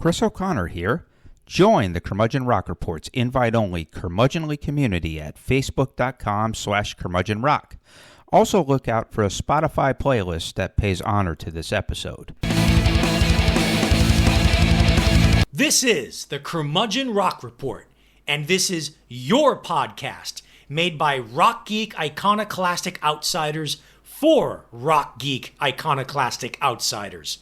Chris O'Connor here. Join the Curmudgeon Rock Report's invite-only curmudgeonly community at facebook.com/curmudgeonrock. Also look out for a Spotify playlist that pays honor to this episode. This is the Curmudgeon Rock Report, and this is your podcast made by rock geek iconoclastic outsiders for rock geek iconoclastic outsiders.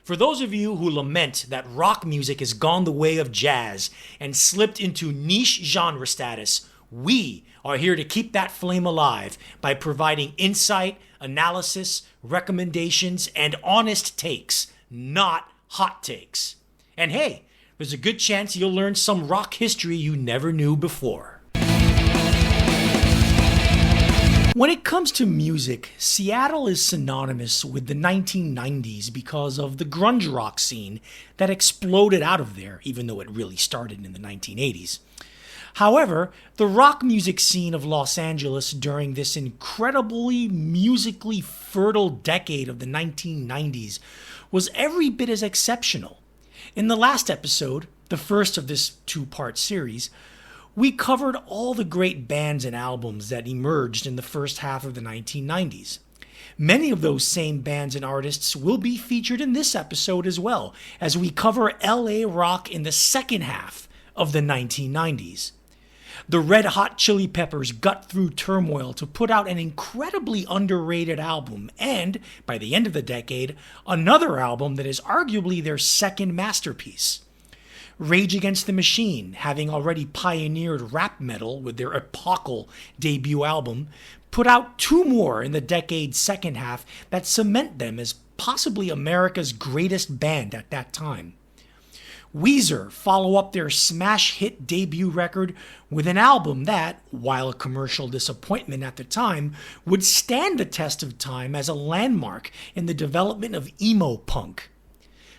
For those of you who lament that rock music has gone the way of jazz and slipped into niche genre status, we are here to keep that flame alive by providing insight, analysis, recommendations, and honest takes, not hot takes. And hey, there's a good chance you'll learn some rock history you never knew before. When it comes to music, Seattle is synonymous with the 1990s because of the grunge rock scene that exploded out of there, even though it really started in the 1980s. However, the rock music scene of Los Angeles during this incredibly musically fertile decade of the 1990s was every bit as exceptional. In the last episode, the first of this two-part series, we covered all the great bands and albums that emerged in the first half of the 1990s. Many of those same bands and artists will be featured in this episode as well, as we cover LA rock in the second half of the 1990s. The Red Hot Chili Peppers got through turmoil to put out an incredibly underrated album, and, by the end of the decade, another album that is arguably their second masterpiece. Rage Against the Machine, having already pioneered rap metal with their epochal debut album, put out two more in the decade's second half that cement them as possibly America's greatest band at that time. Weezer follow up their smash hit debut record with an album that, while a commercial disappointment at the time, would stand the test of time as a landmark in the development of emo punk.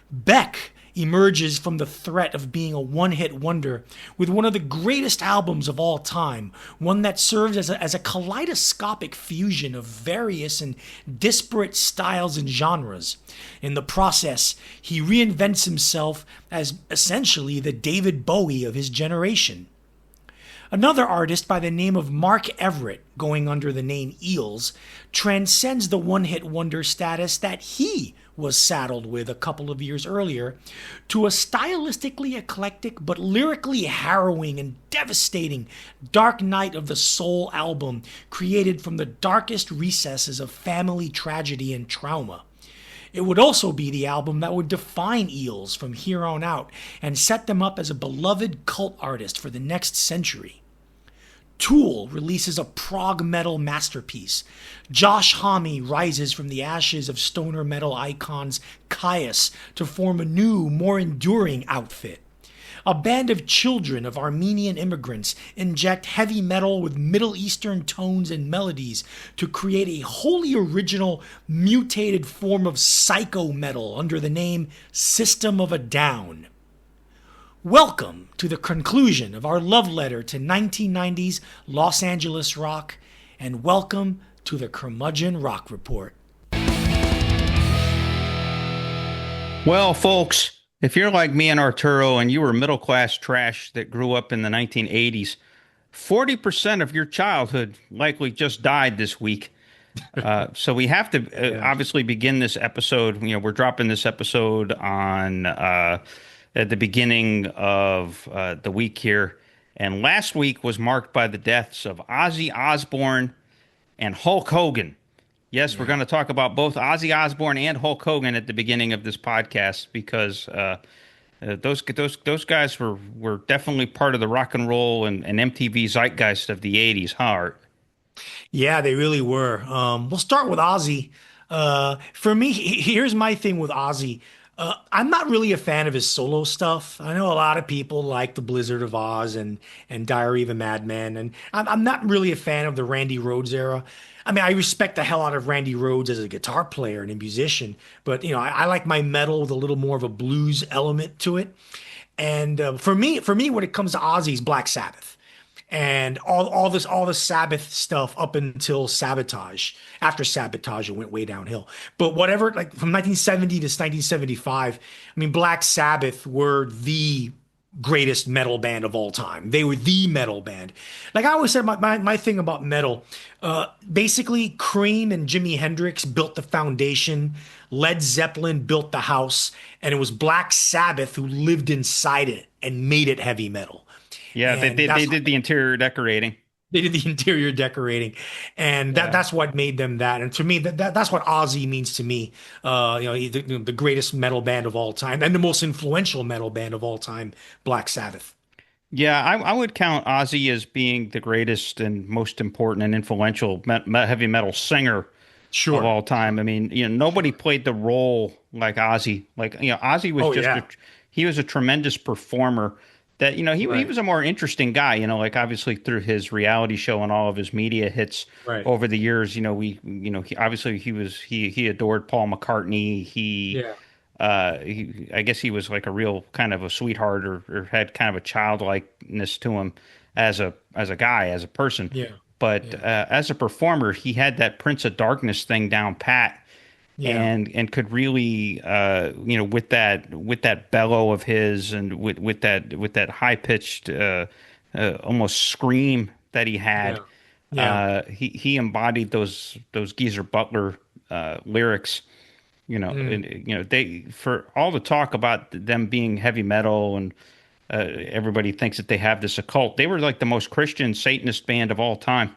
Beck emerges from the threat of being a one-hit wonder with one of the greatest albums of all time, one that serves as a kaleidoscopic fusion of various and disparate styles and genres. In the process, he reinvents himself as essentially the David Bowie of his generation. Another artist by the name of Mark Everett, going under the name Eels, transcends the one-hit wonder status that he was saddled with a couple of years earlier to a stylistically eclectic but lyrically harrowing and devastating Dark Night of the Soul album created from the darkest recesses of family tragedy and trauma. It would also be the album that would define Eels from here on out and set them up as a beloved cult artist for the next century. Tool releases a prog metal masterpiece. Josh Homme rises from the ashes of stoner metal icons Kyuss to form a new, more enduring outfit. A band of children of Armenian immigrants inject heavy metal with Middle Eastern tones and melodies to create a wholly original, mutated form of psycho metal under the name System of a Down. Welcome to the conclusion of our love letter to 1990s Los Angeles rock, and welcome to the Curmudgeon Rock Report. Well, folks, if you're like me and Arturo and you were middle-class trash that grew up in the 1980s, 40% of your childhood likely just died this week. So we have to obviously begin this episode. You know, we're dropping this episode on at the beginning of the week here. And last week was marked by the deaths of Ozzy Osbourne and Hulk Hogan. Yes, we're going to talk about both Ozzy Osbourne and Hulk Hogan at the beginning of this podcast because those guys were definitely part of the rock and roll and MTV zeitgeist of the 80s, huh, Art? Yeah, they really were. We'll start with Ozzy. For me, here's my thing with Ozzy. I'm not really a fan of his solo stuff. I know a lot of people like The Blizzard of Oz and Diary of a Madman, and I'm not really a fan of the Randy Rhoads era. I mean, I respect the hell out of Randy Rhoads as a guitar player and a musician, but you know, I like my metal with a little more of a blues element to it. And for me, when it comes to Ozzy, it's Black Sabbath. and all the Sabbath stuff up until Sabotage. After Sabotage, it went way downhill. But whatever, like from 1970 to 1975, I mean, Black Sabbath were the greatest metal band of all time. They were the metal band. Like I always said, my thing about metal, basically Cream and Jimi Hendrix built the foundation, Led Zeppelin built the house, and it was Black Sabbath who lived inside it and made it heavy metal. Yeah, they And did they that's did the interior decorating. they did the interior decorating, and Yeah. that's what made them that. And to me, that's what Ozzy means to me. The greatest metal band of all time and the most influential metal band of all time, Black Sabbath. Yeah, I would count Ozzy as being the greatest and most important and influential heavy metal singer of Sure. all time. I mean, nobody played the role like Ozzy. Like, Ozzy was Oh just yeah. he was a tremendous performer that, he Right. was a more interesting guy, like obviously through his reality show and all of his media hits Right. over the years, obviously he adored Paul McCartney. Yeah. I guess he was like a real kind of a sweetheart or had kind of a childlikeness to him as a guy, as a person. Yeah. But Yeah. as a performer, he had that Prince of Darkness thing down pat, Yeah. and could really with that bellow of his and with that high pitched almost scream that he had. Yeah. Yeah. He embodied those Geezer Butler lyrics. Mm. They, for all the talk about them being heavy metal and everybody thinks that they have this occult. They were like the most Christian Satanist band of all time.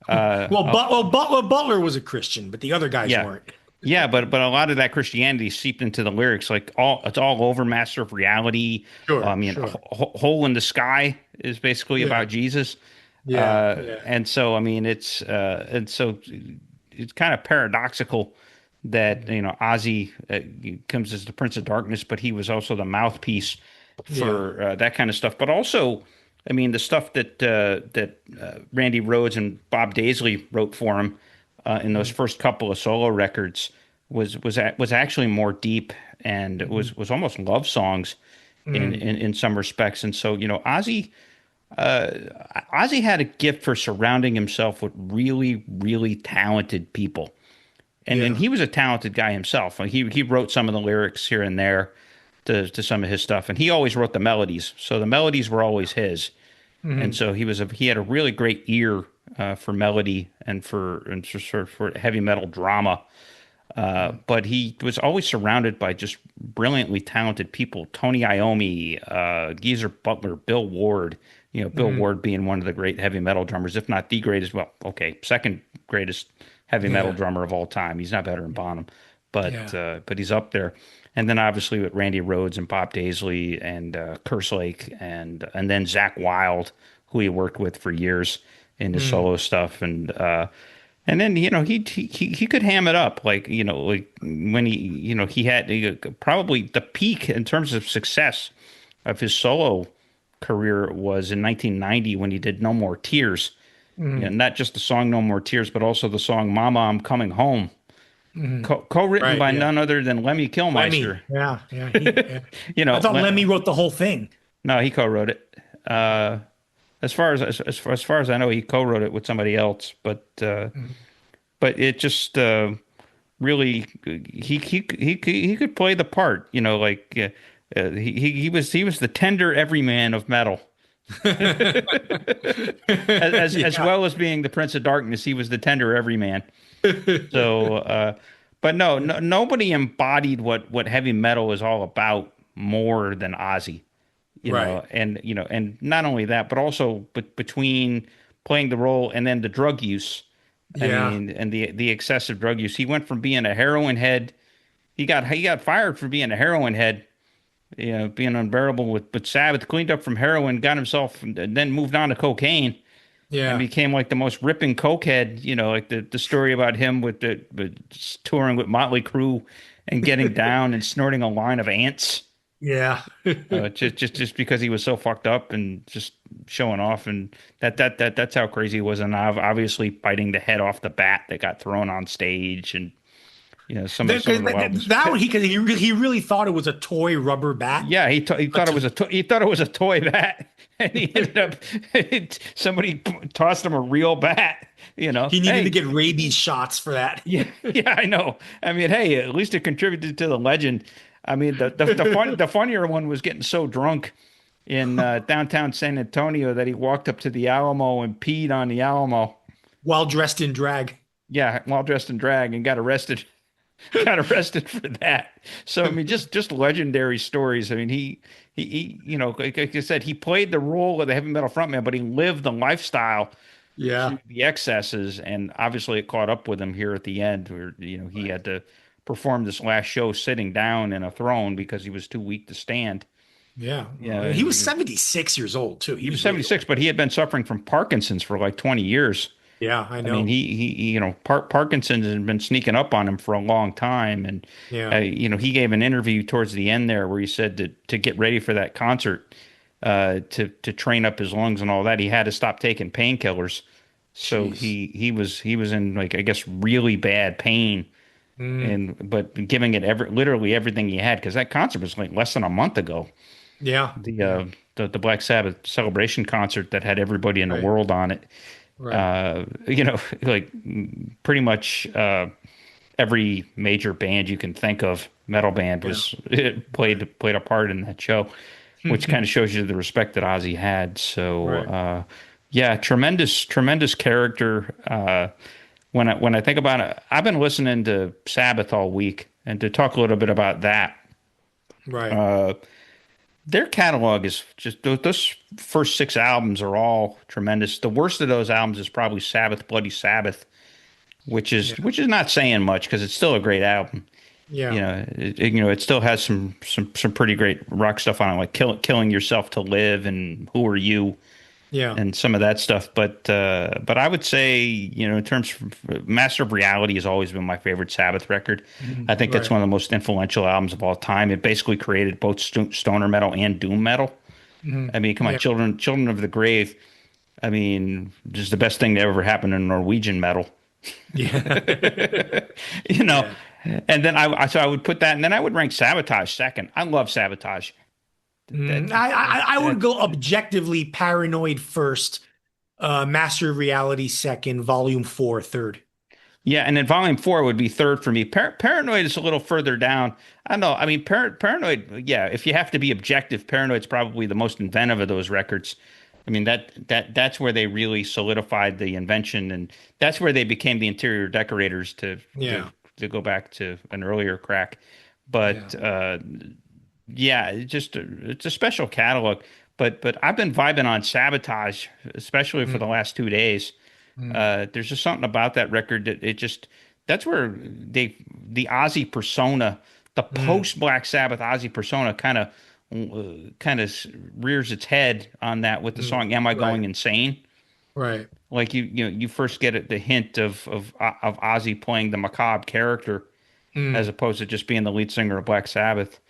Butler was a Christian, but the other guys Yeah, weren't. yeah, but a lot of that Christianity seeped into the lyrics. Like it's all over Master of Reality. Sure. Sure. Hole in the Sky is basically Yeah. about Jesus. Yeah. Yeah. And so I mean it's kind of paradoxical that Ozzy comes as the Prince of Darkness, but he was also the mouthpiece Yeah. for that kind of stuff. But also, I mean, the stuff that Randy Rhoads and Bob Daisley wrote for him in those first couple of solo records was actually more deep and was almost love songs in some respects. And so Ozzy had a gift for surrounding himself with really really talented people. And Yeah. he was a talented guy himself. He wrote some of the lyrics here and there to some of his stuff, and he always wrote the melodies. So the melodies were always his, and so he had a really great ear for melody and for heavy metal drama. But he was always surrounded by just brilliantly talented people: Tony Iommi, Geezer Butler, Bill Ward. Bill Ward being one of the great heavy metal drummers, if not the greatest. Well, okay, second greatest heavy metal Yeah. drummer of all time. He's not better than Bonham, Yeah. but he's up there. And then obviously with Randy Rhoads and Bob Daisley and Kerslake and then Zach Wilde, who he worked with for years in his solo stuff, and then he could ham it up like when he had probably the peak in terms of success of his solo career was in 1990 when he did No More Tears. Not just the song No More Tears, but also the song Mama, I'm Coming Home, co-written Right. by Yeah. none other than Lemmy Lemmy. Kilmister. Yeah. Yeah. Yeah. I thought Lem Lemmy wrote the whole thing. no, he co-wrote it. As far as I know, he co-wrote it with somebody else, but it just really he could play the part, he was the tender everyman of metal. As Yeah. well as being the Prince of Darkness, he was the tender everyman. So, but no, nobody embodied what heavy metal is all about more than Ozzy. Right. And not only that, but also between playing the role and then the drug use. I Yeah. mean, and the excessive drug use. He went from being a heroin head. He got fired for being a heroin head, being unbearable with Sabbath. Cleaned up from heroin, got himself, and then moved on to cocaine and Yeah. became like the most ripping cokehead. Like the story about him with touring with Motley Crue and getting down and snorting a line of ants. Yeah. Just because he was so fucked up and just showing off, and that's how crazy he was, and obviously biting the head off the bat that got thrown on stage, and You know, some of the wildest. That one, he really thought it was a toy rubber bat. Yeah, he thought it was he thought it was a toy bat, and he ended up somebody tossed him a real bat. You know, He needed to hey, get rabies shots for that. yeah, yeah, I know. I mean, hey, at least it contributed to the legend. I mean, the funnier one was getting so drunk in downtown San Antonio that he walked up to the Alamo and peed on the Alamo. While dressed in drag. Yeah, while dressed in drag and got arrested. Got arrested for that. So I mean, just legendary stories. I mean, he you know, like I said, he played the role of the heavy metal frontman, but he lived the lifestyle Yeah. to the excesses, and obviously it caught up with him here at the end, where you know he Right. had to perform this last show sitting down in a throne because he was too weak to stand. Yeah. Yeah, He was 76 years old too. He he was was really old. 76, but he had been suffering from Parkinson's for like 20 years. Yeah, I I mean, know. you know, Parkinson's has been sneaking up on him for a long time, and Yeah. you know, he gave an interview towards the end there where he said to get ready for that concert, to train up his lungs and all that, he had to stop taking painkillers. So Jeez. he was in like I guess really bad pain, Mm. and but giving it literally everything he had because that concert was like less than a month ago. Yeah. Yeah. The Black Sabbath celebration concert that had everybody in the Right. world on it. Right. You know, like pretty much every major band you can think of, metal band Yeah. was it played a part in that show, which kind of shows you the respect that Ozzy had. So Right. yeah, tremendous character. When I think about it, I've been listening to Sabbath all week, and to talk a little bit about that. Right. Uh, their catalog is just those first six albums are all tremendous. The worst of those albums is probably Sabbath, Bloody Sabbath, Yeah. which is not saying much because it's still a great album. Yeah. You know, you know, it still has some pretty great rock stuff on it, like killing yourself to live and Who Are You Yeah. and some of that stuff. But I would say, you know, in terms of Master of Reality has always been my favorite Sabbath record. I think that's Right. one of the most influential albums of all time. It basically created both stoner metal and doom metal. I mean, come on, Yeah. Children of the Grave. I mean, just the best thing that ever happened in Norwegian metal. Yeah. You know, Yeah. and then so I would put that, and then I would rank Sabotage second. I love Sabotage. That I would that's go objectively Paranoid first, Master of Reality second, Volume 4 third. Yeah, and then Volume 4 would be third for me. Paranoid is a little further down. I don't know. I mean, Paranoid. Yeah, if you have to be objective, Paranoid's probably the most inventive of those records. I mean that's where they really solidified the invention, and that's where they became the interior decorators Yeah. to go back to an earlier crack. Yeah. But yeah, it's a special catalog. But I've been vibing on Sabotage, especially for the last 2 days. Mm. There's just something about that record that it just that's where the Ozzy persona, the Mm. post Black Sabbath Ozzy persona, kind of rears its head on that with the song "Am I Right. Going Insane?" Right. Like you know you first get the hint of Ozzy playing the macabre character as Mm. opposed to just being the lead singer of Black Sabbath.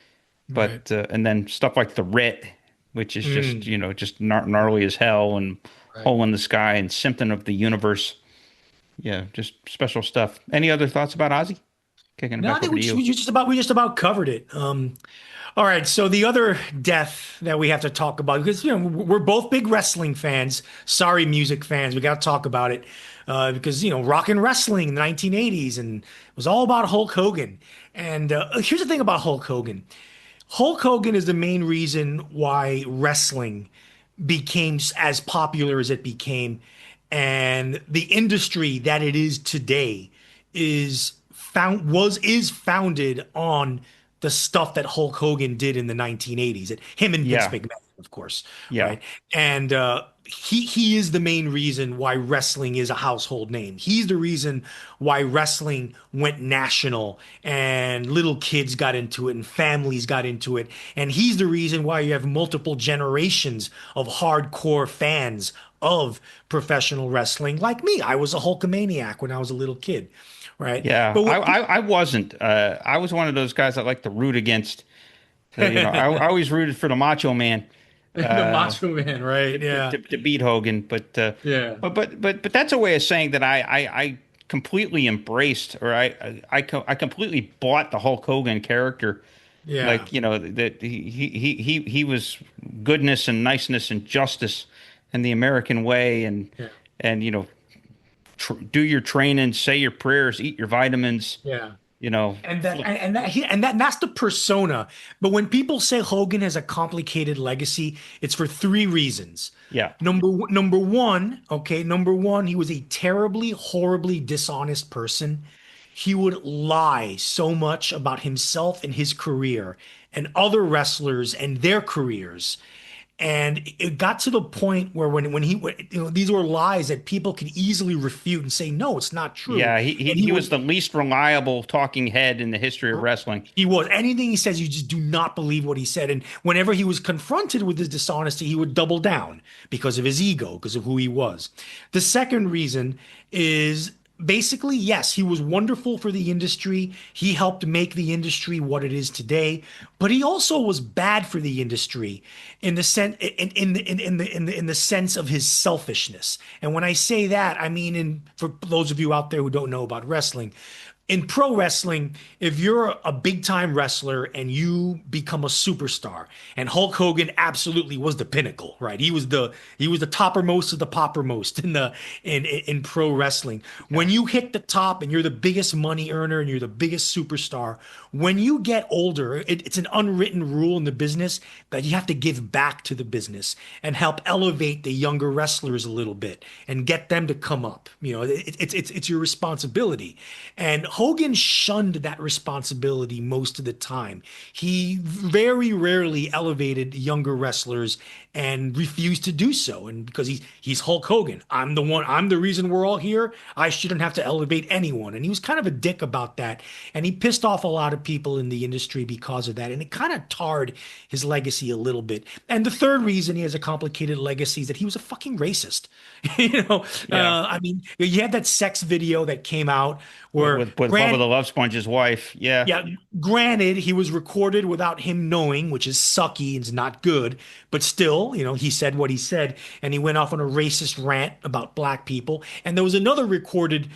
Right. But and then stuff like the Writ, which is just Mm. you know just gnarly as hell, and Right. Hole in the Sky and Symptom of the Universe. Yeah, just special stuff. Any other thoughts about Ozzy? Kicking it No, I back think over to you. we just about covered it. All right, so the other death that we have to talk about, because we're both big wrestling fans. Sorry, music fans, we got to talk about it because rock and wrestling in the 1980s, and it was all about Hulk Hogan. And here's the thing about Hulk Hogan. Hulk Hogan is the main reason why wrestling became as popular as it became, and the industry that it is today is founded on the stuff that Hulk Hogan did in the 1980s. Him and Vince Yeah, McMahon, of course, yeah, right? And he is the main reason why wrestling is a household name. He's the reason why wrestling went national and little kids got into it and families got into it. And he's the reason why you have multiple generations of hardcore fans of professional wrestling. Like me, I was a Hulkamaniac when I was a little kid, right? yeah. But I wasn't. I was one of those guys that like to root against. You know, I always rooted for the Macho Man. the Macho Man, right? Yeah, To beat Hogan, yeah, but that's a way of saying that completely embraced, or I completely bought the Hulk Hogan character. Yeah. Like, that he was goodness and niceness and justice and the American way, Yeah. and do your training, say your prayers, eat your vitamins, Yeah. you know. And that's the persona. But when people say Hogan has a complicated legacy, it's for three reasons. Yeah. Number one, okay, number one, he was a terribly, horribly dishonest person. He would lie so much about himself and his career and other wrestlers and their careers. And it got to the point where these were lies that people could easily refute and say, no, it's not true. Yeah, he, he And he he was would the least reliable talking head in the history of wrestling. he was. Anything he says, you just do not believe what he said. And whenever he was confronted with his dishonesty, he would double down because of his ego, because of who he was. The second reason is basically, yes, he was wonderful for the industry. He helped make the industry what it is today, but he also was bad for the industry in the sense in the sense of his selfishness. And when I say that, I mean for those of you out there who don't know about wrestling, in pro wrestling, if you're a big time wrestler and you become a superstar, and Hulk Hogan absolutely was the pinnacle, right? He was the toppermost of the poppermost in pro wrestling. Yeah. When you hit the top and you're the biggest money earner and you're the biggest superstar, when you get older, it's an unwritten rule in the business that you have to give back to the business and help elevate the younger wrestlers a little bit and get them to come up. It's your responsibility. And Hogan shunned that responsibility most of the time. He very rarely elevated younger wrestlers and refused to do so. And because he's Hulk Hogan, I'm the reason we're all here. I shouldn't have to elevate anyone. And he was kind of a dick about that. And he pissed off a lot of people in the industry because of that. And it kind of tarred his legacy a little bit. And the third reason he has a complicated legacy is that he was a fucking racist. Yeah. I mean, you had that sex video that came out With where Love of the Love Sponge's wife. Yeah. yeah, granted, he was recorded without him knowing, which is sucky and is not good. But still, he said what he said, and he went off on a racist rant about black people. And there was another recorded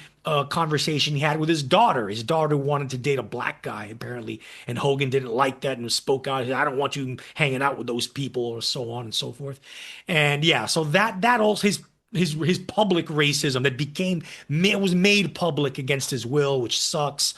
conversation he had with his daughter. His daughter wanted to date a black guy, apparently, and Hogan didn't like that and spoke out. He said, "I don't want you hanging out with those people," or so on and so forth. And yeah, so that also his public racism that was made public against his will, which sucks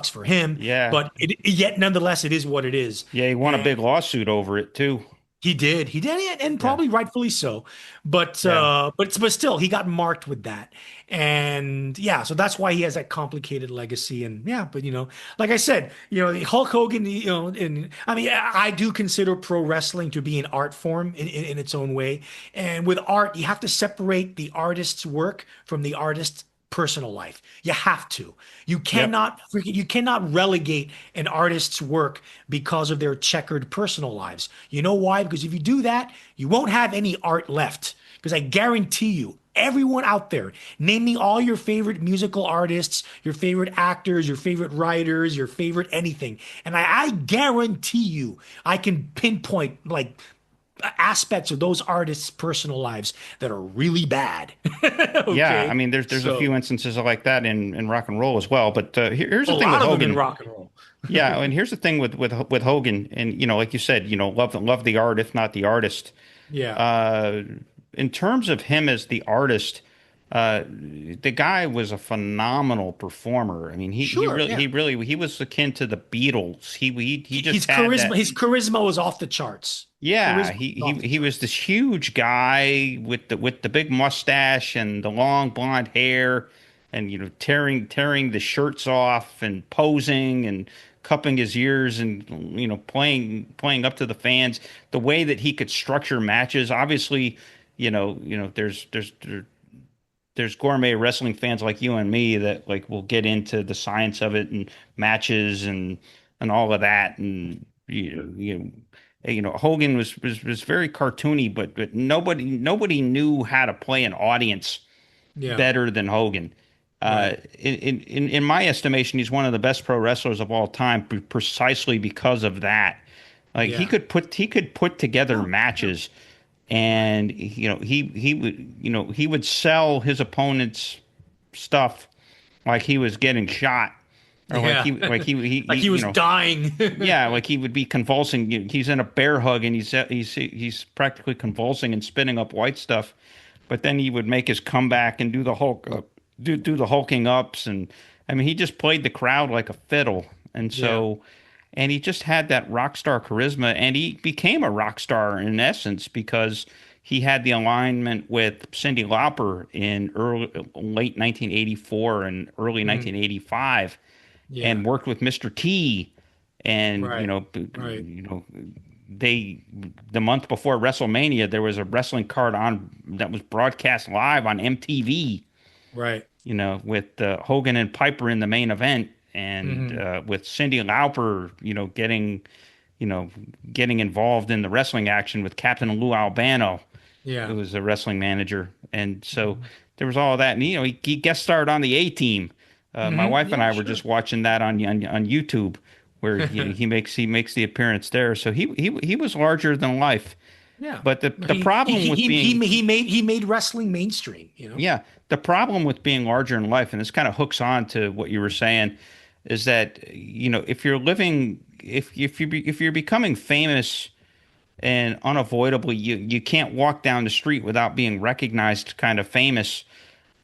for him. Yeah. But yet nonetheless, it is what it is. Yeah, he won a big lawsuit over it too. He did, and Yeah. probably rightfully so. But Yeah. but still, he got marked with that, and yeah, so that's why he has that complicated legacy. And yeah, but like I said, Hulk Hogan, and I mean, I do consider pro wrestling to be an art form in its own way, and with art, you have to separate the artist's work from the artist's personal life. You have to. Yep. You cannot relegate an artist's work because of their checkered personal lives. You know why? Because if you do that, you won't have any art left. Because I guarantee you, everyone out there, name me all your favorite musical artists, your favorite actors, your favorite writers, your favorite anything. And I guarantee you, I can pinpoint like aspects of those artists' personal lives that are really bad. Yeah, Okay. I mean, there's a So few instances like that in rock and roll as well. But here's a the thing with lot of them in Hogan. rock and roll. Yeah, and here's the thing with Hogan, and like you said, love the art, if not the artist. Yeah. Uh, in terms of him as the artist, the guy was a phenomenal performer. I mean, Sure. Yeah. he was akin to the Beatles. He His just had charisma, that. his charisma was off the charts. Yeah, Charisma was off the he was charts. this huge guy with the big mustache and the long blonde hair, and tearing the shirts off and posing and cupping his ears and playing up to the fans. The way that he could structure matches, obviously, there's gourmet wrestling fans like you and me that like will get into the science of it and matches and all of that. And Hogan was very cartoony, but nobody knew how to play an audience Yeah. better than Hogan. Right. In my estimation, he's one of the best pro wrestlers of all time, precisely because of that. Like Yeah. he could put together matches, and he would sell his opponent's stuff like he was getting shot, or Yeah. Like he you was know, dying. yeah, like he would be convulsing. He's in a bear hug and he's practically convulsing and spitting up white stuff. But then he would make his comeback and do the Hulk, do the hulking ups, and I mean he just played the crowd like a fiddle, and Yeah. so and he just had that rock star charisma, and he became a rock star in essence because he had the alignment with Cyndi Lauper in late 1984 and early Mhm. 1985, Yeah. and worked with Mr. T, and Right. Right. they the month before WrestleMania there was a wrestling card on that was broadcast live on MTV, Right. with Hogan and Piper in the main event, and Hmm. with Cyndi Lauper, you know, getting involved in the wrestling action with Captain Lou Albano, Yeah. who was a wrestling manager, and so Hmm. there was all of that, and he guest starred on the A Team. My Hmm. wife and Yeah. I were Sure. just watching that on YouTube, where he makes the appearance there. So he was larger than life. Yeah. But the problem with being He made wrestling mainstream. You know. yeah, the problem with being larger in life, and this kind of hooks on to what you were saying, is that if you're living, if you're becoming famous and unavoidably you can't walk down the street without being recognized, kind of famous.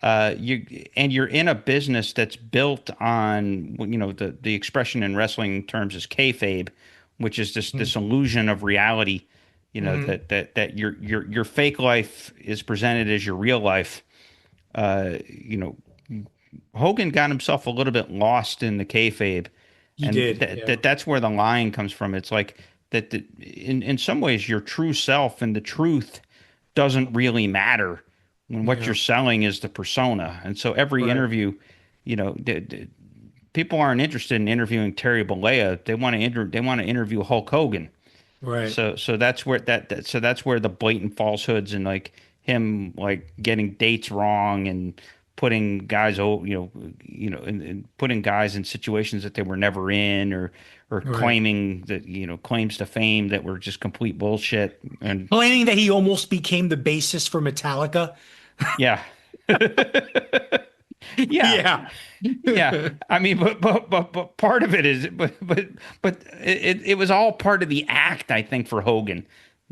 You're in a business that's built on the expression in wrestling terms is kayfabe, which is this illusion of reality. Mm-hmm. That your fake life is presented as your real life. uh, you know, Hogan got himself a little bit lost in the kayfabe, He and did. Yeah. that's where the line comes from. It's like in some ways your true self and the truth doesn't really matter when what Yeah. you're selling is the persona. And so every Right. interview, people aren't interested in interviewing Terry Bollea. They want to interview Hulk Hogan. Right. So that's where that's where the blatant falsehoods and like him like getting dates wrong and putting guys and putting guys in situations that they were never in, or Right. claiming that claims to fame that were just complete bullshit. And Claiming that he almost became the bassist for Metallica. yeah. Yeah. Yeah. Yeah, I mean, but part of it is, but it was all part of the act, I think, for Hogan.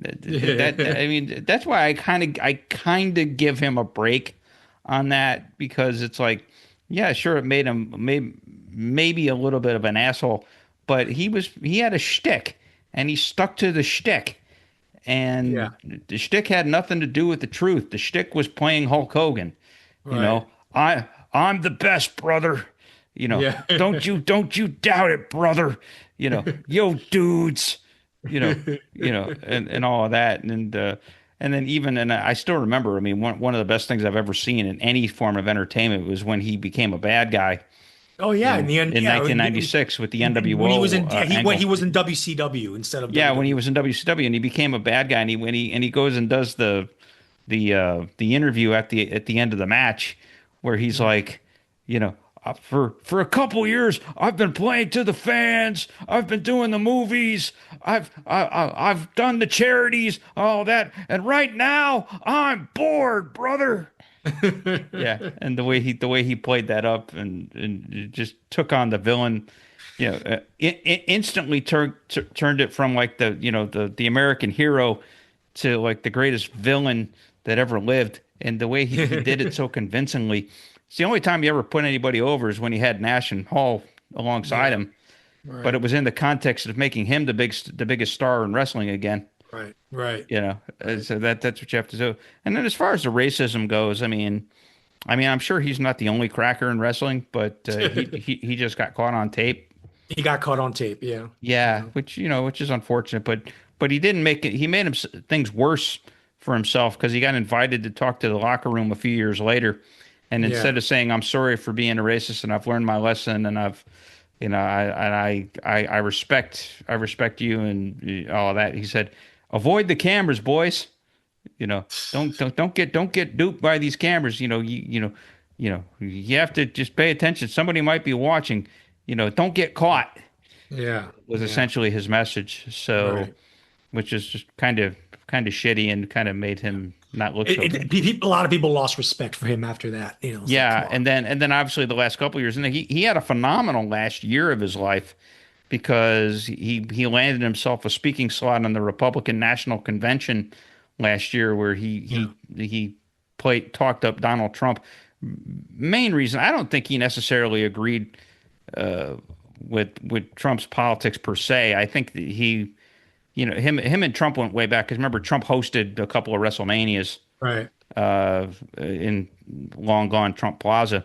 I mean, that's why I kind of give him a break on that, because it's like, yeah, sure, it made him maybe a little bit of an asshole, but he had a shtick, and he stuck to the shtick, Yeah. and the shtick had nothing to do with the truth. The shtick was playing Hulk Hogan. You Right. know, I'm the best, brother. Yeah. Don't you doubt it, brother. Yo, dudes. And all of that, and then and I still remember. I mean, one of the best things I've ever seen in any form of entertainment was when he became a bad guy Oh yeah. In the end, in yeah. 1996 with the When he was NWO in when he angle. was in WCW instead of Yeah, when he WWE. was in WCW and he became a bad guy, and he goes and does the interview at the end of the match, where he's like, for a couple years I've been playing to the fans, I've been doing the movies, I've done the charities, all that, and right now I'm bored, brother. Yeah, and the way he played that up, and it just took on the villain. It instantly turned it from like the American hero to like the greatest villain that ever lived. And the way he did it so convincingly. It's the only time he ever put anybody over is when he had Nash and Hall alongside Yeah. him. But Right. it was in the context of making him the biggest star in wrestling again. Right. Right. And Right. so that's what you have to do. And then as far as the racism goes, I mean, I'm sure he's not the only cracker in wrestling, but he just got caught on tape. He got caught on tape. Yeah. Yeah, Yeah. which is unfortunate, but he didn't make it. He made things worse for himself, because he got invited to talk to the locker room a few years later, and Yeah. instead of saying I'm sorry for being a racist and I've learned my lesson and I respect you and all of that, he said, avoid the cameras, boys. Don't get duped by these cameras. You have to just pay attention. Somebody might be watching. Don't get caught, Yeah. was Yeah. essentially his message. So, Right. which is just kind of shitty, and kind of made him not look so good. A lot of people lost respect for him after that. It's like, come Yeah, on. and then obviously the last couple of years, and he had a phenomenal last year of his life because he landed himself a speaking slot on the Republican National Convention last year, where Yeah. he played talked up Donald Trump. Main reason, I don't think he necessarily agreed uh, with Trump's politics per se. I think that him and Trump went way back, because remember Trump hosted a couple of WrestleManias Right. in long gone Trump Plaza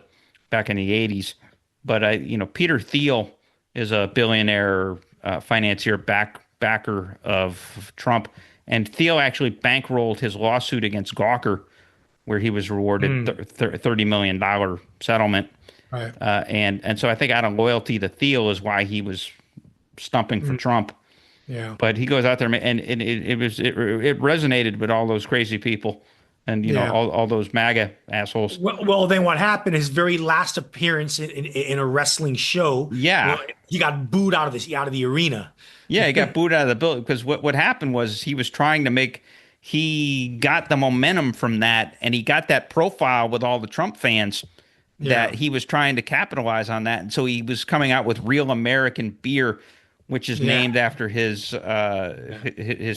back in the 80s. But Peter Thiel is a billionaire financier backer of Trump, and Thiel actually bankrolled his lawsuit against Gawker, where he was rewarded $30 million settlement. Right. And so I think out of loyalty to Thiel is why he was stumping for Trump. Yeah. But he goes out there, and it resonated with all those crazy people, and Yeah. all those MAGA assholes. Well, then what happened? His very last appearance in a wrestling show, Yeah. he got booed out of the arena. Yeah, he got booed out of the building because what happened was he got the momentum from that, and he got that profile with all the Trump fans that Yeah. he was trying to capitalize on that. And so he was coming out with Real American Beer, which is Yeah. named after his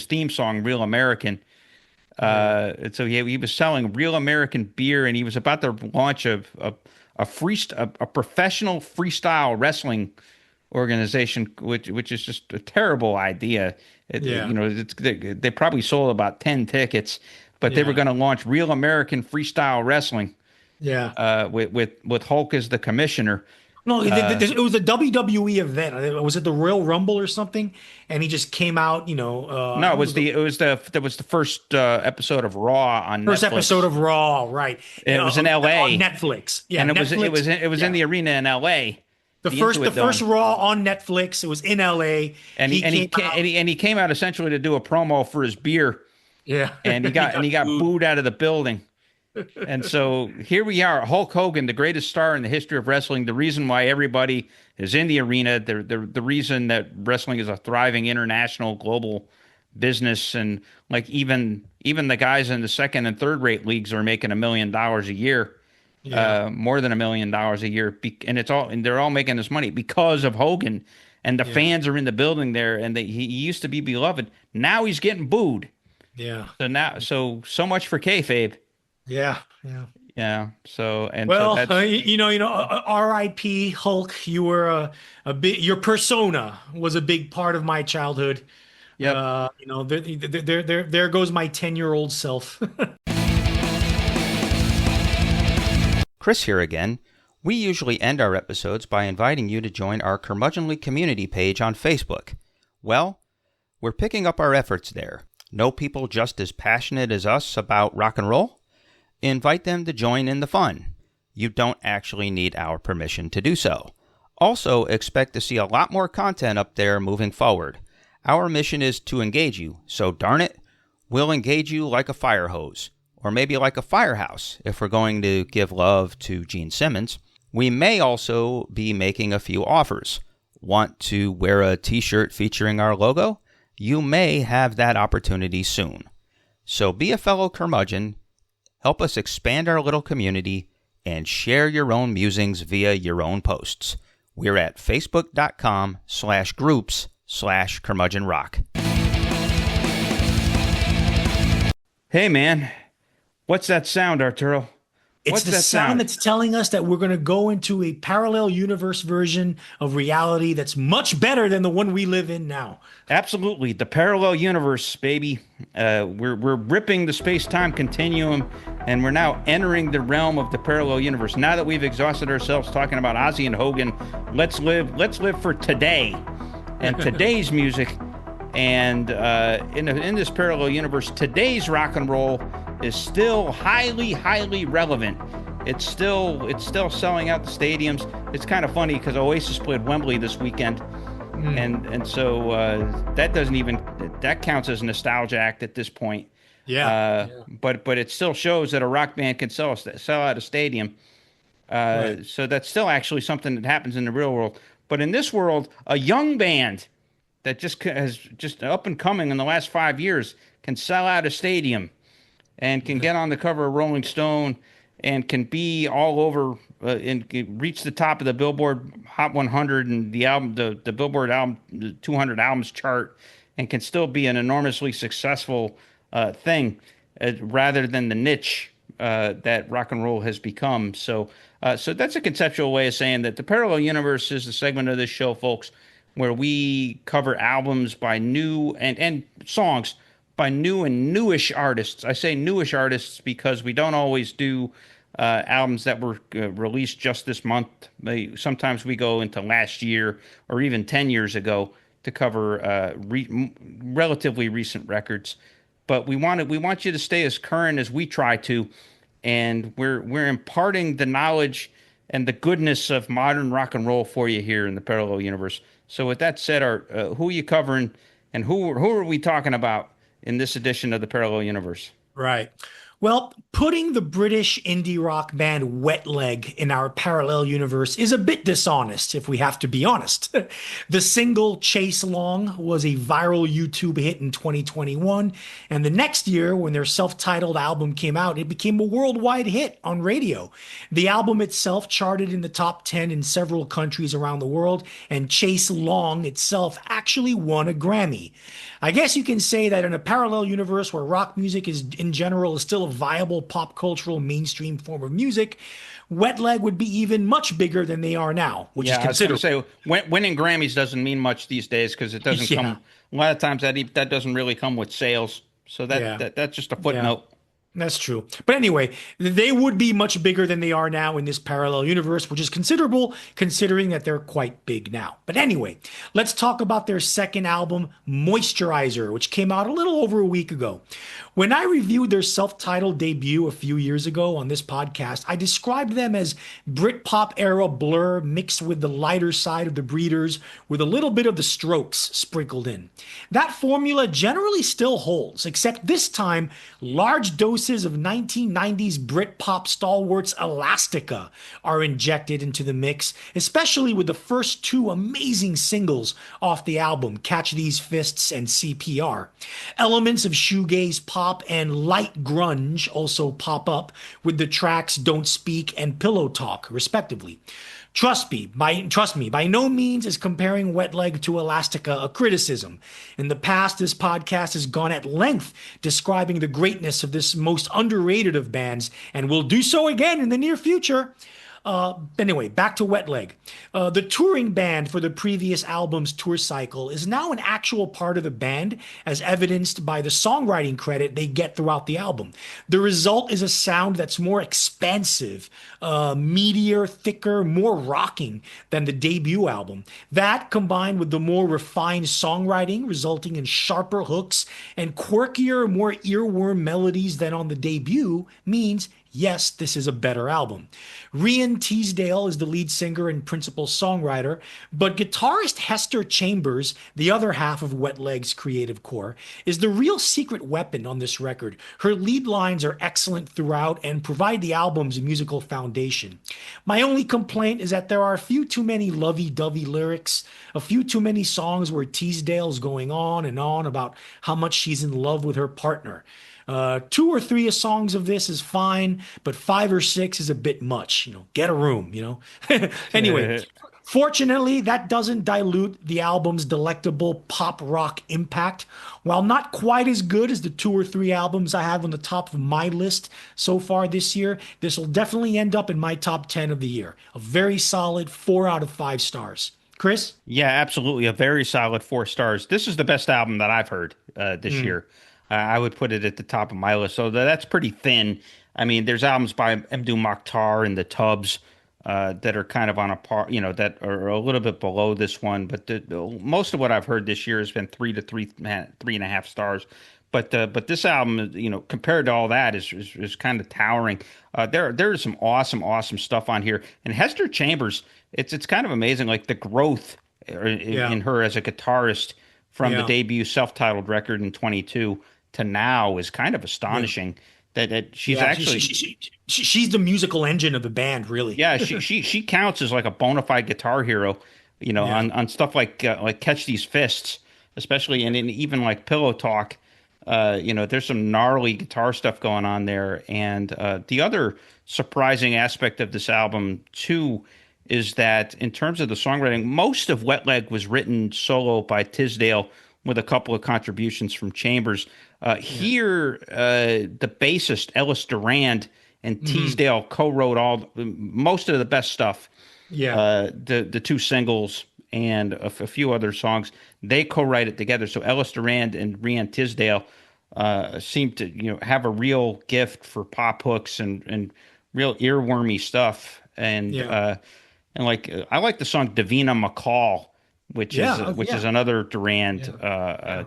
theme song, Real American. And so he was selling Real American Beer, and he was about to launch a professional freestyle wrestling organization, which is just a terrible idea. Yeah. They probably sold about 10 tickets, but they were Yeah. going to launch Real American Freestyle Wrestling Yeah. with Hulk as the commissioner. No, it was a WWE event. Was it the Royal Rumble or something? And he just came out, No, it was the first episode of Raw on first Netflix. episode of Raw, right? It was in LA on Netflix. Yeah, and it Netflix. was Yeah. in the arena in LA. the first Raw on Netflix. It was in LA. And he came out essentially to do a promo for his beer, Yeah, and he got booed out of the building. And so here we are, Hulk Hogan, the greatest star in the history of wrestling, the reason why everybody is in the arena, the reason that wrestling is a thriving international global business, and like even the guys in the second and third rate leagues are making $1 million a year. Yeah. More than $1 million a year, and they're all making this money because of Hogan, and the fans are in the building there, and he used to be beloved. Now he's getting booed. Yeah. So much for kayfabe. Yeah. Yeah. Yeah. So Well, that's, R.I.P. Hulk. You were a bit. Your persona was a big part of my childhood. yep. There goes my 10-year-old self. Chris here again. We usually end our episodes by inviting you to join our Curmudgeonly community page on Facebook. Well, we're picking up our efforts there. Know people just as passionate as us about rock and roll? Invite them to join in the fun. You don't actually need our permission to do so. Also, expect to see a lot more content up there moving forward. Our mission is to engage you, so darn it, we'll engage you like a fire hose. Or maybe like a firehouse, if we're going to give love to Gene Simmons. We may also be making a few offers. Want to wear a t-shirt featuring our logo? You may have that opportunity soon. So be a fellow curmudgeon, help us expand our little community, and share your own musings via your own posts. We're at facebook.com/groups/curmudgeonrock. Hey man, what's that sound, Arturo? It's What's the that sound that's telling us that we're going to go into a parallel universe version of reality that's much better than the one we live in now. Absolutely, the parallel universe, baby. We're ripping the space-time continuum, and we're now entering the realm of the parallel universe. Now that we've exhausted ourselves talking about Ozzy and Hogan, let's live for today and today's music. And in this parallel universe, today's rock and roll is still highly, highly relevant. It's still selling out the stadiums. It's kind of funny because Oasis played Wembley this weekend, and so that counts as a nostalgia act at this point. Yeah. But it still shows that a rock band can sell out a stadium. Right. So that's still actually something that happens in the real world. But in this world, a young band that has just up and coming in the last 5 years can sell out a stadium. and can get on the cover of Rolling Stone and can be all over and can reach the top of the Billboard Hot 100 and the Billboard album the 200 albums chart, and can still be an enormously successful thing, rather than the niche that rock and roll has become. So that's a conceptual way of saying that the parallel universe is the segment of this show, folks, where we cover albums by new and songs by new and newish artists. I say newish artists because we don't always do albums that were released just this month. Sometimes we go into last year or even 10 years ago to cover relatively recent records. But we want you to stay as current as we try to, and we're imparting the knowledge and the goodness of modern rock and roll for you here in the parallel universe. So with that said, Art, who are you covering, and who are we talking about in this edition of the parallel universe? Right. Well, putting the British indie rock band Wet Leg in our parallel universe is a bit dishonest, if we have to be honest. The single Chase Long was a viral YouTube hit in 2021, and the next year, when their self-titled album came out, it became a worldwide hit on radio. The album itself charted in the top 10 in several countries around the world, and Chase Long itself actually won a Grammy. I guess you can say that in a parallel universe where rock music is, in general, is still a viable pop cultural mainstream form of music, Wet Leg would be even much bigger than they are now, which is considerable. I was going to say, winning Grammys doesn't mean much these days because it doesn't come. A lot of times that doesn't really come with sales. So that's just a footnote. Yeah. That's true. But anyway, they would be much bigger than they are now in this parallel universe, which is considerable considering that they're quite big now. But anyway, let's talk about their second album, Moisturizer, which came out a little over a week ago. When I reviewed their self-titled debut a few years ago on this podcast, I described them as Britpop era Blur mixed with the lighter side of the Breeders with a little bit of the Strokes sprinkled in. That formula generally still holds, except this time large doses of 1990s Britpop stalwarts Elastica are injected into the mix, especially with the first two amazing singles off the album, Catch These Fists and CPR. Elements of shoegaze pop and light grunge also pop up with the tracks Don't Speak and Pillow Talk, respectively. Trust me, by no means is comparing Wet Leg to Elastica a criticism. In the past, this podcast has gone at length describing the greatness of this most underrated of bands, and will do so again in the near future. Anyway, back to Wet Leg. The touring band for the previous album's tour cycle is now an actual part of the band, as evidenced by the songwriting credit they get throughout the album. The result is a sound that's more expansive, meatier, thicker, more rocking than the debut album. That, combined with the more refined songwriting, resulting in sharper hooks and quirkier, more earworm melodies than on the debut, means yes, this is a better album. Rian Teasdale is the lead singer and principal songwriter, but guitarist Hester Chambers, the other half of Wet Leg's creative core, is the real secret weapon on this record. Her lead lines are excellent throughout and provide the album's musical foundation. My only complaint is that there are a few too many lovey-dovey lyrics, a few too many songs where Teasdale's going on and on about how much she's in love with her partner. 2 or 3 songs of this is fine, but 5 or 6 is a bit much. Get a room, Anyway, fortunately, that doesn't dilute the album's delectable pop rock impact. While not quite as good as the 2 or 3 albums I have on the top of my list so far this year, this will definitely end up in my top 10 of the year. A very solid 4 out of 5 stars. Chris? Yeah, absolutely. A very solid 4 stars. This is the best album that I've heard this year. I would put it at the top of my list. So that's pretty thin. I mean, there's albums by Mdou Moctar and the Tubbs that are kind of on a par, that are a little bit below this one. But most of what I've heard this year has been 3 to 3.5 stars. But this album, compared to all that, is kind of towering. There's some awesome stuff on here. And Hester Chambers, it's kind of amazing, like the growth in her as a guitarist from the debut self-titled record in 22 to now is kind of astonishing. That she's actually she's the musical engine of the band, really. Yeah, she counts as like a bona fide guitar hero, on stuff like Catch These Fists, especially, and in even like Pillow Talk. There's some gnarly guitar stuff going on there. And the other surprising aspect of this album, too, is that in terms of the songwriting, most of Wet Leg was written solo by Tisdale with a couple of contributions from Chambers. Here, the bassist, Ellis Durand, and Teasdale co-wrote most of the best stuff. Yeah. The two singles and a few other songs, they co-write it together. So Ellis Durand and Rian Tisdale seem to have a real gift for pop hooks and real earwormy stuff. And I like the song Davina McCall, which is another Durand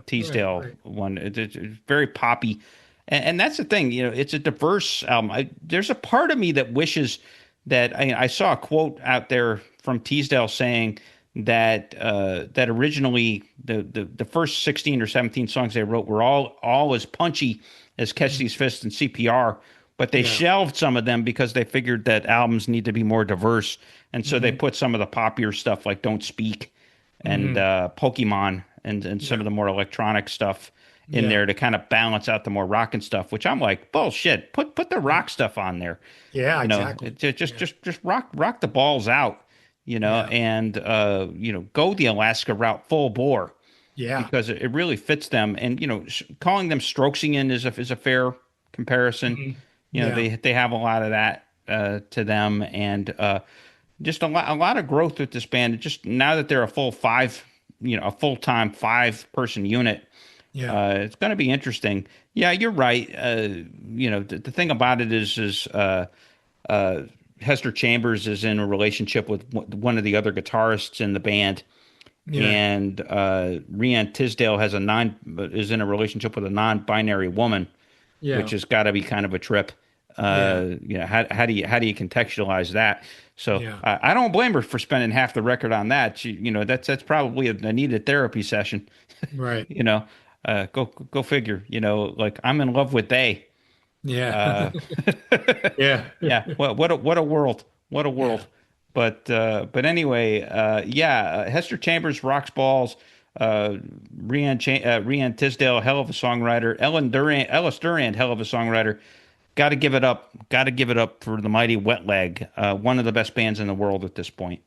Teasdale one. It's very poppy. And that's the thing, it's a diverse album. There's a part of me that wishes that I saw a quote out there from Teasdale saying that originally the first 16 or 17 songs they wrote were all as punchy as Catch These Fists and CPR, but they shelved some of them because they figured that albums need to be more diverse, and so they put some of the poppier stuff like Don't Speak and Pokemon and some of the more electronic stuff in there to kind of balance out the more rockin' stuff, which I'm like, bullshit. Put the rock stuff on there. Yeah, exactly. Just rock the balls out, and go the Alaska route full bore. Yeah, because it really fits them. And calling them Strokesian is a fair comparison. They have a lot of that to them, and just a lot of growth with this band. Just now that they're a full-time 5-person unit. It's going to be interesting. Yeah, you're right. The thing about it is Hester Chambers is in a relationship with one of the other guitarists in the band, and Rian Tisdale is in a relationship with a non-binary woman, which has got to be kind of a trip. How do you contextualize that? So I don't blame her for spending half the record on that. That's probably a needed therapy session, right? Go figure. Like I'm in love with they. Yeah. Yeah. Well, what a world. What a world. Yeah. But anyway, Hester Chambers rocks balls. Rian Tisdale, hell of a songwriter. Ellis Durand, hell of a songwriter. Got to give it up. Got to give it up for the mighty Wet Leg, one of the best bands in the world at this point.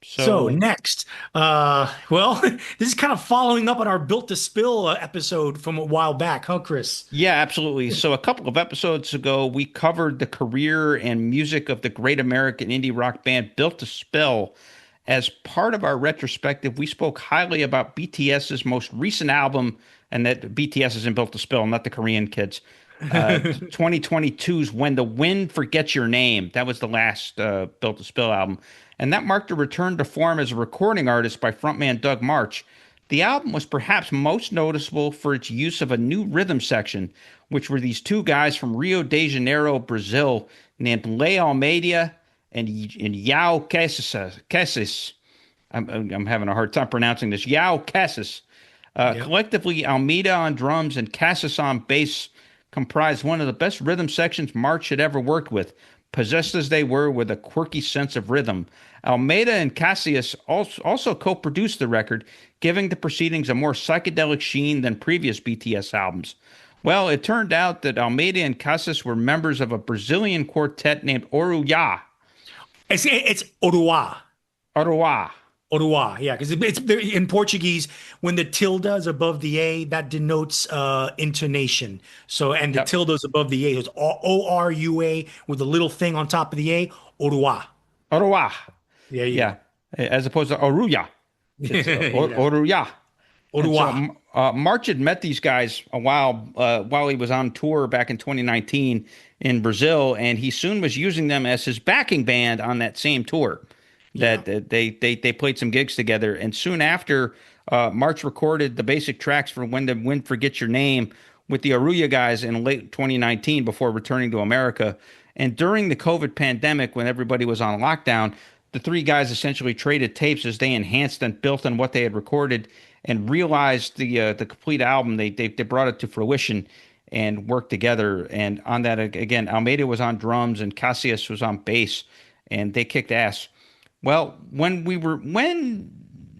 So next, this is kind of following up on our Built to Spill episode from a while back, huh, Chris? Yeah, absolutely. So a couple of episodes ago, we covered the career and music of the great American indie rock band Built to Spill. As part of our retrospective, we spoke highly about BTS's most recent album, and that BTS is in Built to Spill, not the Korean kids. 2022's When the Wind Forgets Your Name. That was the last Built to Spill album. And that marked a return to form as a recording artist by frontman Doug March. The album was perhaps most noticeable for its use of a new rhythm section, which were these two guys from Rio de Janeiro, Brazil, named Lei Almeida and Yao Cassis. I'm having a hard time pronouncing this. Yao Cassis. Collectively, Almeida on drums and Cassis on bass comprised one of the best rhythm sections March had ever worked with, possessed as they were with a quirky sense of rhythm. Almeida and Cassius also co-produced the record, giving the proceedings a more psychedelic sheen than previous BTS albums. Well, it turned out that Almeida and Cassius were members of a Brazilian quartet named Orua. It's Orua. Orua. Orua, yeah, because it's in Portuguese, when the tilde is above the A, that denotes intonation. So, and the tilde is above the A, so it's O-R-U-A with a little thing on top of the A, Orua. Orua. Yeah. As opposed to Oruya. It's Oruya. Orua. So, March had met these guys a while he was on tour back in 2019 in Brazil, and he soon was using them as his backing band on that same tour. That they played some gigs together, and soon after, March recorded the basic tracks for When the Wind Forgets Your Name with the Aruya guys in late 2019 before returning to America. And during the COVID pandemic, when everybody was on lockdown, the three guys essentially traded tapes as they enhanced and built on what they had recorded and realized the complete album. They brought it to fruition and worked together. And on that, again, Almeida was on drums and Cassius was on bass, and they kicked ass. Well, when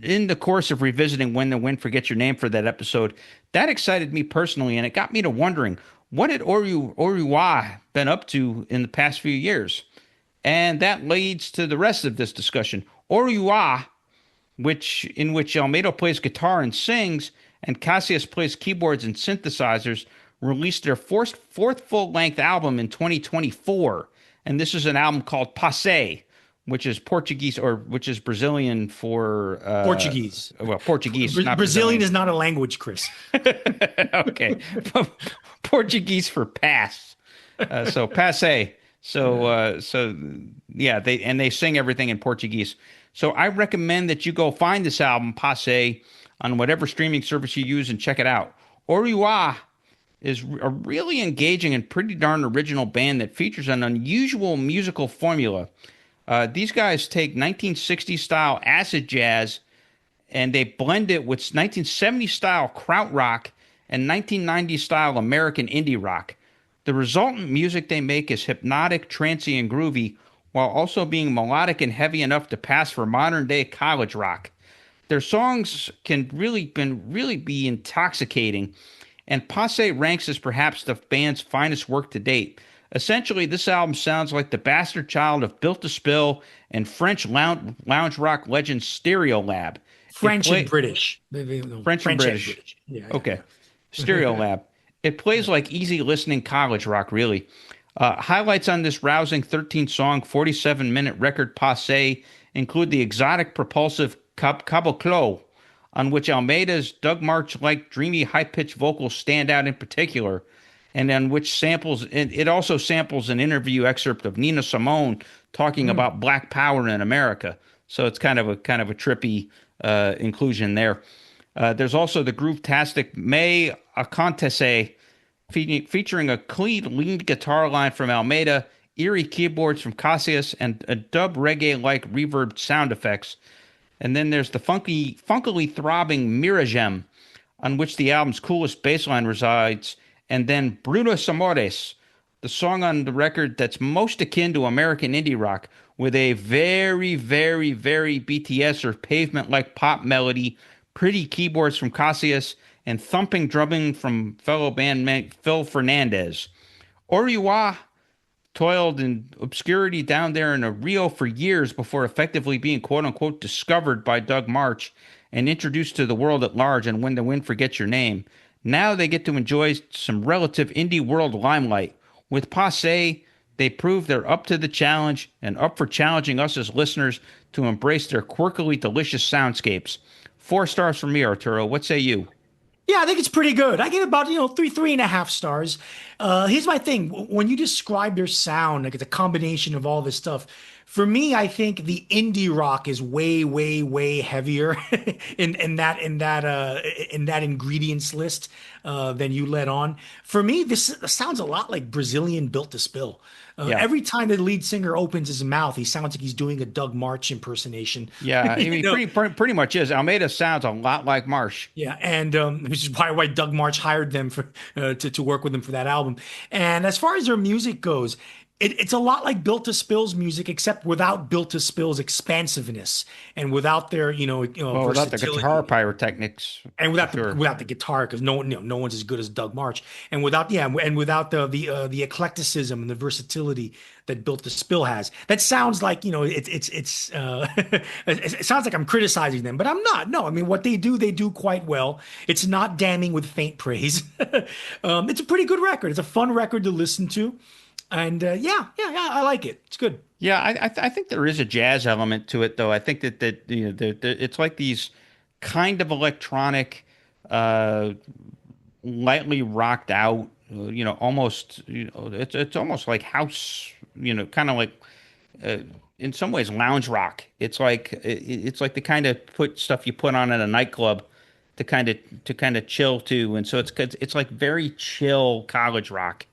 in the course of revisiting When the Wind Forgets Your Name for that episode, that excited me personally, and it got me to wondering, what had Orua been up to in the past few years? And that leads to the rest of this discussion. Orua, in which Almeida plays guitar and sings, and Cassius plays keyboards and synthesizers, released their fourth full-length album in 2024. And this is an album called Passe, which is Portuguese, or which is Brazilian for Portuguese. Well, Portuguese, not Brazilian is not a language, Chris. Okay, Portuguese for pass. So passe. So yeah, they sing everything in Portuguese. So I recommend that you go find this album Passe on whatever streaming service you use and check it out. Orua is a really engaging and pretty darn original band that features an unusual musical formula. These guys take 1960s style acid jazz and they blend it with 1970s style krautrock and 1990s style American indie rock. The resultant music they make is hypnotic, trancy, and groovy, while also being melodic and heavy enough to pass for modern day college rock. Their songs can really be intoxicating, and Passe ranks as perhaps the band's finest work to date. Essentially, this album sounds like the bastard child of Built to Spill and French lounge rock legend Stereolab. French and British. French and British. Yeah, okay. Yeah. Stereolab. It plays like easy listening college rock, really. Highlights on this rousing 13-song, 47-minute record Passe include the exotic, propulsive Caboclo, on which Almeida's Doug March-like dreamy, high-pitched vocals stand out in particular, and on which it also samples an interview excerpt of Nina Simone talking about Black Power in America. So it's kind of a trippy inclusion there. There's also the groove-tastic Me Acontece, featuring a clean lead guitar line from Almeida, eerie keyboards from Cassius, and a dub reggae-like reverb sound effects. And then there's the funkily throbbing Miragem, on which the album's coolest bass line resides, and then Brunos Amores, the song on the record that's most akin to American indie rock, with a very, very, very BTS or pavement-like pop melody, pretty keyboards from Cassius, and thumping drumming from fellow bandmate Phil Fernandez. Orua toiled in obscurity down there in Rio for years before effectively being quote-unquote discovered by Doug March and introduced to the world at large and When the Wind Forgets Your Name. Now they get to enjoy some relative indie world limelight. With Passe, they prove they're up to the challenge and up for challenging us as listeners to embrace their quirkily delicious soundscapes. 4 stars from me, Arturo. What say you? Yeah, I think it's pretty good. I give about, 3.5 stars. Here's my thing. When you describe their sound, like it's a combination of all this stuff. For me, I think the indie rock is way, way, way heavier in that ingredients list than you let on. For me, this sounds a lot like Brazilian Built to Spill. Yeah. Every time the lead singer opens his mouth, he sounds like he's doing a Doug March impersonation. Yeah, I mean, pretty much is. Almeida sounds a lot like Marsh. Yeah, and which is why Doug March hired them to work with him for that album. And as far as their music goes, it's a lot like Built to Spill's music, except without Built to Spill's expansiveness and without their without the guitar pyrotechnics, and without the guitar, because no one's as good as Doug March, and without the eclecticism and the versatility that Built to Spill has. That sounds like it sounds like I'm criticizing them, but I'm not. No, I mean what they do quite well. It's not damning with faint praise. It's a pretty good record. It's a fun record to listen to. And yeah, I like it. It's good. Yeah, I think there is a jazz element to it, though. I think that it's like these kind of electronic, lightly rocked out, almost, it's almost like house, kind of like, in some ways, lounge rock. It's like the kind of stuff you put on at a nightclub to kind of chill to, and so it's like very chill college rock.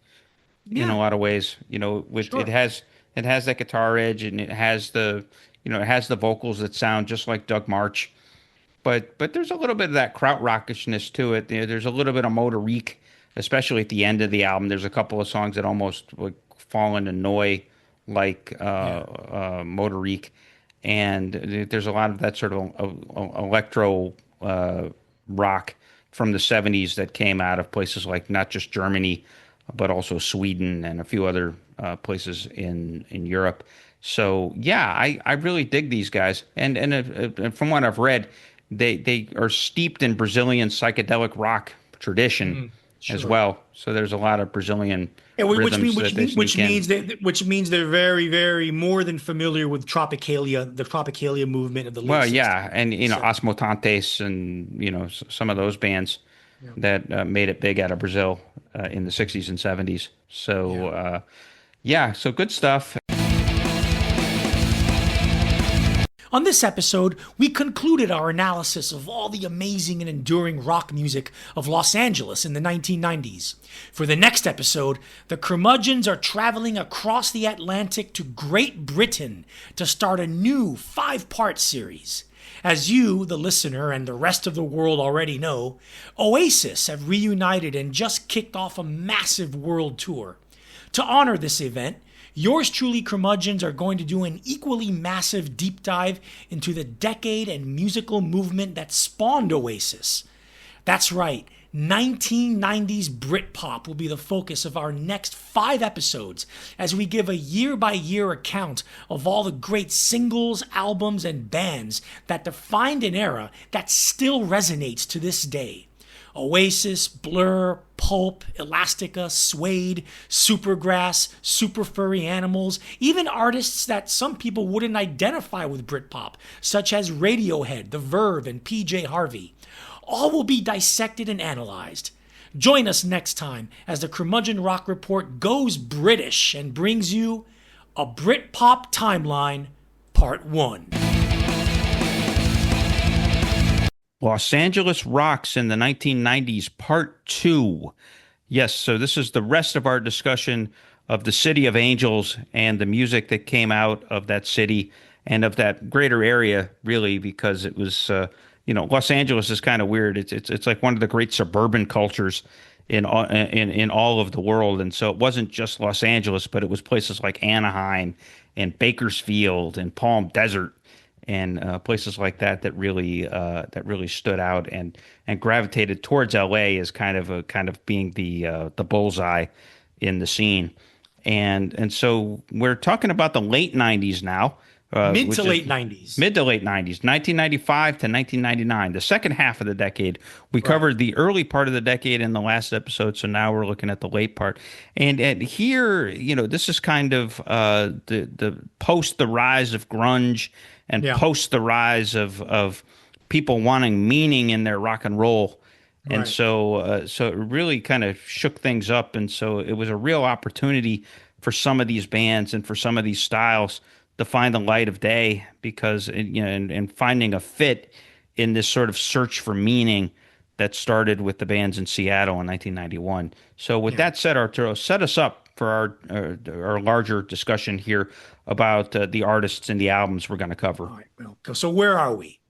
In a lot of ways, Sure. it has that guitar edge, and it has the vocals that sound just like Doug March, but there's a little bit of that krautrockishness to it. There's a little bit of Motorique, especially at the end of the album. There's a couple of songs that almost like fall into Noi like Motorique, and there's a lot of that sort of electro rock from the 70s that came out of places like not just Germany, but also Sweden and a few other places in Europe. So yeah, I really dig these guys, and from what I've read, they are steeped in Brazilian psychedelic rock tradition as Sure. well. So there's a lot of Brazilian And rhythms that they sneak in. which means they're very, very more than familiar with Tropicalia, the Tropicalia movement of the late Well, 60s. yeah, and So, Os Mutantes and some of those bands yeah. that made it big out of Brazil in the 60s and 70s. So yeah, so good stuff. On this episode, we concluded our analysis of all the amazing and enduring rock music of Los Angeles in the 1990s. For the next episode, the Curmudgeons are traveling across the Atlantic to Great Britain to start a new 5-part series. As you, the listener, and the rest of the world already know, Oasis have reunited and just kicked off a massive world tour. To honor this event, yours truly, Curmudgeons, are going to do an equally massive deep dive into the decade and musical movement that spawned Oasis. That's right, 1990s Britpop will be the focus of our next 5 episodes as we give a year-by-year account of all the great singles, albums, and bands that defined an era that still resonates to this day. Oasis, Blur, Pulp, Elastica, Suede, Supergrass, Super Furry Animals, even artists that some people wouldn't identify with Britpop, such as Radiohead, The Verve, and PJ Harvey. All will be dissected and analyzed. Join us next time as the Curmudgeon Rock Report goes British and brings you a Britpop Timeline, Part 1. Los Angeles Rocks in the 1990s, Part 2. Yes, so this is the rest of our discussion of the City of Angels and the music that came out of that city and of that greater area, really, because it was, Los Angeles is kind of weird. It's like one of the great suburban cultures in all of the world, and so it wasn't just Los Angeles, but it was places like Anaheim and Bakersfield and Palm Desert and places like that really stood out and gravitated towards LA as kind of being the bullseye in the scene. And so we're talking about the late 90s now. Mid to late 90s. Mid to late 90s, 1995 to 1999, the second half of the decade. We covered the early part of the decade in the last episode, so now we're looking at the late part. And here, this is kind of the post the rise of grunge and post the rise of people wanting meaning in their rock and roll. And so it really kind of shook things up. And so it was a real opportunity for some of these bands and for some of these styles to find the light of day because, and finding a fit in this sort of search for meaning that started with the bands in Seattle in 1991. So with that said, Arturo, set us up for our larger discussion here about the artists and the albums we're going to cover. All right, well, so where are we?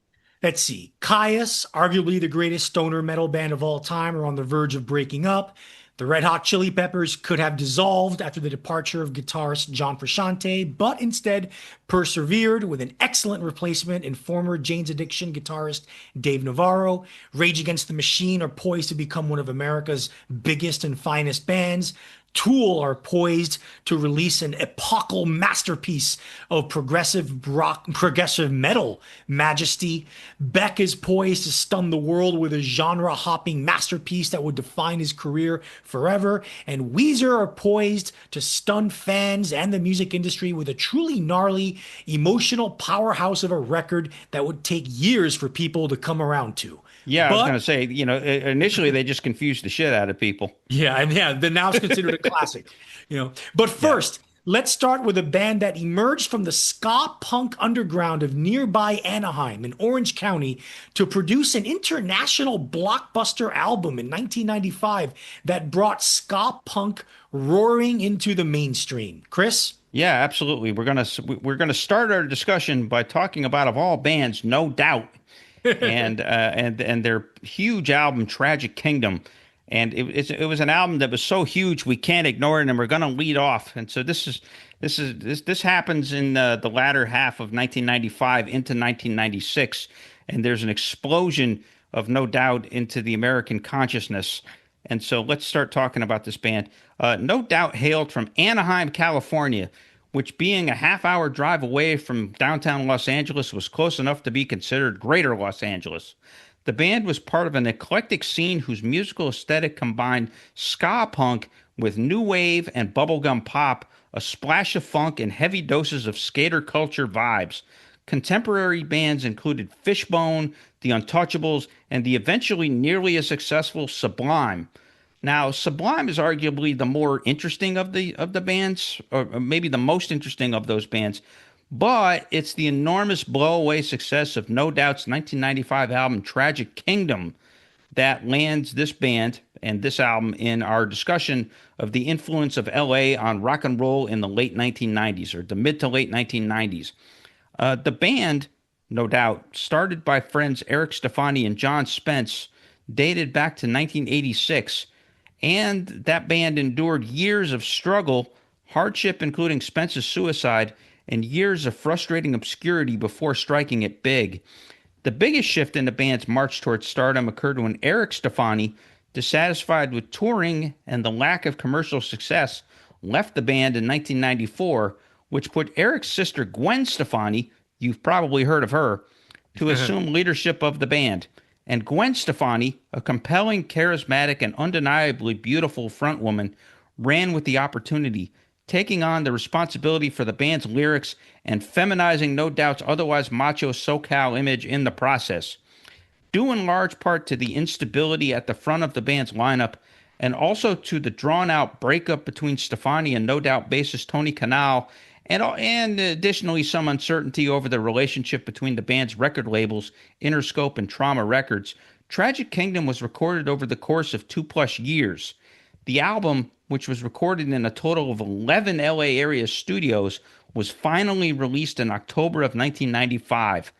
Let's see. Kyuss, arguably the greatest stoner metal band of all time, are on the verge of breaking up. The Red Hot Chili Peppers could have dissolved after the departure of guitarist John Frusciante, but instead persevered with an excellent replacement in former Jane's Addiction guitarist Dave Navarro. Rage Against the Machine are poised to become one of America's biggest and finest bands. Tool are poised to release an epochal masterpiece of progressive rock, progressive metal majesty. Beck is poised to stun the world with a genre-hopping masterpiece that would define his career forever. And Weezer are poised to stun fans and the music industry with a truly gnarly, emotional powerhouse of a record that would take years for people to come around to. Yeah, I was going to say, initially they just confused the shit out of people. Yeah, the now it's considered a classic, But first, let's start with a band that emerged from the ska punk underground of nearby Anaheim in Orange County to produce an international blockbuster album in 1995 that brought ska punk roaring into the mainstream. Chris? Yeah, absolutely. We're gonna start our discussion by talking about, of all bands, No Doubt. and their huge album Tragic Kingdom. And it was an album that was so huge we can't ignore it, and we're going to lead off. And so this happens in the latter half of 1995 into 1996, and there's an explosion of No Doubt into the American consciousness. And so let's start talking about this band. No Doubt hailed from Anaheim, California, which, being a half-hour drive away from downtown Los Angeles, was close enough to be considered Greater Los Angeles. The band was part of an eclectic scene whose musical aesthetic combined ska punk with new wave and bubblegum pop, a splash of funk, and heavy doses of skater culture vibes. Contemporary bands included Fishbone, The Untouchables, and the eventually nearly as successful Sublime. Now, Sublime is arguably the more interesting of the bands, or maybe the most interesting of those bands, but it's the enormous blowaway success of No Doubt's 1995 album Tragic Kingdom that lands this band and this album in our discussion of the influence of LA on rock and roll in the late 1990s, or the mid to late 1990s. The band, No Doubt, started by friends Eric Stefani and John Spence, dated back to 1986, and that band endured years of struggle, hardship including Spence's suicide, and years of frustrating obscurity before striking it big. The biggest shift in the band's march towards stardom occurred when Eric Stefani, dissatisfied with touring and the lack of commercial success, left the band in 1994, which put Eric's sister Gwen Stefani, you've probably heard of her, to assume leadership of the band. And Gwen Stefani, a compelling, charismatic, and undeniably beautiful frontwoman, ran with the opportunity, taking on the responsibility for the band's lyrics and feminizing No Doubt's otherwise macho SoCal image in the process. Due in large part to the instability at the front of the band's lineup, and also to the drawn-out breakup between Stefani and No Doubt bassist Tony Kanal, and additionally some uncertainty over the relationship between the band's record labels, Interscope and Trauma Records, Tragic Kingdom was recorded over the course of 2+ years. The album, which was recorded in a total of 11 LA area studios, was finally released in October of 1995.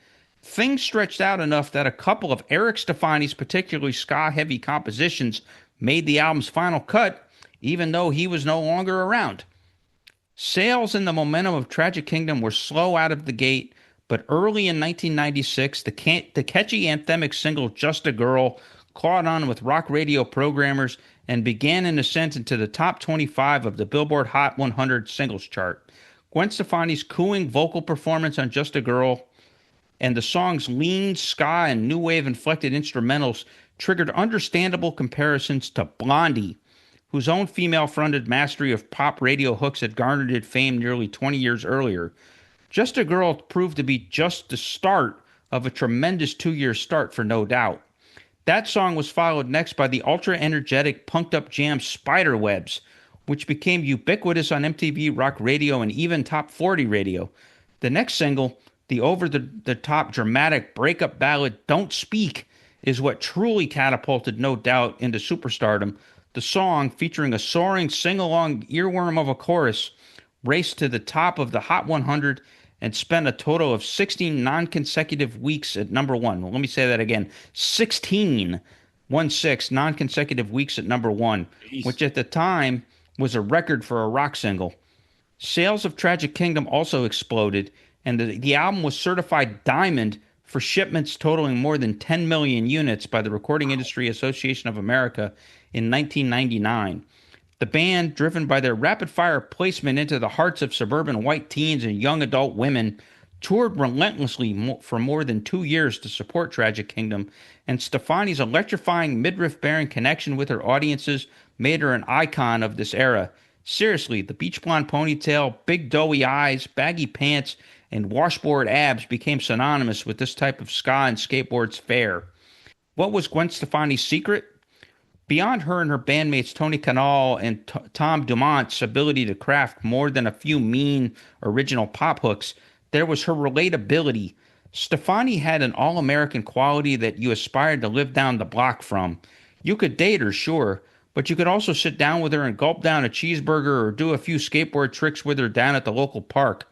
Things stretched out enough that a couple of Eric Stefani's particularly ska-heavy compositions made the album's final cut, even though he was no longer around. Sales and the momentum of Tragic Kingdom were slow out of the gate, but early in 1996, the catchy anthemic single Just a Girl caught on with rock radio programmers and began an ascent into the top 25 of the Billboard Hot 100 singles chart. Gwen Stefani's cooing vocal performance on Just a Girl and the song's lean ska and new wave inflected instrumentals triggered understandable comparisons to Blondie, whose own female-fronted mastery of pop radio hooks had garnered it fame nearly 20 years earlier. Just a Girl proved to be just the start of a tremendous 2-year start for No Doubt. That song was followed next by the ultra-energetic, punked-up jam Spiderwebs, which became ubiquitous on MTV Rock Radio and even Top 40 radio. The next single, the over-the-top dramatic breakup ballad Don't Speak, is what truly catapulted No Doubt into superstardom. The song, featuring a soaring sing-along earworm of a chorus, raced to the top of the Hot 100 and spent a total of 16 non-consecutive weeks at number one. Well, let me say that again. 16 non-consecutive weeks at number one, which at the time was a record for a rock single. Sales of Tragic Kingdom also exploded, and the album was certified diamond for shipments totaling more than 10 million units by the Recording Industry Association of America in 1999. The band, driven by their rapid-fire placement into the hearts of suburban white teens and young adult women, toured relentlessly for more than 2 years to support Tragic Kingdom, and Stefani's electrifying midriff-bearing connection with her audiences made her an icon of this era. Seriously, the beach blonde ponytail, big doughy eyes, baggy pants, and washboard abs became synonymous with this type of ska and skateboards fare. What was Gwen Stefani's secret? Beyond her and her bandmates Tony Kanal and Tom Dumont's ability to craft more than a few mean original pop hooks, there was her relatability. Stefani had an all-American quality that you aspired to live down the block from. You could date her, sure, but you could also sit down with her and gulp down a cheeseburger or do a few skateboard tricks with her down at the local park.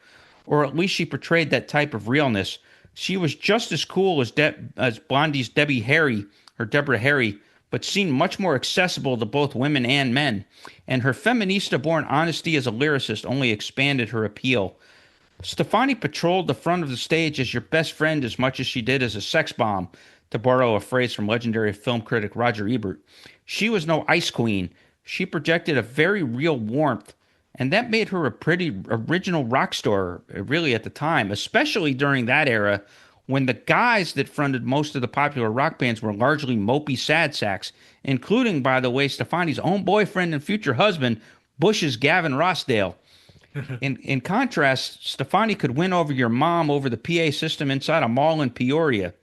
Or at least she portrayed that type of realness. She was just as cool as Blondie's Debbie Harry, or Deborah Harry, but seemed much more accessible to both women and men. And her feminista-born honesty as a lyricist only expanded her appeal. Stefani patrolled the front of the stage as your best friend as much as she did as a sex bomb, to borrow a phrase from legendary film critic Roger Ebert. She was no ice queen. She projected a very real warmth, and that made her a pretty original rock star, really, at the time, especially during that era when the guys that fronted most of the popular rock bands were largely mopey sad sacks, including, by the way, Stefani's own boyfriend and future husband, Bush's Gavin Rossdale. In contrast, Stefani could win over your mom over the PA system inside a mall in Peoria.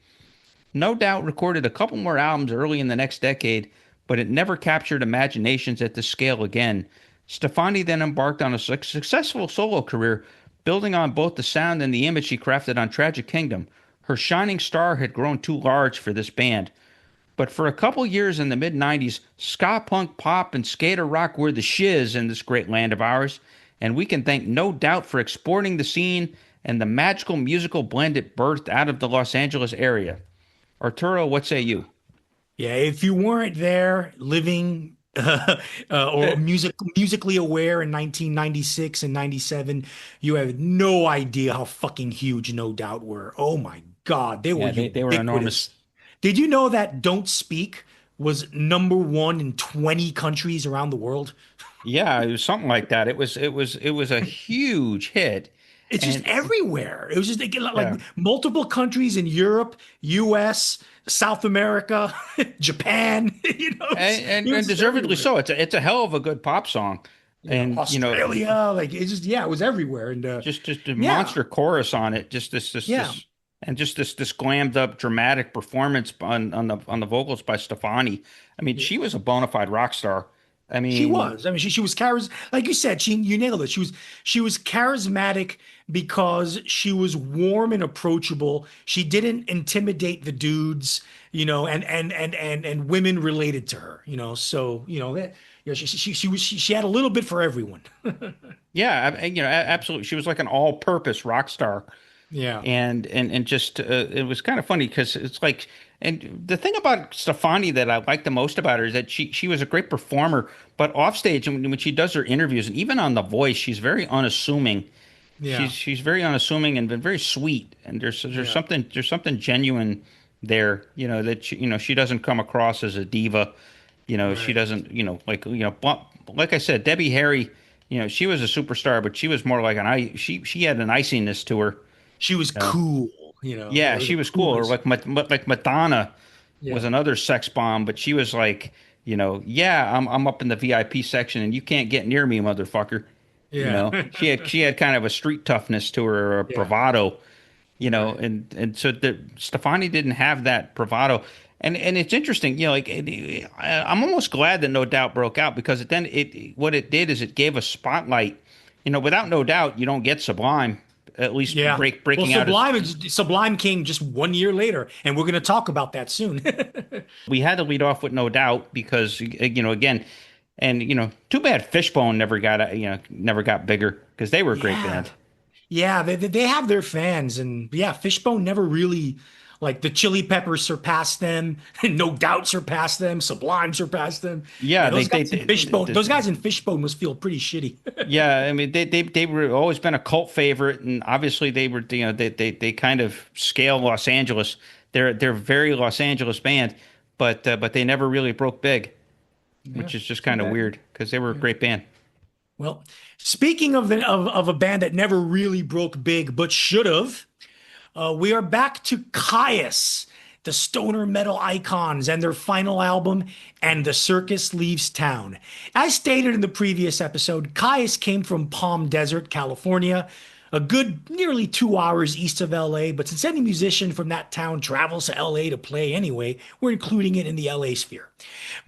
No Doubt recorded a couple more albums early in the next decade, but it never captured imaginations at this scale again. Stefani then embarked on a successful solo career, building on both the sound and the image she crafted on Tragic Kingdom. Her shining star had grown too large for this band. But for a couple years in the mid-90s, ska punk, pop, and skater rock were the shiz in this great land of ours, and we can thank No Doubt for exporting the scene and the magical musical blend it birthed out of the Los Angeles area. Arturo, what say you? Yeah, if you weren't there living or musically aware in 1996 and 97, you have no idea how fucking huge No Doubt were. Oh my God, they were They were enormous. Did you know that Don't Speak was #1 in 20 countries around the world? Yeah, it was something like that. It was a huge hit. It's just And everywhere. It was just like yeah. multiple countries in Europe, US, South America, Japan, And, it and was deservedly everywhere. so. It's a hell of a good pop song. And Australia, like it's just it was everywhere. And just a yeah, monster chorus on it. Just yeah, this glammed up dramatic performance on the vocals by Stefani. I mean, yeah. she was a bona fide rock star. I She mean, was. I mean, she was like you said, you nailed it. She was charismatic because she was warm and approachable. She didn't intimidate the dudes, and women related to her, So, that she had a little bit for everyone. yeah, absolutely. She was like an all-purpose rock star. Yeah. And just it was kind of funny because it's like, and the thing about Stefani that I like the most about her is that she was a great performer, but offstage and when she does her interviews and even on The Voice, she's very unassuming. Yeah. She's very unassuming and very sweet, and there's Yeah. something genuine there, that she doesn't come across as a diva, she Right. doesn't, like I said, Debbie Harry, she was a superstar, but she was more like she had an iciness to her. She was cool, Yeah, or she the was cool. Or coolest. like Madonna was Yeah. another sex bomb, but she was like, yeah, I'm up in the VIP section and you can't get near me, motherfucker. Yeah. She had kind of a street toughness to her, or a Yeah. bravado, Right. and so Stefani didn't have that bravado. And it's interesting, I'm almost glad that No Doubt broke out because what it did is it gave a spotlight. Without No Doubt, you don't get Sublime, at least Yeah. Well, breaking out as Sublime came just 1 year later, and we're going to talk about that soon. we had to lead off with No Doubt because again, and too bad Fishbone never got bigger because they were a great Yeah. band. Yeah, they have their fans, and yeah, Fishbone never really like the Chili Peppers surpassed them, No Doubt surpassed them, Sublime surpassed them. Yeah, Yeah, those guys in Fishbone must feel pretty shitty. yeah. I mean, they were always been a cult favorite, and obviously they were they kind of scale Los Angeles. They're a very Los Angeles band, but they never really broke big, Yeah, which is just too kind of bad. weird because they were a great band. Well, speaking of a band that never really broke big but should have, we are back to Kyuss, the stoner metal icons, and their final album, And the Circus Leaves Town. As stated in the previous episode, Kyuss came from Palm Desert, California, a good nearly 2 hours east of LA, but since any musician from that town travels to LA to play anyway, we're including it in the LA sphere.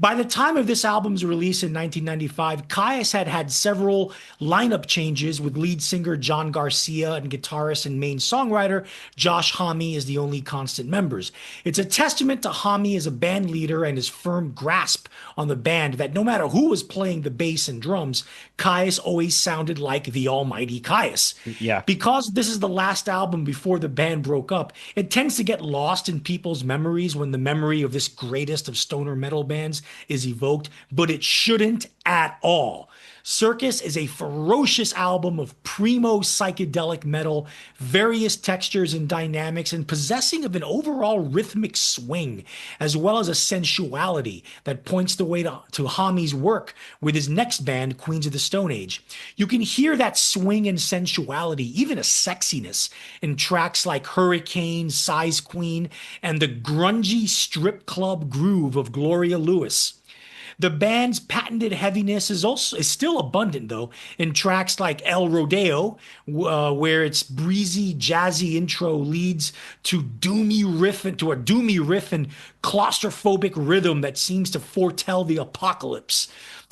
By the time of this album's release in 1995, Kyuss had had several lineup changes with lead singer John Garcia and guitarist and main songwriter Josh Homme as the only constant members. It's a testament to Homme as a band leader and his firm grasp on the band that no matter who was playing the bass and drums, Kyuss always sounded like the almighty Kyuss. Yeah. Yeah. Because this is the last album before the band broke up, it tends to get lost in people's memories when the memory of this greatest of stoner metal bands is evoked, but it shouldn't at all. Circus is a ferocious album of primo psychedelic metal, various textures and dynamics, and possessing of an overall rhythmic swing, as well as a sensuality that points the way to Hami's work with his next band, Queens of the Stone Age. You can hear that swing and sensuality, even a sexiness, in tracks like Hurricane, Size Queen, and the grungy strip club groove of Gloria Lewis. The band's patented heaviness is still abundant though in tracks like El Rodeo, where its breezy, jazzy intro leads to a doomy riff and claustrophobic rhythm that seems to foretell the apocalypse.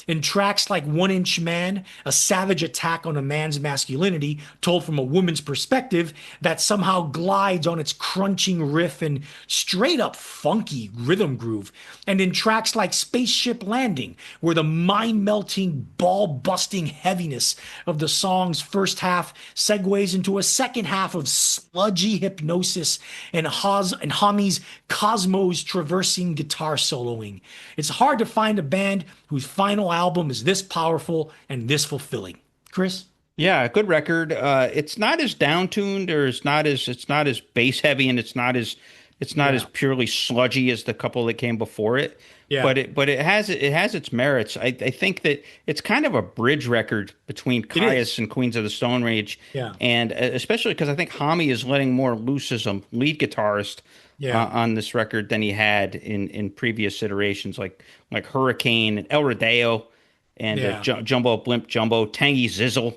In tracks like One Inch Man, a savage attack on a man's masculinity told from a woman's perspective that somehow glides on its crunching riff and straight up funky rhythm groove. And in tracks like Spaceship Landing, where the mind-melting, ball-busting heaviness of the song's first half segues into a second half of sludgy hypnosis and Hami's cosmos traversing guitar soloing. It's hard to find a band whose final album is this powerful and this fulfilling. Chris? Yeah, good record. It's not as downtuned, or it's not as bass heavy, and it's not as purely sludgy as the couple that came before it. Yeah. But it has its merits. I think that it's kind of a bridge record between Kyuss and Queens of the Stone Age. Yeah. And especially because I think Hami is letting more loose as a lead guitarist on this record than he had in previous iterations, like Hurricane and El Rodeo and Jumbo Blimp Jumbo, Tangy Zizzle,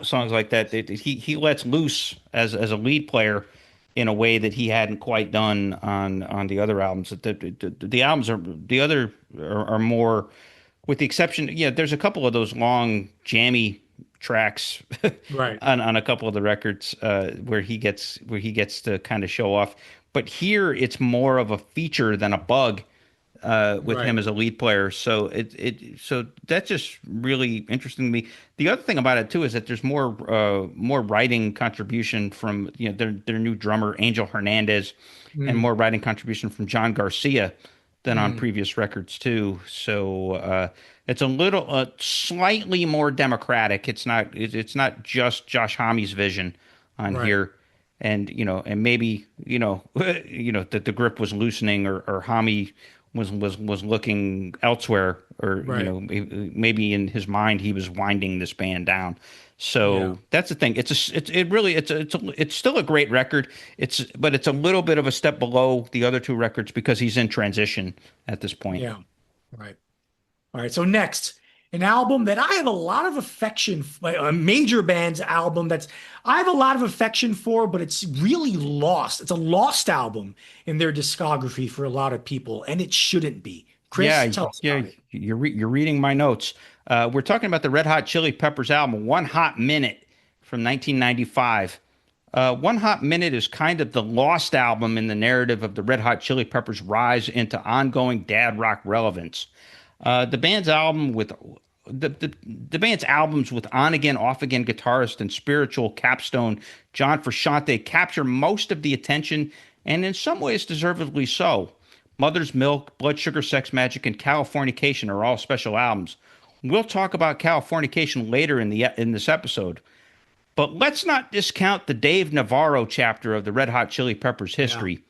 songs like that. He lets loose as a lead player in a way that he hadn't quite done on the other albums. The albums are more, with the exception, there's a couple of those long jammy tracks right on a couple of the records where he gets to kind of show off. But here it's more of a feature than a bug with him as a lead player. So so that's just really interesting to me. The other thing about it too is that there's more writing contribution from their new drummer Angel Hernandez, and more writing contribution from John Garcia than on previous records too. So it's a little slightly more democratic. It's not just Josh Homme's vision on here. And and maybe that the grip was loosening, or Homme was looking elsewhere, or maybe in his mind he was winding this band down. So that's the thing. It's still a great record. But it's a little bit of a step below the other two records because he's in transition at this point. Yeah, right. All right. So next, an album that I have a lot of affection, a major band's album that I have a lot of affection for, but it's really lost. It's a lost album in their discography for a lot of people, and it shouldn't be. Chris, tell us about it. You're reading my notes. We're talking about the Red Hot Chili Peppers album, One Hot Minute from 1995. One Hot Minute is kind of the lost album in the narrative of the Red Hot Chili Peppers' rise into ongoing dad rock relevance. The band's albums with on-again, off-again guitarist and spiritual capstone John Frusciante capture most of the attention, and in some ways deservedly so. Mother's Milk, Blood Sugar Sex Magic, and Californication are all special albums. We'll talk about Californication later in this episode. But let's not discount the Dave Navarro chapter of the Red Hot Chili Peppers history.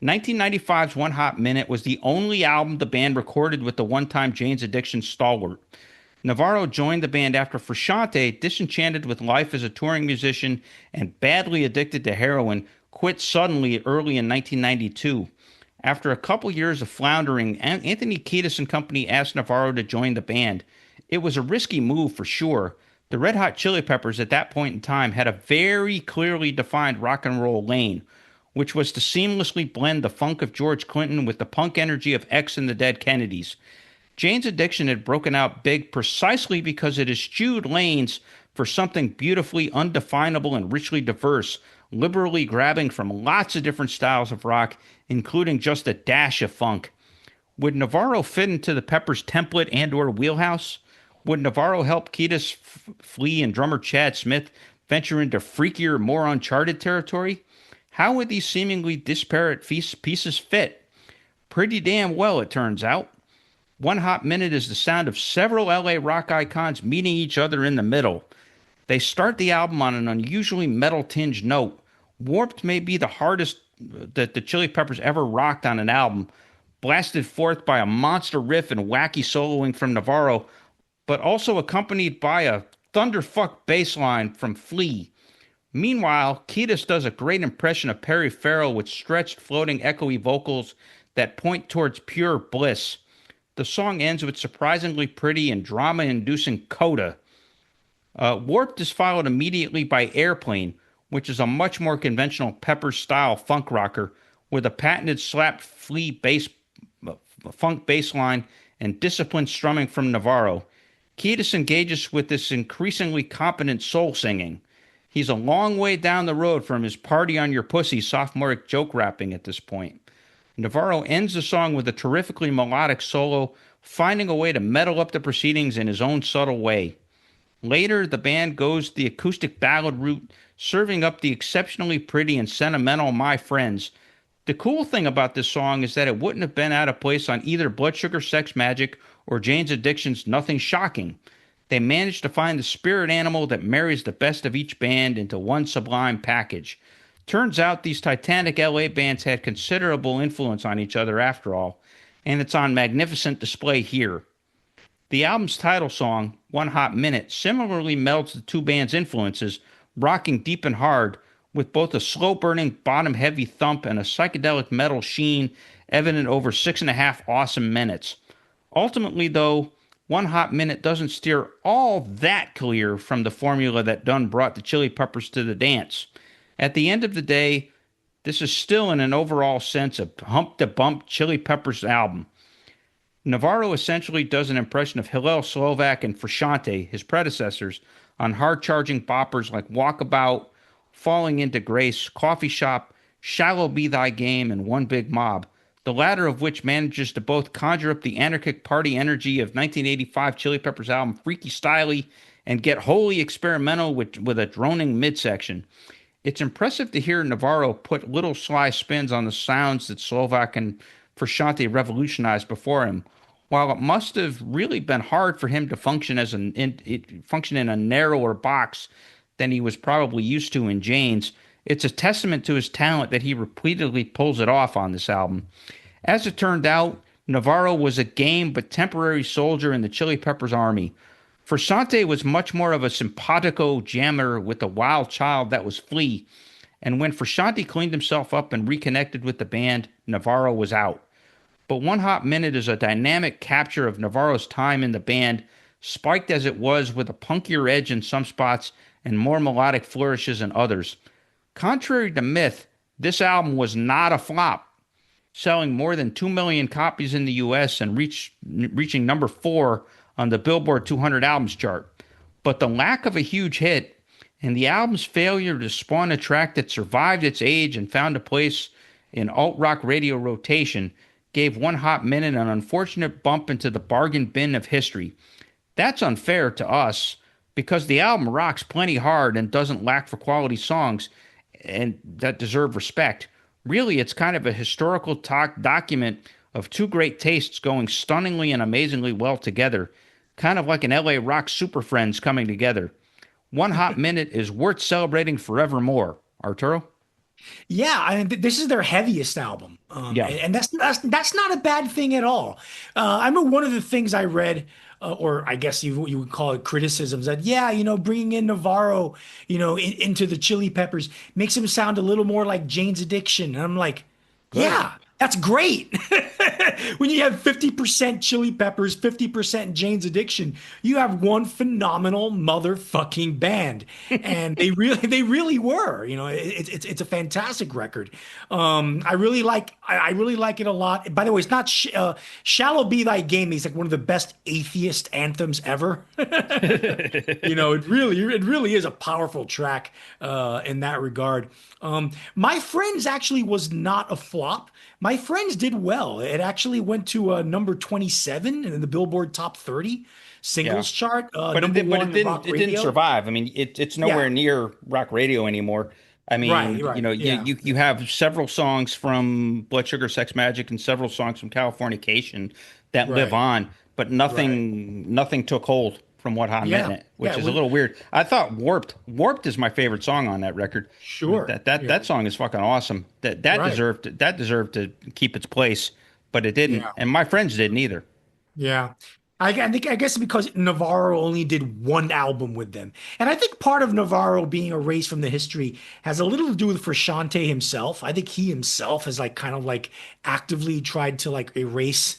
1995's One Hot Minute was the only album the band recorded with the one-time Jane's Addiction stalwart. Navarro joined the band after Frusciante, disenchanted with life as a touring musician and badly addicted to heroin, quit suddenly early in 1992. After a couple years of floundering, Anthony Kiedis and company asked Navarro to join the band. It was a risky move for sure. The Red Hot Chili Peppers at that point in time had a very clearly defined rock and roll lane, which was to seamlessly blend the funk of George Clinton with the punk energy of X and the Dead Kennedys. Jane's Addiction had broken out big precisely because it eschewed lanes for something beautifully undefinable and richly diverse, liberally grabbing from lots of different styles of rock, including just a dash of funk. Would Navarro fit into the Peppers' template and or wheelhouse? Would Navarro help Kiedis, Flea, and drummer Chad Smith venture into freakier, more uncharted territory? How would these seemingly disparate pieces fit? Pretty damn well, it turns out. One Hot Minute is the sound of several LA rock icons meeting each other in the middle. They start the album on an unusually metal-tinged note. Warped may be the hardest that the Chili Peppers ever rocked on an album, blasted forth by a monster riff and wacky soloing from Navarro, but also accompanied by a thunderfuck bass line from Flea. Meanwhile, Kiedis does a great impression of Perry Farrell with stretched, floating, echoey vocals that point towards pure bliss. The song ends with surprisingly pretty and drama-inducing coda. Warped is followed immediately by Airplane, which is a much more conventional Peppers-style funk rocker with a patented slap Flea bass, funk bass line and disciplined strumming from Navarro. Kiedis engages with this increasingly competent soul singing. He's a long way down the road from his Party on Your Pussy sophomoric joke rapping at this point. Navarro ends the song with a terrifically melodic solo, finding a way to metal up the proceedings in his own subtle way. Later, the band goes the acoustic ballad route, serving up the exceptionally pretty and sentimental My Friends. The cool thing about this song is that it wouldn't have been out of place on either Blood Sugar Sex Magic or Jane's Addiction's Nothing Shocking. They managed to find the spirit animal that marries the best of each band into one sublime package. Turns out these titanic LA bands had considerable influence on each other after all, and it's on magnificent display here. The album's title song, One Hot Minute, similarly melds the two bands' influences, rocking deep and hard, with both a slow-burning, bottom-heavy thump and a psychedelic metal sheen evident over 6.5 awesome minutes. Ultimately, though, One Hot Minute doesn't steer all that clear from the formula that done brought the Chili Peppers to the dance. At the end of the day, this is still in an overall sense a hump-to-bump Chili Peppers album. Navarro essentially does an impression of Hillel Slovak and Frusciante, his predecessors, on hard-charging boppers like Walkabout, Falling into Grace, Coffee Shop, Shallow Be Thy Game, and One Big Mob, the latter of which manages to both conjure up the anarchic party energy of 1985 Chili Peppers album Freaky Styley and get wholly experimental with a droning midsection. It's impressive to hear Navarro put little sly spins on the sounds that Slovak and Frusciante revolutionized before him. While it must have really been hard for him to function in a narrower box than he was probably used to in Jane's, it's a testament to his talent that he repeatedly pulls it off on this album. As it turned out, Navarro was a game but temporary soldier in the Chili Peppers army. Frusciante was much more of a simpatico jammer with the wild child that was Flea, and when Frusciante cleaned himself up and reconnected with the band, Navarro was out. But One Hot Minute is a dynamic capture of Navarro's time in the band, spiked as it was with a punkier edge in some spots and more melodic flourishes in others. Contrary to myth, this album was not a flop, selling more than 2 million copies in the US and reaching number 4 on the Billboard 200 albums chart. But the lack of a huge hit and the album's failure to spawn a track that survived its age and found a place in alt-rock radio rotation gave One Hot Minute an unfortunate bump into the bargain bin of history. That's unfair to us because the album rocks plenty hard and doesn't lack for quality songs and that deserve respect. Really, it's kind of a historical document of two great tastes going stunningly and amazingly well together, kind of like an LA rock super friends coming together. One Hot Minute is worth celebrating forevermore. Arturo? Yeah, I mean, this is their heaviest album, and that's not a bad thing at all. I remember one of the things I read, or I guess you would call it criticisms, that bringing in Navarro, into the Chili Peppers makes him sound a little more like Jane's Addiction, and I'm like, good. Yeah, that's great. When you have 50% Chili Peppers, 50% Jane's Addiction, you have one phenomenal motherfucking band, and they really were. It's a fantastic record. I really like it a lot. By the way, it's not "Shallow Be Thy Game." It's like one of the best atheist anthems ever. It really is a powerful track in that regard. My Friends actually was not a flop. My Friends did well. It actually went to number 27 in the Billboard Top 30. Yeah. singles chart, But number but one in rock it didn't radio. survive. I mean, it's nowhere Yeah, near rock radio anymore. I mean, right, yeah, you have several songs from Blood Sugar Sex Magic and several songs from Californication that live right, on, but right. nothing took hold from What Hot Yeah, Minute, yeah, which is a little weird. I thought Warped is my favorite song on that record. sure, That song is fucking awesome. right, That deserved to keep its place, but it didn't, yeah. and my friends didn't either. Yeah. I guess because Navarro only did one album with them. And I think part of Navarro being erased from the history has a little to do with Frusciante himself. I think he himself has like kind of like actively tried to like erase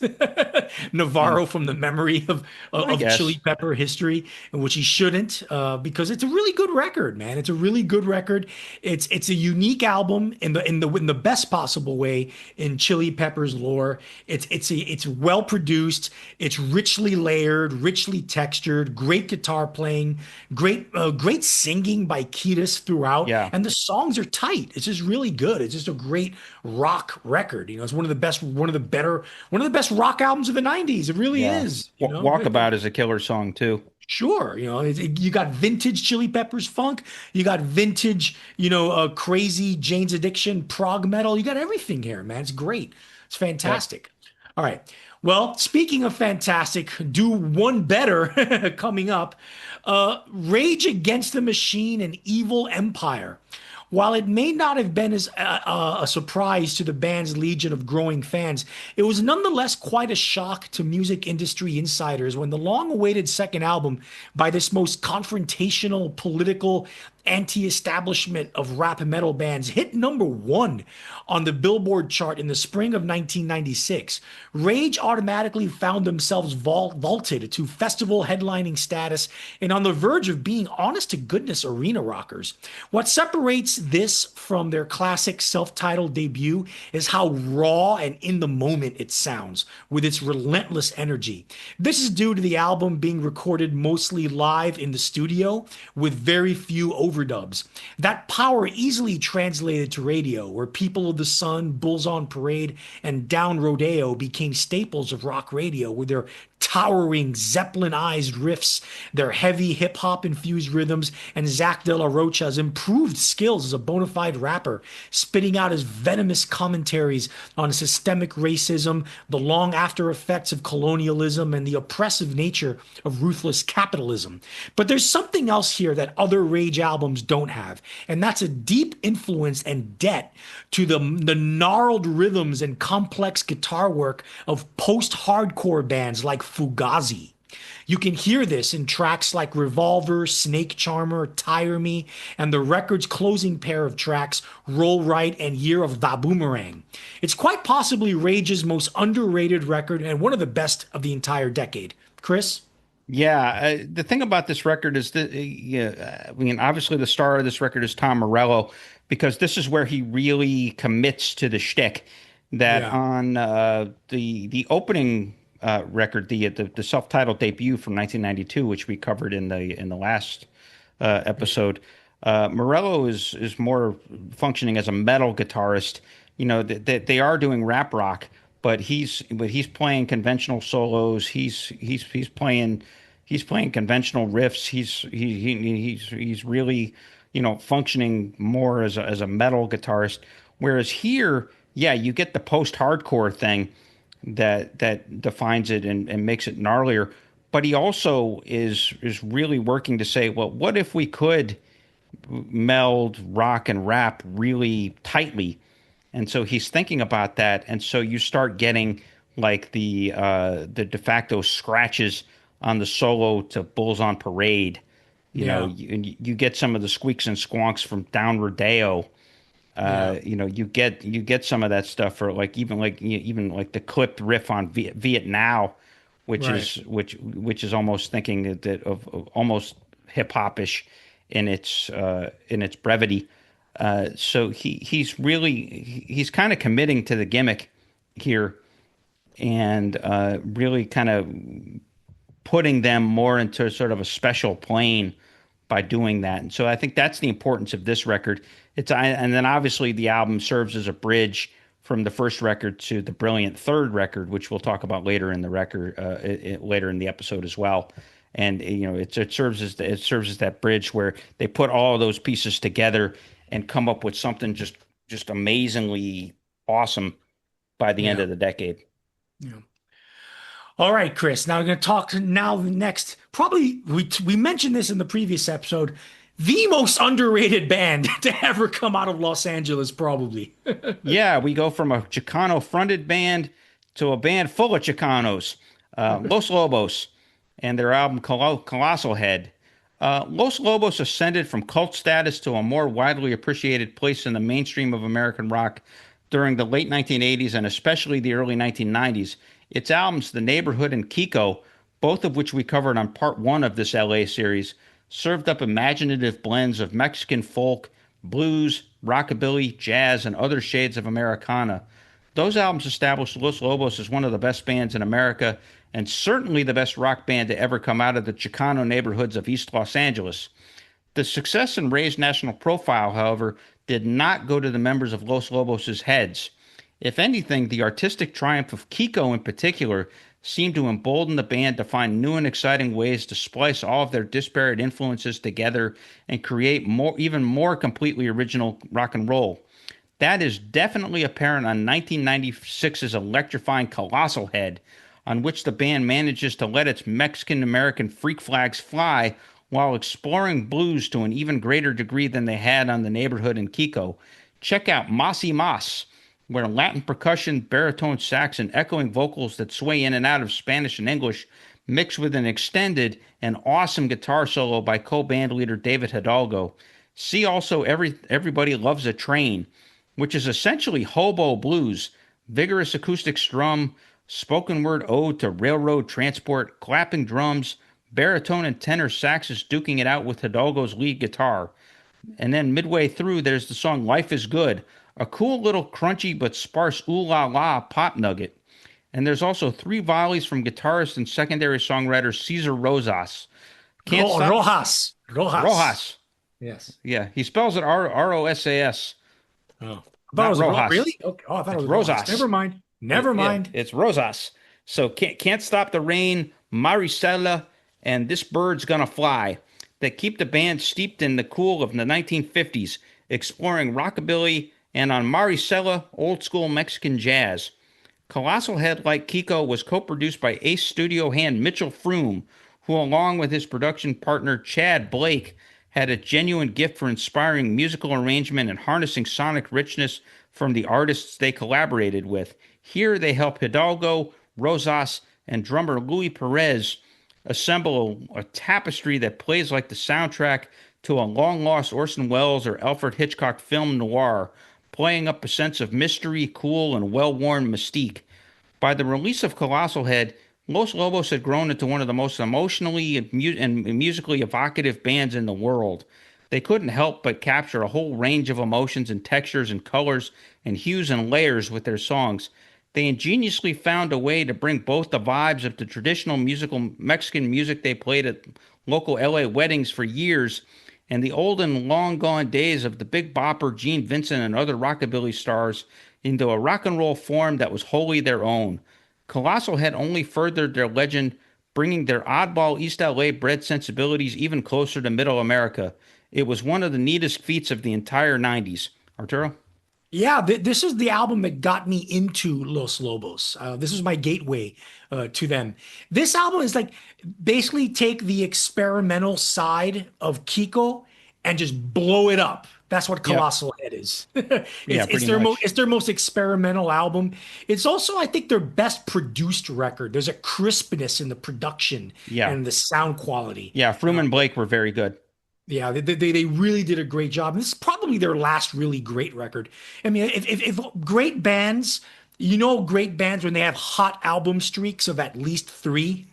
Mm, Navarro from the memory I of guess. Chili Pepper history, in which he shouldn't, because it's a really good record, man. It's a really good record. It's a unique album in the best possible way in Chili Pepper's lore. It's well produced. It's richly layered, richly textured, great guitar playing, great singing by Kiedis throughout, Yeah. and the songs are tight. It's just really good. It's just a great rock record. It's one of the best rock albums of the '90s. It really Yeah. is. Walkabout is a killer song too. Sure, you got vintage Chili Peppers funk, you got vintage, crazy Jane's Addiction prog metal. You got everything here, man. It's great. It's Yep. fantastic. All right. Well, speaking of fantastic, do one better coming up. Rage Against the Machine and Evil Empire. While it may not have been as a surprise to the band's legion of growing fans, it was nonetheless quite a shock to music industry insiders when the long-awaited second album by this most confrontational, political, anti-establishment of rap metal bands hit number one on the Billboard chart in the spring of 1996. Rage automatically found themselves vaulted to festival headlining status and on the verge of being honest to goodness arena rockers. What separates this from their classic self-titled debut is how raw and in the moment it sounds with its relentless energy. This is due to the album being recorded mostly live in the studio with very few overdubs. That power easily translated to radio, where People of the Sun, Bulls on Parade, and Down Rodeo became staples of rock radio with their towering Zeppelin-ized riffs, their heavy hip-hop infused rhythms, and Zach De La Rocha's improved skills as a bona fide rapper, spitting out his venomous commentaries on systemic racism, the long after effects of colonialism, and the oppressive nature of ruthless capitalism. But there's something else here that other Rage albums don't have, and that's a deep influence and debt to the gnarled rhythms and complex guitar work of post-hardcore bands like Fugazi. You can hear this in tracks like Revolver, Snake Charmer, Tire Me, and the record's closing pair of tracks, Roll Right and Year of the Boomerang. It's quite possibly Rage's most underrated record and one of the best of the entire decade. Chris? Yeah, the thing about this record is that, yeah, I mean, obviously the star of this record is Tom Morello, because this is where he really commits to the shtick. That Yeah. on the opening record, the self-titled debut from 1992, which we covered in the last episode, Morello is more functioning as a metal guitarist. They are doing rap rock, but he's playing conventional solos. He's playing conventional riffs. He's really, functioning more as a metal guitarist. Whereas here, yeah, you get the post-hardcore thing that defines it and makes it gnarlier. But he also is really working to say, well, what if we could meld rock and rap really tightly? And so he's thinking about that, and so you start getting like the de facto scratches on the solo to Bulls on Parade. Yeah. You get some of the squeaks and squonks from Down Rodeo. Yeah. You get some of that stuff for even like the clipped riff on Viet Now, Right. which is almost thinking of almost hip hopish in its brevity. So he's kind of committing to the gimmick here, and really kind of putting them more into sort of a special plane by doing that. And so I think that's the importance of this record. And then obviously the album serves as a bridge from the first record to the brilliant third record, which we'll talk about later in the record, later in the episode as well. And it serves as that bridge where they put all of those pieces together and come up with something just amazingly awesome by the end Yeah. of the decade. Yeah. All right, Chris. Now we're going to talk now next. Probably we mentioned this in the previous episode. The most underrated band to ever come out of Los Angeles, probably. Yeah, we go from a Chicano fronted band to a band full of Chicanos, Los Lobos, and their album Colossal Head. Los Lobos ascended from cult status to a more widely appreciated place in the mainstream of American rock during the late 1980s and especially the early 1990s. Its albums, The Neighborhood and Kiko, both of which we covered on part one of this LA series, served up imaginative blends of Mexican folk, blues, rockabilly, jazz, and other shades of Americana. Those albums established Los Lobos as one of the best bands in America and certainly the best rock band to ever come out of the Chicano neighborhoods of East Los Angeles. The success and raised national profile, however, did not go to the members of Los Lobos' heads. If anything, the artistic triumph of Kiko in particular seemed to embolden the band to find new and exciting ways to splice all of their disparate influences together and create even more completely original rock and roll. That is definitely apparent on 1996's electrifying Colossal Head, on which the band manages to let its Mexican-American freak flags fly while exploring blues to an even greater degree than they had on The Neighborhood and Kiko. Check out Mas y Mas, where Latin percussion, baritone sax, and echoing vocals that sway in and out of Spanish and English mix with an extended and awesome guitar solo by co-band leader David Hidalgo. See also Everybody Loves a Train, which is essentially hobo blues, vigorous acoustic strum, spoken word ode to railroad transport, clapping drums, baritone and tenor saxes duking it out with Hidalgo's lead guitar. And then midway through, there's the song Life is Good, a cool little crunchy but sparse ooh-la-la pop nugget. And there's also 3 volleys from guitarist and secondary songwriter Cesar Rosas. Rojas. Rojas. Yes. Yeah, he spells it Rosas. Oh. I thought Not it was Rojas. really? Okay. Oh, I thought It's it was Rosas. Never mind. Never mind. Yeah, it's Rosas. So can't Stop the Rain, Maricela, and This Bird's Gonna Fly that keep the band steeped in the cool of the 1950s, exploring rockabilly and on Maricela, old school Mexican jazz. Colossal Head, like Kiko, was co-produced by Ace studio hand Mitchell Froome, who along with his production partner Chad Blake had a genuine gift for inspiring musical arrangement and harnessing sonic richness from the artists they collaborated with. Here they help Hidalgo, Rosas, and drummer Louis Perez assemble a tapestry that plays like the soundtrack to a long-lost Orson Welles or Alfred Hitchcock film noir, playing up a sense of mystery, cool, and well-worn mystique. By the release of Colossal Head, Los Lobos had grown into one of the most emotionally and musically evocative bands in the world. They couldn't help but capture a whole range of emotions and textures and colors and hues and layers with their songs. They ingeniously found a way to bring both the vibes of the traditional musical Mexican music they played at local LA weddings for years and the old and long gone days of the Big Bopper, Gene Vincent, and other rockabilly stars into a rock and roll form that was wholly their own. Colossal Head only furthered their legend, bringing their oddball East LA bred sensibilities even closer to Middle America. It was one of the neatest feats of the entire 90s. Arturo? Yeah, this is the album that got me into Los Lobos. This was my gateway to them. This album is like basically take the experimental side of Kiko and just blow it up. That's what Colossal Head is. It's their most experimental album. It's also, I think, their best produced record. There's a crispness in the production and the sound quality. Yeah, Froome and Blake were very good. Yeah, they really did a great job. And this is probably their last really great record. I mean, if great bands, great bands when they have hot album streaks of at least 3.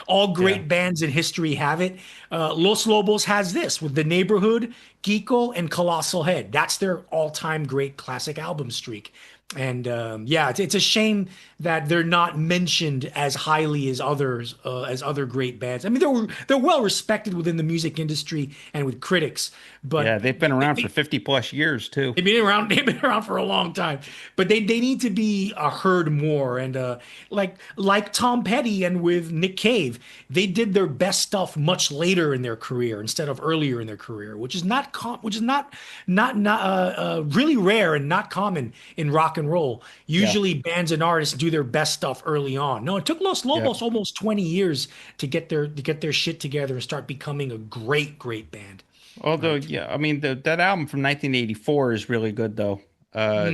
All great bands in history have it. Los Lobos has this with The Neighborhood, Kiko, and Colossal Head. That's their all-time great classic album streak. And yeah, it's a shame that they're not mentioned as highly as other great bands. I mean, they're well respected within the music industry and with critics, Yeah, but they've been around for 50 plus years too. they've been around. They've been around for a long time, but they need to be heard more. And like Tom Petty and with Nick Cave, they did their best stuff much later in their career instead of earlier in their career, which is not really rare and not common in rock and roll. Yeah. Usually, bands and artists do their best stuff early on. No, it took Los Yeah. Lobos almost 20 years to get their shit together and start becoming a great band. Although, yeah, I mean that album from 1984 is really good though. Right.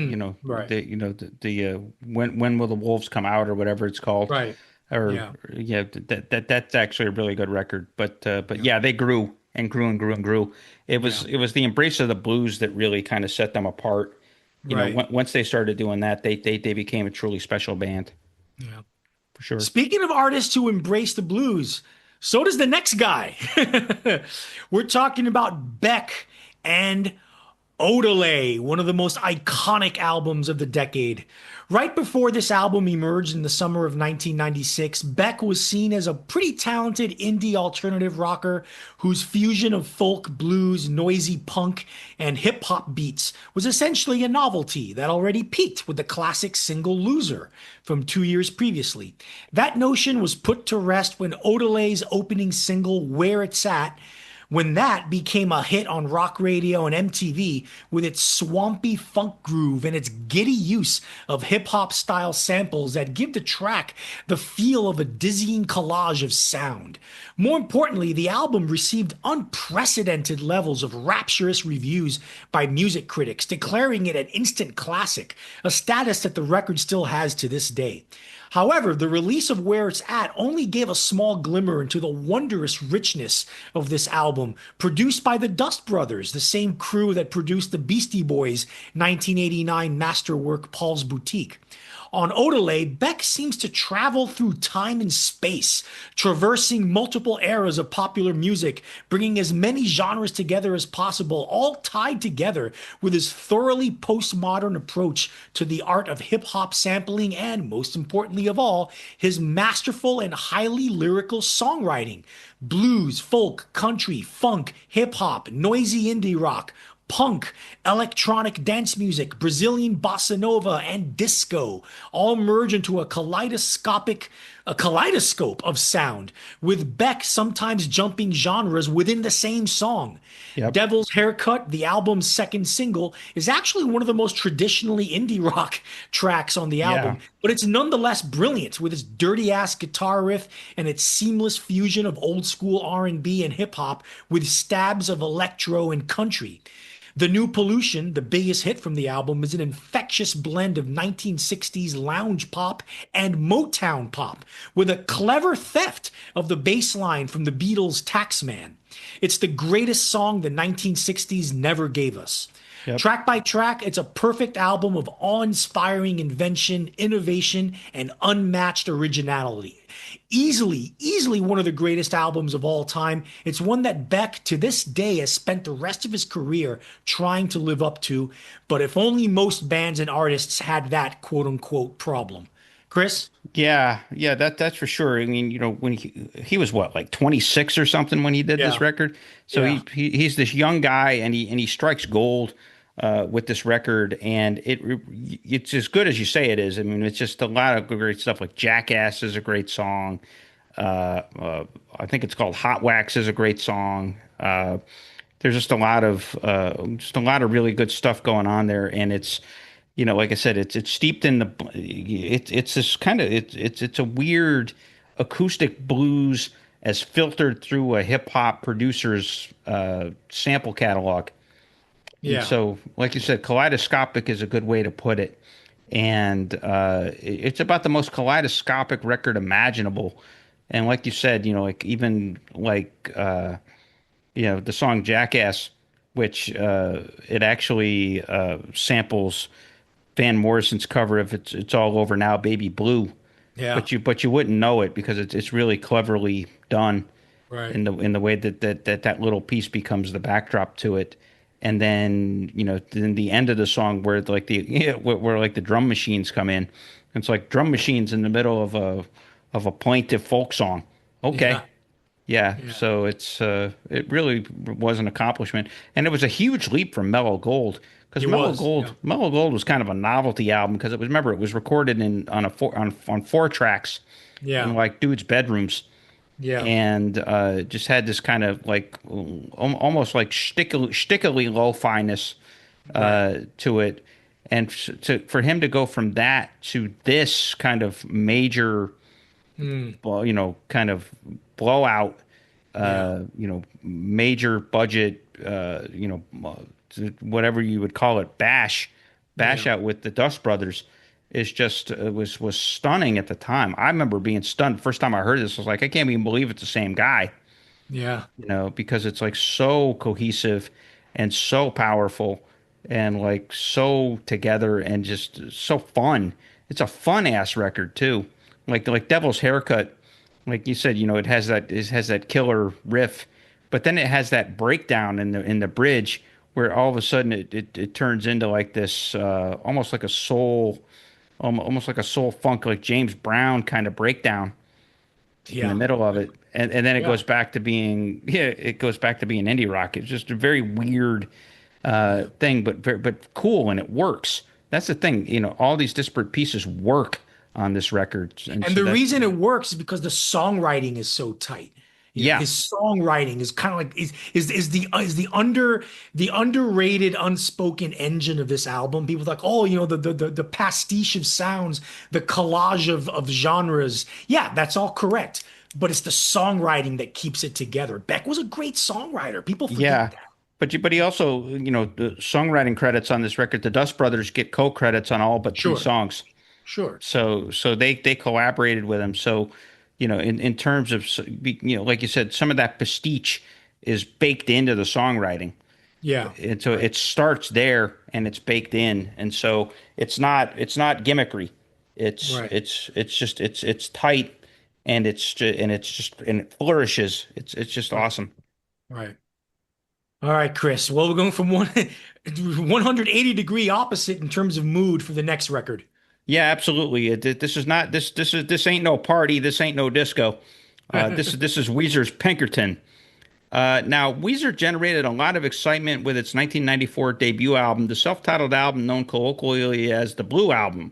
When will the wolves come out or whatever it's called, Right. or Yeah. yeah, that's actually a really good record. But yeah, they grew and grew and grew and grew. It was the embrace of the blues that really kind of set them apart. Right. Once they started doing that, they became a truly special band Yeah. for sure. Speaking of artists who embrace the blues, so does the next guy. We're talking about Beck and Odelay, one of the most iconic albums of the decade. Right before this album emerged in the summer of 1996, Beck was seen as a pretty talented indie alternative rocker whose fusion of folk, blues, noisy punk, and hip hop beats was essentially a novelty that already peaked with the classic single Loser from 2 years previously. That notion was put to rest when Odelay's opening single, Where It's At, when that became a hit on rock radio and MTV with its swampy funk groove and its giddy use of hip hop style samples that give the track the feel of a dizzying collage of sound. More importantly, the album received unprecedented levels of rapturous reviews by music critics, declaring it an instant classic, a status that the record still has to this day. However, the release of Where It's At only gave a small glimmer into the wondrous richness of this album, produced by the Dust Brothers, the same crew that produced the Beastie Boys' 1989 masterwork Paul's Boutique. On Odelay, Beck seems to travel through time and space, traversing multiple eras of popular music, bringing as many genres together as possible, all tied together with his thoroughly postmodern approach to the art of hip hop sampling and, most importantly of all, his masterful and highly lyrical songwriting. Blues, folk, country, funk, hip hop, noisy indie rock, punk, electronic dance music, Brazilian bossa nova, and disco all merge into a kaleidoscope of sound, with Beck sometimes jumping genres within the same song. Yep. Devil's Haircut, the album's second single, is actually one of the most traditionally indie rock tracks on the album, Yeah. but it's nonetheless brilliant with its dirty-ass guitar riff and its seamless fusion of old-school R&B and hip-hop with stabs of electro and country. The New Pollution, the biggest hit from the album, is an infectious blend of 1960s lounge pop and Motown pop, with a clever theft of the bass line from the Beatles' Taxman. It's the greatest song the 1960s never gave us. Yep. Track by track, it's a perfect album of awe-inspiring invention, innovation, and unmatched originality. Easily one of the greatest albums of all time. It's one that Beck, to this day, has spent the rest of his career trying to live up to. But if only most bands and artists had that quote-unquote problem. Chris? Yeah, that's for sure. I mean, when he was what, like 26 or something when he did this record. So Yeah. he's this young guy and he strikes gold with this record, and it's as good as you say it is. I mean, it's just a lot of great stuff. Like Jackass is a great song. I think it's called Hot Wax is a great song. There's just a lot of really good stuff going on there, and it's like I said, it's steeped in it's this kind of it's a weird acoustic blues as filtered through a hip hop producer's sample catalog. Yeah. And so, like you said, kaleidoscopic is a good way to put it. And it's about the most kaleidoscopic record imaginable. And like you said, the song Jackass, which it actually samples Van Morrison's cover of It's All Over Now, Baby Blue. Yeah. But you wouldn't know it because it's really cleverly done Right. in the way that little piece becomes the backdrop to it. and then then the end of the song where like where like the drum machines come in. It's like drum machines in the middle of a plaintive folk song. Okay. Yeah. Yeah, Yeah. so it really was an accomplishment, and it was a huge leap from Mellow Gold, because It was. Yeah. Mellow Gold was kind of a novelty album, because it was recorded on four tracks in Yeah. like dudes' bedrooms, Yeah. and just had this kind of like almost like stickily lo-fi-ness Right. to it, and for him to go from that to this kind of major, well, kind of blowout, Yeah. major budget, whatever you would call it, bash Yeah. out with the Dust Brothers is just was stunning at the time. I remember being stunned. First time I heard this, I was like, I can't even believe it's the same guy, Yeah. because it's like so cohesive and so powerful and like so together and just so fun. It's a fun ass record too. Like Devil's Haircut, like you said, it has that killer riff, but then it has that breakdown in the bridge where all of a sudden it turns into like this almost like a soul, almost like a soul funk, like James Brown kind of breakdown in the Yeah. middle of it, and then it Yeah. goes back to being indie rock. It's just a very weird thing, but cool, and it works. That's the thing, all these disparate pieces work on this record, and And so the that's reason it works is because the songwriting is so tight. yeah, His songwriting is kind of like is the underrated unspoken engine of this album. People are like, oh, the pastiche of sounds, the collage of genres. Yeah, that's all correct. But it's the songwriting that keeps it together. Beck was a great songwriter. People yeah. forget that. But he also, the songwriting credits on this record, the Dust Brothers get co-credits on all but three Sure, songs. sure. So they collaborated with him. So, in terms of, like you said, some of that pastiche is baked into the songwriting. Yeah, And so right, it starts there and it's baked in. And so it's not gimmickry. right, It's tight, and and it flourishes. It's just right, awesome. right. All right, Chris. Well, we're going from 180-degree opposite in terms of mood for the next record. Yeah, absolutely. This is not this ain't no party. This ain't no disco. This is Weezer's Pinkerton. Now, Weezer generated a lot of excitement with its 1994 debut album, the self-titled album known colloquially as the Blue Album.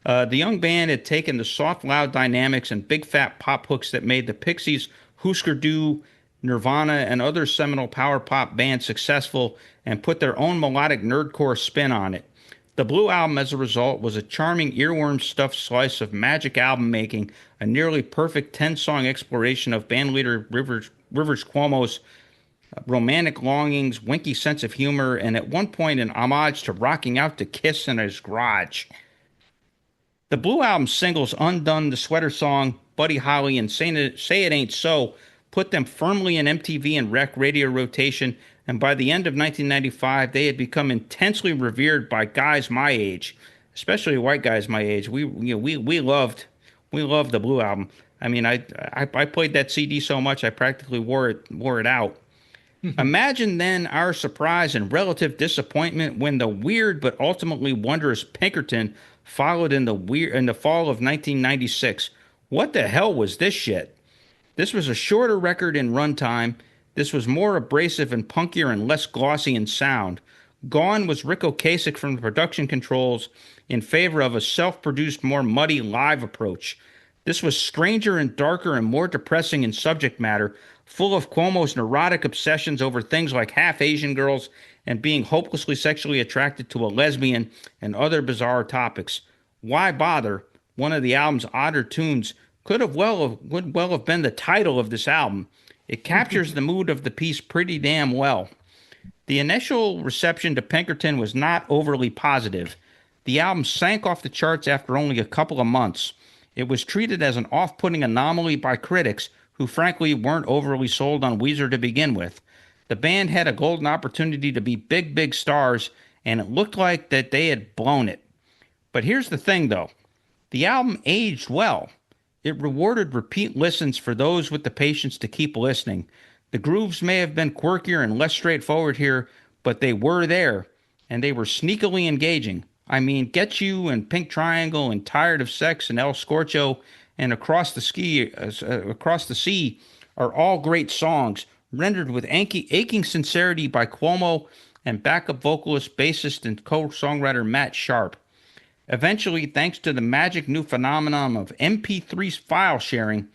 The young band had taken the soft, loud dynamics and big fat pop hooks that made the Pixies, Husker Du, Nirvana, and other seminal power pop bands successful and put their own melodic nerdcore spin on it. The Blue Album, as a result, was a charming earworm-stuffed slice of magic album making, a nearly perfect 10-song exploration of bandleader Rivers Cuomo's romantic longings, winky sense of humor, and at one point an homage to rocking out to Kiss in his garage. The Blue Album singles Undone, The Sweater Song, Buddy Holly, and Say It Ain't So put them firmly in MTV and rec radio rotation, and by the end of 1995, they had become intensely revered by guys my age, especially white guys my age. We loved the Blue Album. I mean, I played that CD so much I practically wore it out. Imagine then our surprise and relative disappointment when the weird but ultimately wondrous Pinkerton followed in the fall of 1996. What the hell was this shit? This was a shorter record in runtime. This was more abrasive and punkier and less glossy in sound. Gone was Rick Ocasek from the production controls in favor of a self-produced, more muddy live approach. This was stranger and darker and more depressing in subject matter, full of Cuomo's neurotic obsessions over things like half Asian girls and being hopelessly sexually attracted to a lesbian and other bizarre topics. Why Bother, one of the album's odder tunes, would well have been the title of this album. It captures the mood of the piece pretty damn well. The initial reception to Pinkerton was not overly positive. The album sank off the charts after only a couple of months. It was treated as an off-putting anomaly by critics who frankly weren't overly sold on Weezer to begin with. The band had a golden opportunity to be big, big stars, and it looked like that they had blown it. But here's the thing, though. The album aged well. It rewarded repeat listens for those with the patience to keep listening. The grooves may have been quirkier and less straightforward here, but they were there, and they were sneakily engaging. I mean, Get You and Pink Triangle and Tired of Sex and El Scorcho and Across the Sea are all great songs, rendered with aching sincerity by Cuomo and backup vocalist, bassist, and co-songwriter Matt Sharp. Eventually, thanks to the magic new phenomenon of MP3 file sharing,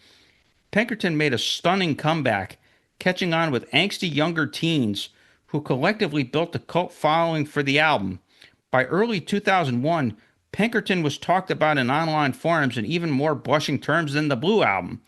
Pinkerton made a stunning comeback, catching on with angsty younger teens who collectively built a cult following for the album. By early 2001, Pinkerton was talked about in online forums in even more blushing terms than the Blue Album.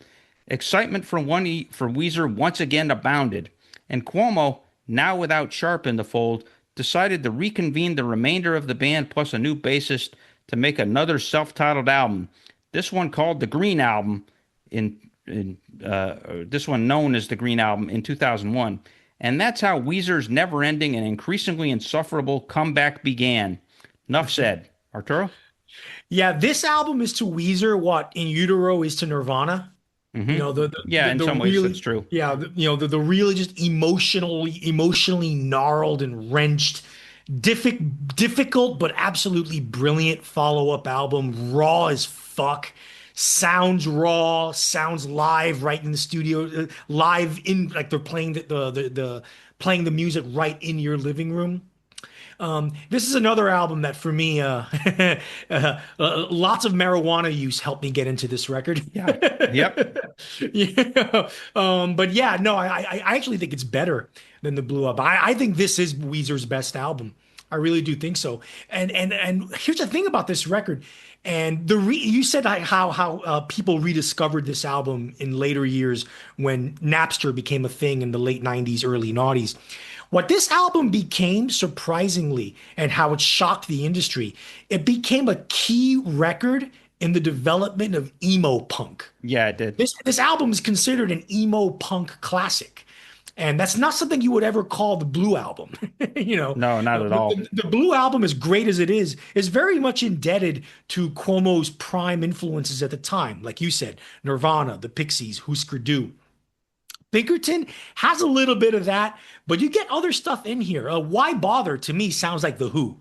Excitement for Weezer once again abounded, and Cuomo, now without Sharp in the fold, decided to reconvene the remainder of the band plus a new bassist to make another self-titled album. This one called the Green Album, this one known as the Green Album, in 2001. And that's how Weezer's never-ending and increasingly insufferable comeback began. Enough said. Arturo? Yeah, this album is to Weezer what In Utero is to Nirvana. You know, Yeah, in some ways really, that's true. yeah, the really just emotionally gnarled and wrenched, difficult but absolutely brilliant follow-up album, raw as fuck. Sounds raw, sounds live right in the studio, live in like they're playing playing the music right in your living room. This is another album that for me, lots of marijuana use helped me get into this record. Yeah. Yep. Yeah. But yeah, no, I actually think it's better than the Blue Album. I think this is Weezer's best album. I really do think so. And here's the thing about this record. And you said how people rediscovered this album in later years when Napster became a thing in the late 90s, early noughties. What this album became, surprisingly, and how it shocked the industry, it became a key record in the development of emo punk. Yeah, it did. This album is considered an emo punk classic. And that's not something you would ever call the Blue Album. No, not at all. The Blue Album, as great as it is very much indebted to Cuomo's prime influences at the time. Like you said, Nirvana, the Pixies, Husker Du. Pinkerton has a little bit of that, but you get other stuff in here. Why Bother, to me, sounds like The Who.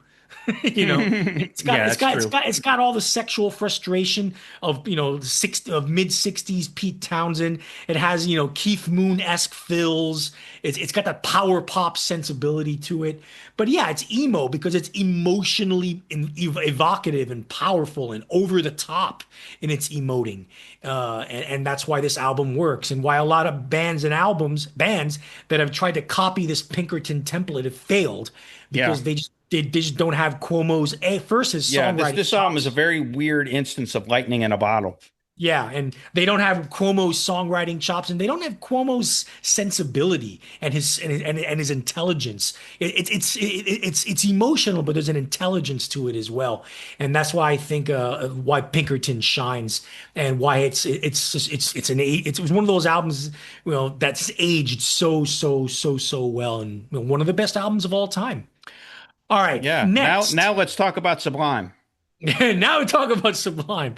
It's got all the sexual frustration of mid 60s Pete Townsend. It has Keith Moon-esque fills. It's got that power pop sensibility to it. But yeah, it's emo because it's emotionally evocative and powerful and over the top in its emoting. And that's why this album works, and why a lot of bands that have tried to copy this Pinkerton template have failed because they just don't have Cuomo's his songwriting. This album is a very weird instance of lightning in a bottle. Yeah, and they don't have Cuomo's songwriting chops, and they don't have Cuomo's sensibility and his intelligence. It's emotional, but there's an intelligence to it as well, and that's why I think why Pinkerton shines, and why it's one of those albums that's aged so well, and one of the best albums of all time. All right. Yeah. Next. Now let's talk about Sublime. Now we talk about Sublime.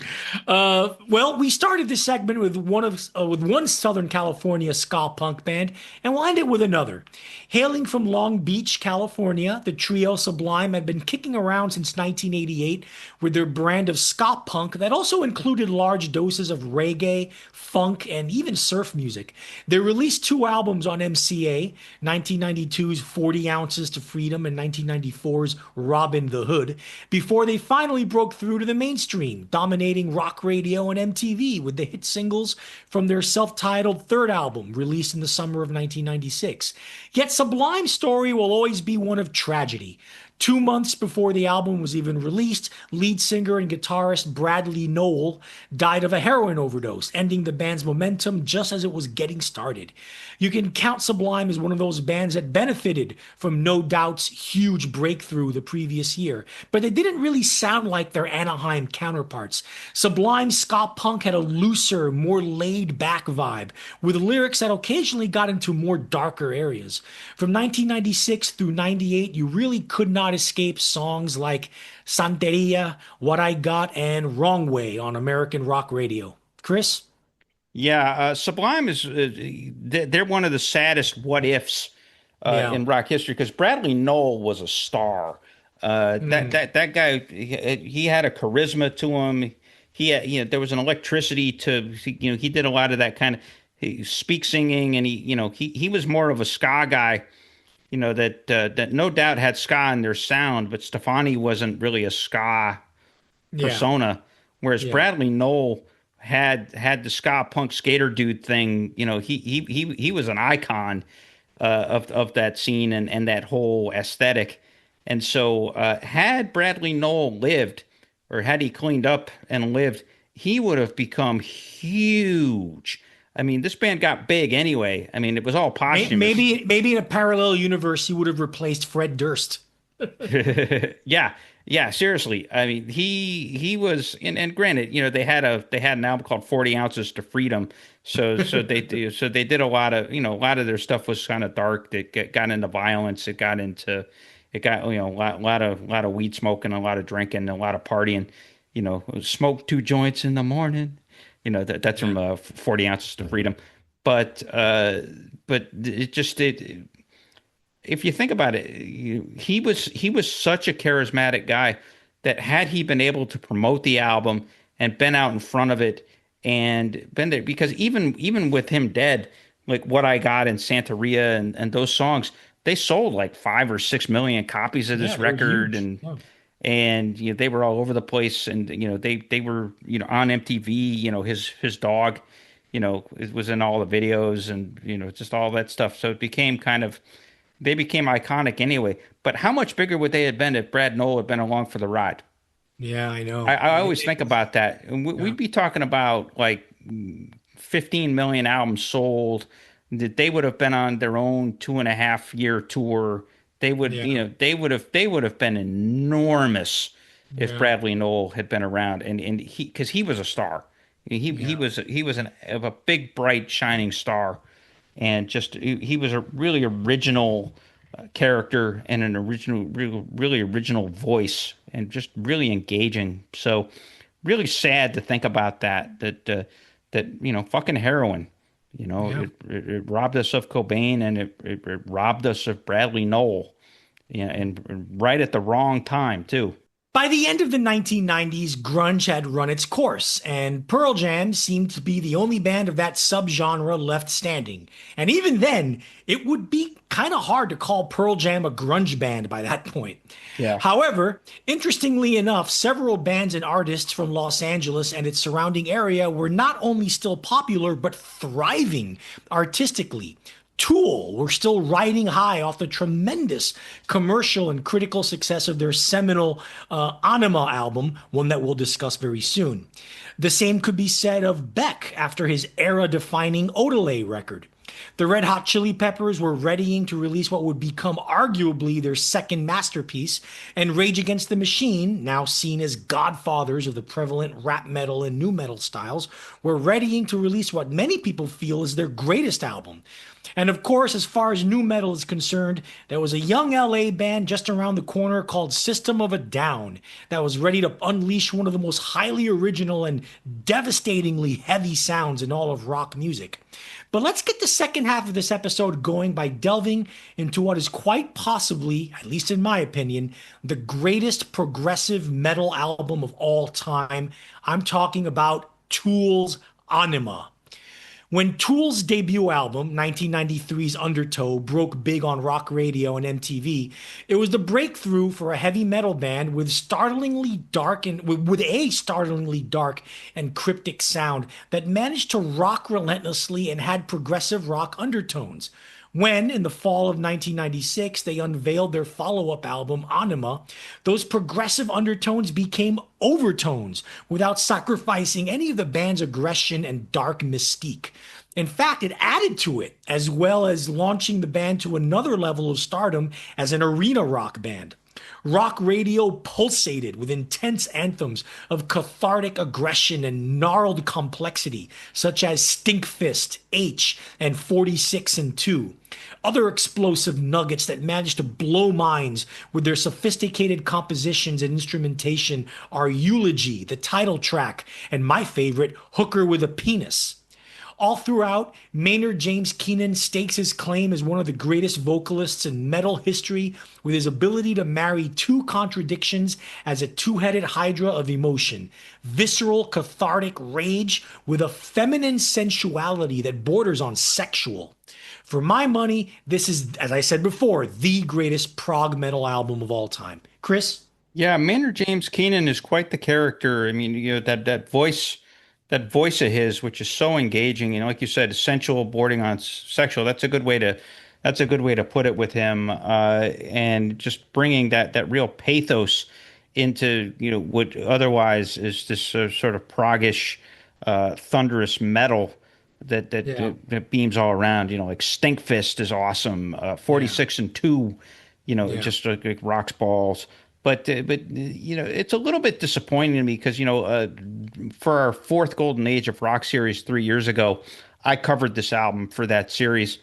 Well, we started this segment with one Southern California ska punk band, and we'll end it with another. Hailing from Long Beach, California, the trio Sublime had been kicking around since 1988 with their brand of ska punk that also included large doses of reggae, funk, and even surf music. They released 2 albums on MCA, 1992's 40 Ounces to Freedom and 1994's Robin the Hood, before they finally broke through to the mainstream, dominating rock radio and MTV with the hit singles from their self-titled third album, released in the summer of 1996. Yet Sublime's story will always be one of tragedy. 2 months before the album was even released, lead singer and guitarist Bradley Nowell died of a heroin overdose, ending the band's momentum just as it was getting started. You can count Sublime as one of those bands that benefited from No Doubt's huge breakthrough the previous year, but they didn't really sound like their Anaheim counterparts. Sublime's ska punk had a looser, more laid-back vibe, with lyrics that occasionally got into more darker areas. From 1996 through 98, you really could not escape songs like Santeria, What I Got, and Wrong Way on American rock radio. Chris? Yeah, Sublime is they're one of the saddest what ifs Yeah. in rock history because Bradley Nowell was a star. That guy, he had a charisma to him. He had, there was an electricity to, he did a lot of that kind of speak singing, and he was more of a ska guy, that no doubt had ska in their sound, but Stefani wasn't really a ska Yeah. persona, whereas Yeah. Bradley Nowell had the ska punk skater dude thing. He was an icon of that scene and that whole aesthetic. And so, had Bradley Nowell lived, or had he cleaned up and lived, he would have become huge. I mean, this band got big anyway. I mean, it was all posthumous. Maybe in a parallel universe, he would have replaced Fred Durst. Yeah, yeah, seriously. I mean, he was, and granted, they had an album called 40 Ounces to Freedom. So they did a lot of, a lot of their stuff was kind of dark. That got into violence. It got, a lot of weed smoking, a lot of drinking, a lot of partying. Smoke 2 joints in the morning. That's from 40 Ounces to Freedom. But if you think about it, he was such a charismatic guy that had he been able to promote the album and been out in front of it and been there, because even with him dead, like What I Got and Santeria and those songs, they sold like 5 or 6 million copies of this record, and they were all over the place, and they were on MTV. His dog, it was in all the videos, and just all that stuff. So it became they became iconic anyway. But how much bigger would they have been if Brad Nowell had been along for the ride? Yeah, I know. I always think about that. And we'd be talking about like 15 million albums sold. That they would have been on their own 2.5 year tour. They would, they would have been enormous if Bradley Nowell had been around, and because he was a star. He was a big, bright, shining star, and just he was a really original character and an really original voice, and just really engaging. So really sad to think about that fucking heroin. It robbed us of Cobain, and it robbed us of Bradley Nowell, and right at the wrong time too. By the end of the 1990s, grunge had run its course, and Pearl Jam seemed to be the only band of that subgenre left standing. And even then, it would be kind of hard to call Pearl Jam a grunge band by that point. Yeah. However, interestingly enough, several bands and artists from Los Angeles and its surrounding area were not only still popular, but thriving artistically. Tool were still riding high off the tremendous commercial and critical success of their seminal Anima album, one that we'll discuss very soon. The same could be said of Beck after his era-defining Odelay record. The Red Hot Chili Peppers were readying to release what would become arguably their second masterpiece, and Rage Against the Machine, now seen as godfathers of the prevalent rap metal and nu metal styles, were readying to release what many people feel is their greatest album. And of course, as far as nu metal is concerned, there was a young LA band just around the corner called System of a Down that was ready to unleash one of the most highly original and devastatingly heavy sounds in all of rock music. But let's get the second half of this episode going by delving into what is quite possibly, at least in my opinion, the greatest progressive metal album of all time. I'm talking about Tool's Anima. When Tool's debut album, 1993's Undertow, broke big on rock radio and MTV, it was the breakthrough for a heavy metal band with a startlingly dark and cryptic sound that managed to rock relentlessly and had progressive rock undertones. When, in the fall of 1996, they unveiled their follow-up album, Anima, those progressive undertones became overtones without sacrificing any of the band's aggression and dark mystique. In fact, it added to it, as well as launching the band to another level of stardom as an arena rock band. Rock radio pulsated with intense anthems of cathartic aggression and gnarled complexity, such as Stinkfist, H, and 46 and 2. Other explosive nuggets that managed to blow minds with their sophisticated compositions and instrumentation are Eulogy, the title track, and my favorite, Hooker with a Penis. All throughout, Maynard James Keenan stakes his claim as one of the greatest vocalists in metal history with his ability to marry two contradictions as a two-headed hydra of emotion. Visceral, cathartic rage with a feminine sensuality that borders on sexual. For my money, this is, as I said before, the greatest prog metal album of all time. Chris? Yeah, Maynard James Keenan is quite the character. I mean, that voice of his, which is so engaging, like you said, sensual, bordering on sexual. That's a good way to put it with him, and just bringing that real pathos into what otherwise is this sort of proggish, thunderous metal that beams all around. Like Stinkfist is awesome. 46 and 2, just like rocks balls. But it's a little bit disappointing to me because for our fourth Golden Age of Rock series 3 years ago, I covered this album for that series,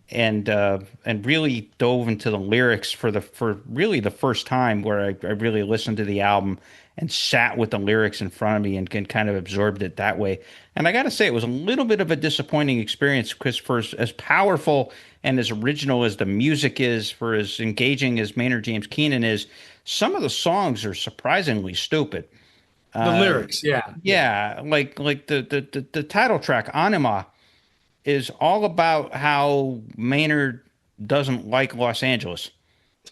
and really dove into the lyrics for really the first time where I really listened to the album and sat with the lyrics in front of me and kind of absorbed it that way. And I got to say, it was a little bit of a disappointing experience because for as powerful and as original as the music is, for as engaging as Maynard James Keenan is, some of the songs are surprisingly stupid. The lyrics, yeah. Yeah, like the title track, Anima, is all about how Maynard doesn't like Los Angeles.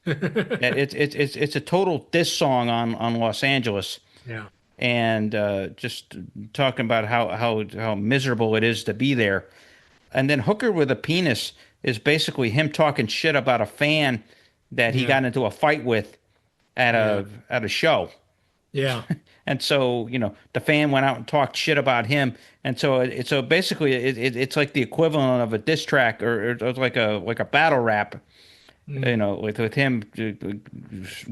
It's a total diss song on Los Angeles. Yeah. And just talking about how miserable it is to be there. And then Hooker with a Penis is basically him talking shit about a fan that he got into a fight with at a show. Yeah. And so, the fan went out and talked shit about him. And so basically it's like the equivalent of a diss track or like a battle rap, with him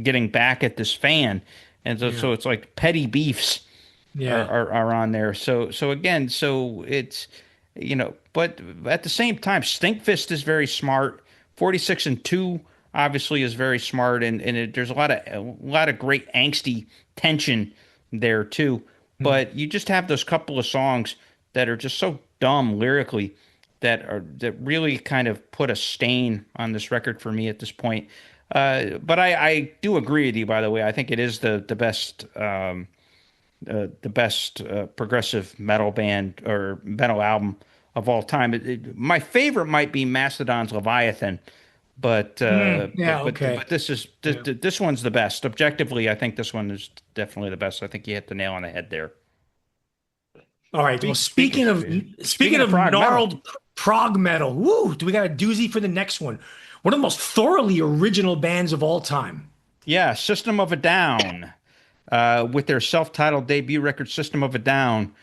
getting back at this fan. And so it's like petty beefs are on there. So again, it's, but at the same time, Stinkfist is very smart. 46 and 2 obviously is very smart. And there's a lot of great angsty tension there too. But you just have those couple of songs that are just so dumb lyrically that really kind of put a stain on this record for me at this point. But I do agree with you, by the way. I think it is the best progressive metal band or metal album of all time. My favorite might be Mastodon's Leviathan, but this one's the best. Objectively, I think this one is definitely the best. I think you hit the nail on the head there. All right. Well, speaking of gnarled prog metal, woo! Do we got a doozy for the next one? One of the most thoroughly original bands of all time. Yeah, System of a Down, with their self-titled debut record, System of a Down.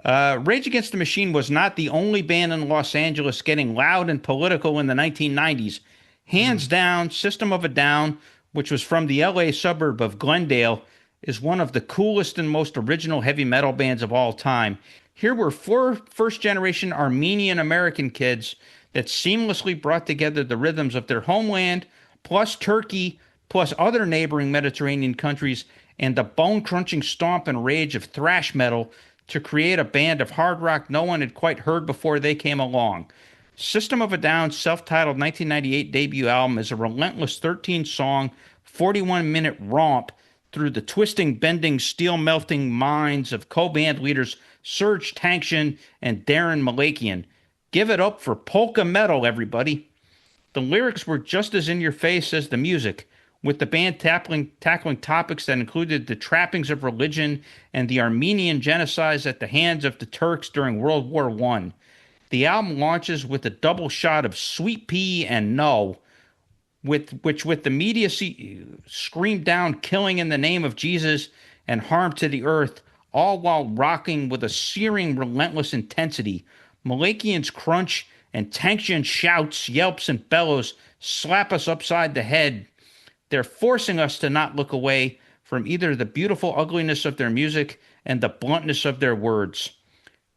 Rage Against the Machine was not the only band in Los Angeles getting loud and political in the 1990s. Hands down, System of a Down, which was from the LA suburb of Glendale, is one of the coolest and most original heavy metal bands of all time. Here were 4 first-generation Armenian-American kids that seamlessly brought together the rhythms of their homeland, plus Turkey, plus other neighboring Mediterranean countries, and the bone-crunching stomp and rage of thrash metal to create a band of hard rock no one had quite heard before they came along. System of a Down's self-titled 1998 debut album is a relentless 13-song, 41-minute romp through the twisting, bending, steel-melting minds of co-band leaders Serge Tankian and Darren Malakian. Give it up for polka metal, everybody. The lyrics were just as in your face as the music, with the band tackling topics that included the trappings of religion and the Armenian genocides at the hands of the Turks during World War I. The album launches with a double shot of Sweet Pea and No, with the media screamed down killing in the name of Jesus and harm to the earth, all while rocking with a searing, relentless intensity. Malakian's crunch and Tankian shouts, yelps, and bellows slap us upside the head. They're forcing us to not look away from either the beautiful ugliness of their music and the bluntness of their words.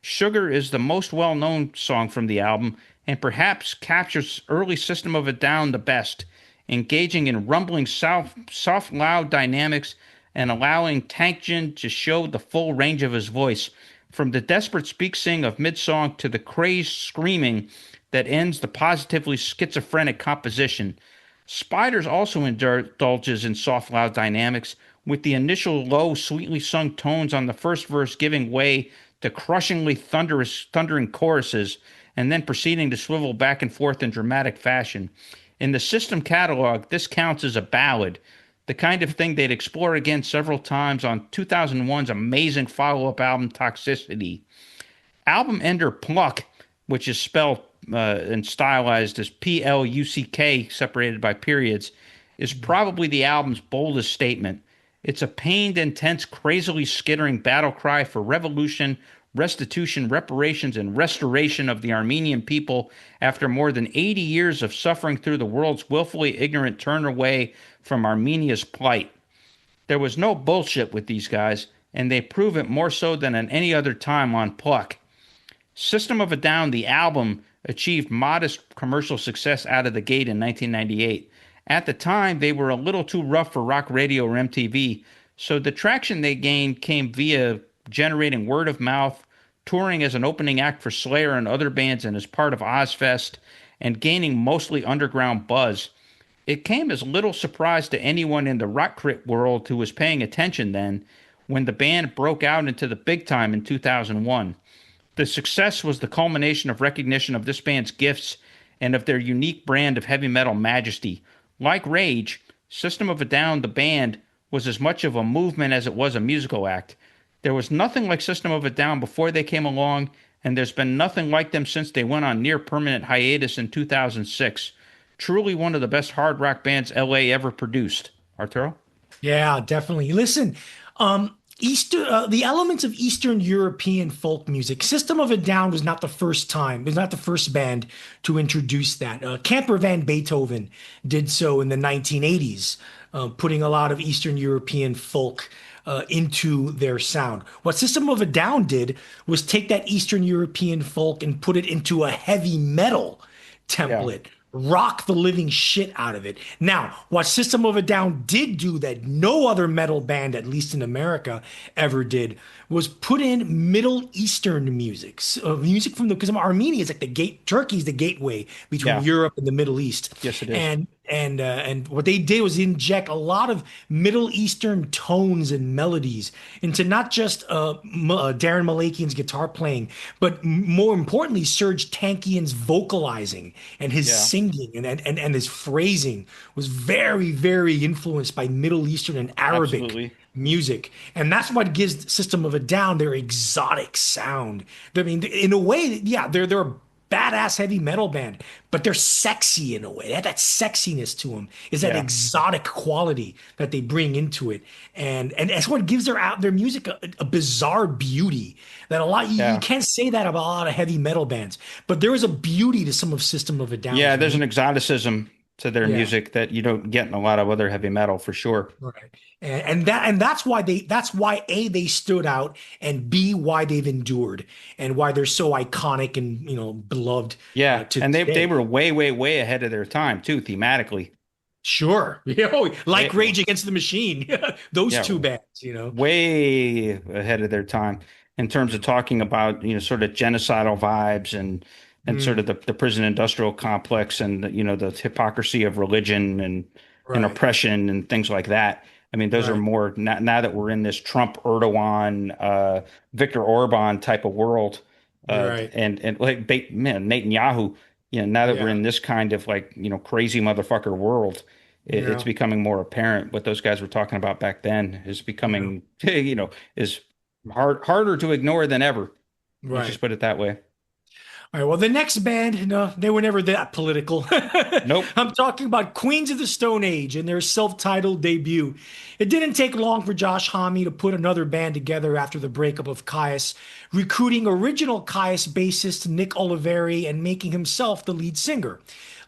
Sugar is the most well-known song from the album and perhaps captures early System of a Down the best, engaging in rumbling soft loud dynamics and allowing Tankian to show the full range of his voice. From the desperate speak-sing of mid-song to the crazed screaming that ends the positively schizophrenic composition. Spiders also indulges in soft, loud dynamics, with the initial low, sweetly sung tones on the first verse giving way to crushingly thundering choruses, and then proceeding to swivel back and forth in dramatic fashion. In the System catalog, this counts as a ballad, the kind of thing they'd explore again several times on 2001's amazing follow-up album Toxicity. Album ender Pluck, which is spelled and stylized as Pluck, separated by periods, is probably the album's boldest statement. It's a pained, intense, crazily skittering battle cry for revolution, restitution, reparations, and restoration of the Armenian people after more than 80 years of suffering through the world's willfully ignorant turn away from Armenia's plight. There was no bullshit with these guys, and they prove it more so than at any other time on Pluck. System of a Down, the album, achieved modest commercial success out of the gate in 1998. At the time, they were a little too rough for rock radio or MTV, so the traction they gained came via generating word of mouth, touring as an opening act for Slayer and other bands and as part of Ozfest, and gaining mostly underground buzz. It came as little surprise to anyone in the rock crit world who was paying attention then, when the band broke out into the big time in 2001. The success was the culmination of recognition of this band's gifts and of their unique brand of heavy metal majesty. Like Rage, System of a Down, the band, was as much of a movement as it was a musical act. There was nothing like System of a Down before they came along, and there's been nothing like them since they went on near-permanent hiatus in 2006. Truly one of the best hard rock bands LA ever produced. Arturo? Yeah, definitely. Listen, the elements of Eastern European folk music. System of a Down was not the first time. It was not the first band to introduce that. Camper Van Beethoven did so in the 1980s, putting a lot of Eastern European folk into their sound. What System of a Down did was take that Eastern European folk and put it into a heavy metal template. Yeah. Rock the living shit out of it. Now, what System of a Down did do that no other metal band, at least in America, ever did, was put in Middle Eastern music. Music from because Armenia is like the gate, Turkey's the gateway between Europe and the Middle East. Yes, it is. And what they did was inject a lot of Middle Eastern tones and melodies into not just Darren Malakian's guitar playing, but more importantly, Serge Tankian's vocalizing and his singing and his phrasing was very, very influenced by Middle Eastern and Arabic music. And that's what gives System of a Down their exotic sound. I mean, in a way, they're a badass heavy metal band, but they're sexy in a way. They have that sexiness to them. Is that exotic quality that they bring into it, and that's what gives their music a bizarre beauty that you can't say that about a lot of heavy metal bands. But there is a beauty to some of System of a Down. Yeah, there's an exoticism to their music that you don't get in a lot of other heavy metal, for sure. Right. And that's why A, they stood out, and B, why they've endured and why they're so iconic and beloved. Yeah. And they were way, way, way ahead of their time too, thematically. Sure. Like Rage Against the Machine. Those two bands, way ahead of their time in terms of talking about, sort of genocidal vibes and sort of the prison industrial complex and the hypocrisy of religion and oppression and things like that. I mean, those are more now that we're in this Trump, Erdogan, Viktor Orban type of world, and like Netanyahu. Now that we're in this kind of crazy motherfucker world, it's becoming more apparent what those guys were talking about back then is becoming, is harder to ignore than ever. Let's just put it that way. All right, well, the next band, they were never that political. Nope. I'm talking about Queens of the Stone Age and their self-titled debut. It didn't take long for Josh Homme to put another band together after the breakup of Kyuss, recruiting original Kyuss bassist Nick Oliveri and making himself the lead singer.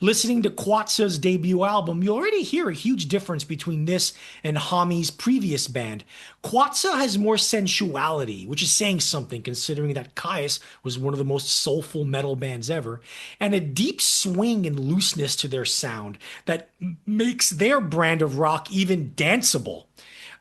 Listening to Quatsa's debut album, you already hear a huge difference between this and Homme's previous band. Quatsa has more sensuality, which is saying something considering that Kyuss was one of the most soulful metal bands ever, and a deep swing and looseness to their sound that makes their brand of rock even danceable.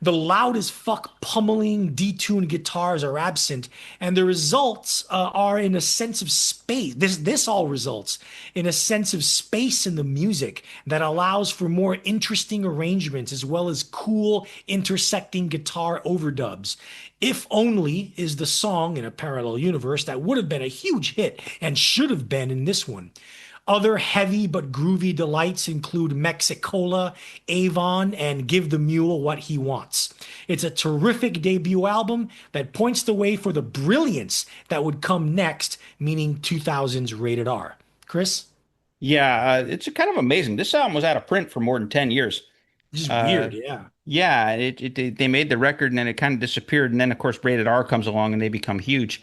The loud as fuck pummeling, detuned guitars are absent, and the results are in a sense of space. This all results in a sense of space in the music that allows for more interesting arrangements as well as cool intersecting guitar overdubs. If Only is the song in a parallel universe that would have been a huge hit and should have been in this one. Other heavy but groovy delights include Mexicola, Avon, and Give the Mule What He Wants. It's a terrific debut album that points the way for the brilliance that would come next, meaning 2000's Rated R. Chris? Yeah, it's kind of amazing. This album was out of print for more than 10 years. This is Uh, weird, yeah. yeah, they made the record and then it kind of disappeared. And then, of course, Rated R comes along and they become huge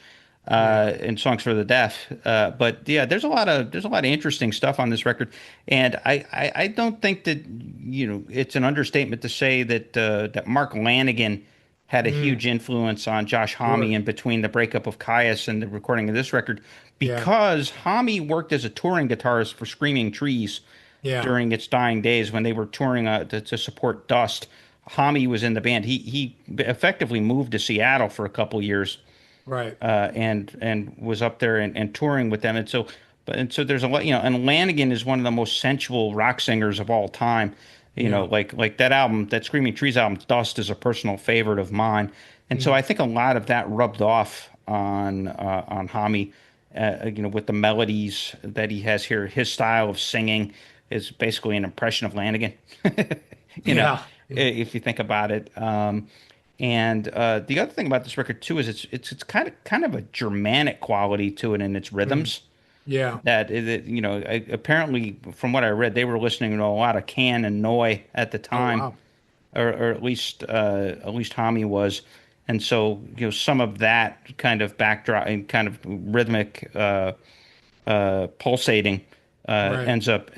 Yeah. in Songs for the Deaf. But yeah, there's a lot of interesting stuff on this record. And I don't think that, it's an understatement to say that Mark Lanigan had a Mm, huge influence on Josh Homme sure. in between the breakup of Kyuss and the recording of this record Yeah. because Homme worked as a touring guitarist for Screaming Trees Yeah. during its dying days when they were touring to support Dust. Homme was in the band. He effectively moved to Seattle for a couple years Right. and was up there and touring with them. And so there's a lot, and Lanigan is one of the most sensual rock singers of all time. Yeah. Like that album, that Screaming Trees album, Dust, is a personal favorite of mine. And so Mm, I think a lot of that rubbed off on Homme, with the melodies that he has here. His style of singing is basically an impression of Lanigan. you know, yeah. if you think about it. And the other thing about this record too is it's kind of a Germanic quality to it in its Mm, rhythms. yeah. Apparently from what I read, they were listening to a lot of Can and Noi at the Oh, time, wow. or at least Homme was, and so some of that kind of backdrop and kind of rhythmic pulsating Right. ends up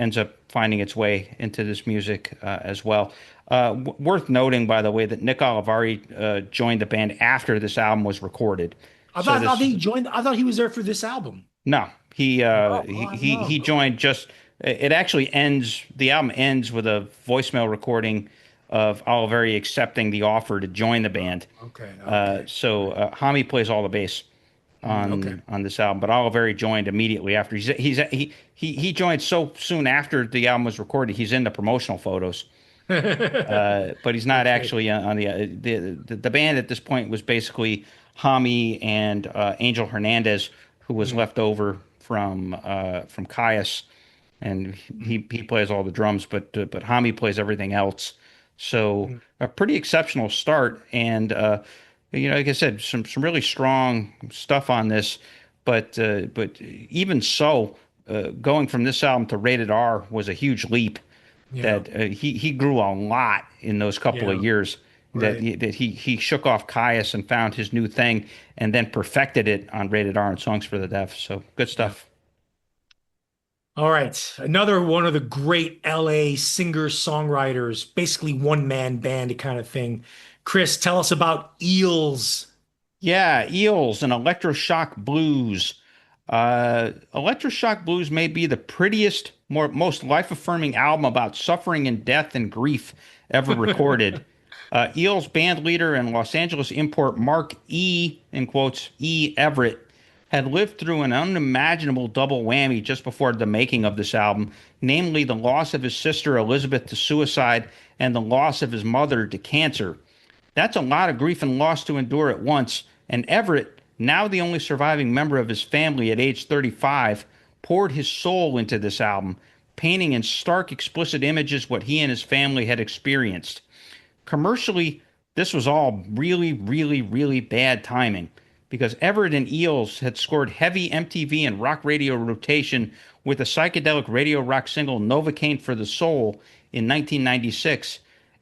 finding its way into this music as well. Worth noting, by the way, that Nick Olivari joined the band after this album was recorded. So I thought this he joined. I thought he was there for this album. no, he uh, Oh, he I don't he know. he joined just. It actually ends. The album ends with a voicemail recording of Olivari accepting the offer to join the band. Okay. Okay. So Hami plays all the bass Okay. on this album, but Olivari joined immediately after. He joined so soon after the album was recorded. He's in the promotional photos, but he's not Okay. actually on the band at this point was basically Hami and Angel Hernandez, who was Mm, left over from Caius, and mm, he plays all the drums, but Hami plays everything else. So mm. a pretty exceptional start, and like I said, some really strong stuff on this, but even so, going from this album to Rated R was a huge leap. Yeah. That he grew a lot in those couple of Yeah. years. Right. He shook off Caius and found his new thing, and then perfected it on Rated R and Songs for the Deaf. So good Yeah. stuff. All right. Another one of the great LA singer-songwriters, basically one-man band kind of thing. Chris, tell us about Eels. Yeah, Eels and Electroshock Blues. Electroshock Blues may be the prettiest, most life-affirming album about suffering and death and grief ever recorded. Eels band leader and Los Angeles import Mark E. in quotes E. Everett had lived through an unimaginable double whammy just before the making of this album, namely the loss of his sister Elizabeth to suicide and the loss of his mother to cancer. That's a lot of grief and loss to endure at once, and Everett, now the only surviving member of his family at age 35, poured his soul into this album, painting in stark, explicit images what he and his family had experienced. Commercially, this was all really, really, really bad timing because Everett and Eels had scored heavy MTV and rock radio rotation with a psychedelic radio rock single Novocaine for the Soul in 1996.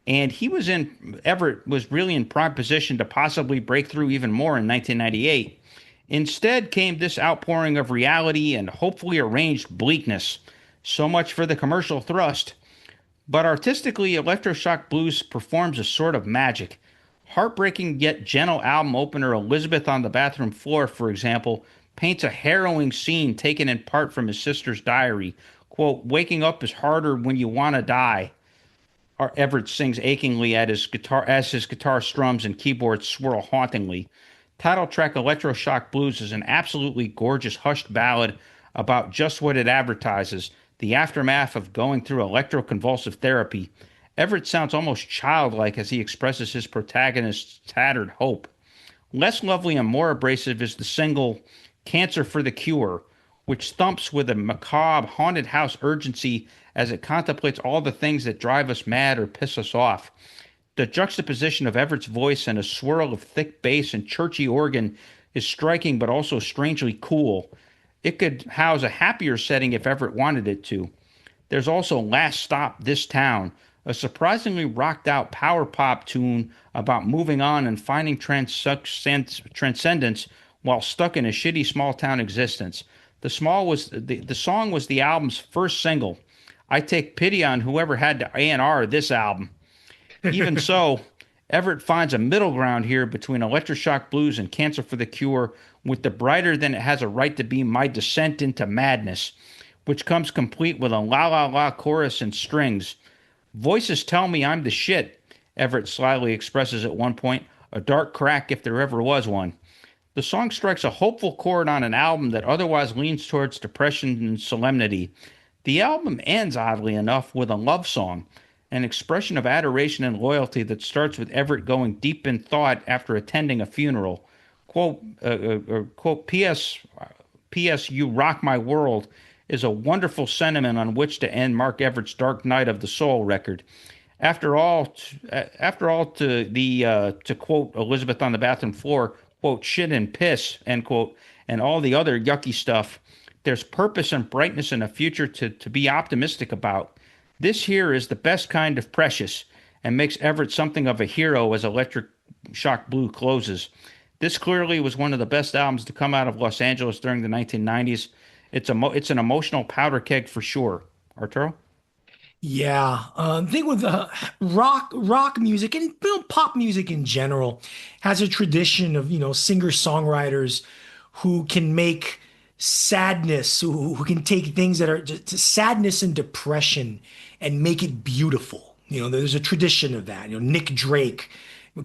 And Everett was really in prime position to possibly break through even more in 1998. Instead came this outpouring of reality and hopefully arranged bleakness. So much for the commercial thrust. But artistically, Electroshock Blues performs a sort of magic. Heartbreaking yet gentle album opener Elizabeth on the Bathroom Floor, for example, paints a harrowing scene taken in part from his sister's diary. Quote, waking up is harder when you want to die. Everett sings achingly at his guitar as his guitar strums and keyboards swirl hauntingly. Title track Electroshock Blues is an absolutely gorgeous hushed ballad about just what it advertises, the aftermath of going through electroconvulsive therapy. Everett sounds almost childlike as he expresses his protagonist's tattered hope. Less lovely and more abrasive is the single Cancer for the Cure, which thumps with a macabre, haunted house urgency as it contemplates all the things that drive us mad or piss us off. The juxtaposition of Everett's voice and a swirl of thick bass and churchy organ is striking but also strangely cool. It could house a happier setting if Everett wanted it to. There's also Last Stop, This Town, a surprisingly rocked out power pop tune about moving on and finding transcendence while stuck in a shitty small town existence. The song was the album's first single. I take pity on whoever had to A&R this album. Even so, Everett finds a middle ground here between Electroshock Blues and Cancer for the Cure with the brighter than it has a right to be My Descent into Madness, which comes complete with a la la la chorus and strings. Voices tell me I'm the shit, Everett slyly expresses at one point, a dark crack if there ever was one. The song strikes a hopeful chord on an album that otherwise leans towards depression and solemnity. The album ends, oddly enough, with a love song, an expression of adoration and loyalty that starts with Everett going deep in thought after attending a funeral. Quote, P.S. You Rock My World is a wonderful sentiment on which to end Mark Everett's Dark Night of the Soul record. To quote Elizabeth on the bathroom floor, quote, shit and piss, end quote, and all the other yucky stuff, there's purpose and brightness in a future to be optimistic about. This here is the best kind of precious and makes Everett something of a hero as Electric Shock Blue closes. This clearly was one of the best albums to come out of Los Angeles during the 1990s. It's an emotional powder keg for sure. Arturo? Yeah, the thing with rock music and pop music in general has a tradition of singer-songwriters who can make sadness, who can take things that are just sadness and depression and make it beautiful. There's a tradition of that. Nick Drake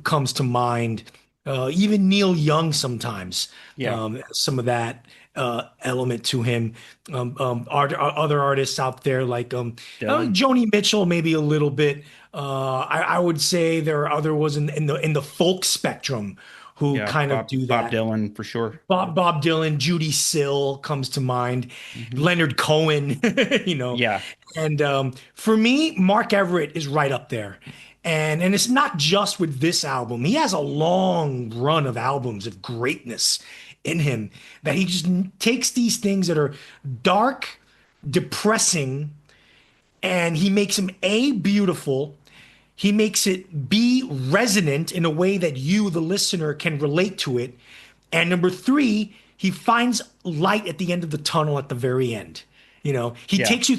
comes to mind. Even Neil Young sometimes, Yeah. some of that element to him. Other artists out there like Dylan? Joni Mitchell, maybe a little bit. I would say there are other ones in the folk spectrum who Yeah. kind of do Bob that. Dylan for sure. Bob Dylan, Judy Sill comes to mind, Hmm. Leonard Cohen, you know. Yeah. And for me, Mark Everett is right up there. And it's not just with this album. He has a long run of albums of greatness in him that he just takes these things that are dark, depressing, and he makes them A, beautiful. He makes it B, resonant in a way that you, the listener, can relate to it. And number three, he finds light at the end of the tunnel at the very end. He Yeah. takes you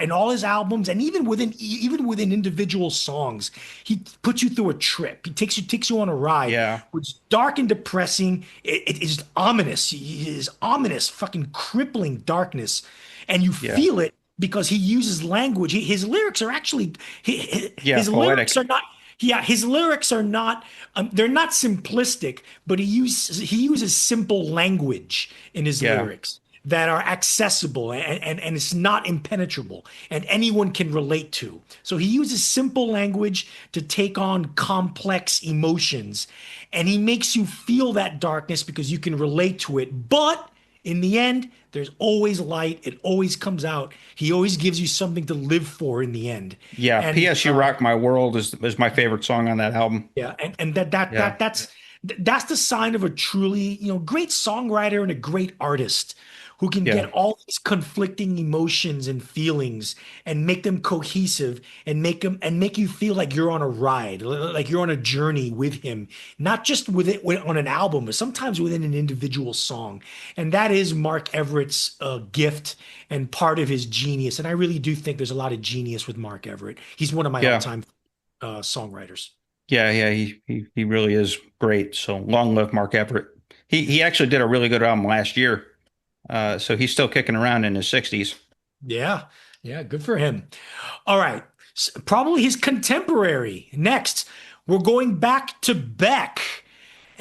in all his albums, and even within individual songs, he puts you through a trip. He takes you on a ride. Yeah. It's dark and depressing. It is ominous. It is ominous, fucking crippling darkness, and you Yeah. feel it because he uses language. His lyrics are actually Yeah. his Poetic. lyrics are not. Yeah, his lyrics are not. They're not simplistic, but he uses simple language in his Yeah. lyrics that are accessible and it's not impenetrable and anyone can relate to. So he uses simple language to take on complex emotions and he makes you feel that darkness because you can relate to it. But in the end, there's always light. It always comes out. He always gives you something to live for in the end. Yeah. And P.S. You Rock My World is my favorite song on that album. yeah, and that that Yeah. that that's the sign of a truly, great songwriter and a great artist who can Yeah. get all these conflicting emotions and feelings and make them cohesive and make you feel like you're on a ride, like you're on a journey with him, not just on an album, but sometimes within an individual song. And that is Mark Everett's gift and part of his genius. And I really do think there's a lot of genius with Mark Everett. He's one of my Yeah. all-time songwriters. Yeah. Yeah. He really is great. So long live Mark Everett. He actually did a really good album last year. So he's still kicking around in his 60s. Yeah. Yeah. Good for him. All right. Probably his contemporary. Next, we're going back to Beck.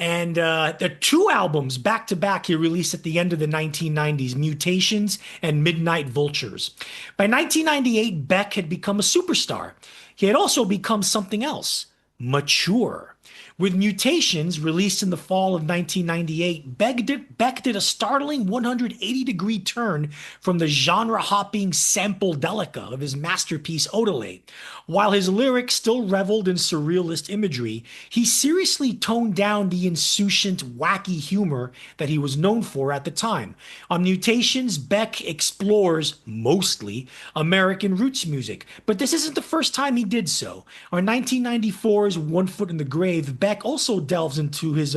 And the two albums back to back he released at the end of the 1990s, Mutations and Midnight Vultures. By 1998, Beck had become a superstar. He had also become something else, mature. With Mutations, released in the fall of 1998, Beck did a startling 180-degree turn from the genre-hopping sample-delica of his masterpiece Odelay. While his lyrics still reveled in surrealist imagery, he seriously toned down the insouciant, wacky humor that he was known for at the time. On Mutations, Beck explores, mostly, American roots music, but this isn't the first time he did so. On 1994's One Foot in the Grave, Beck also delves into his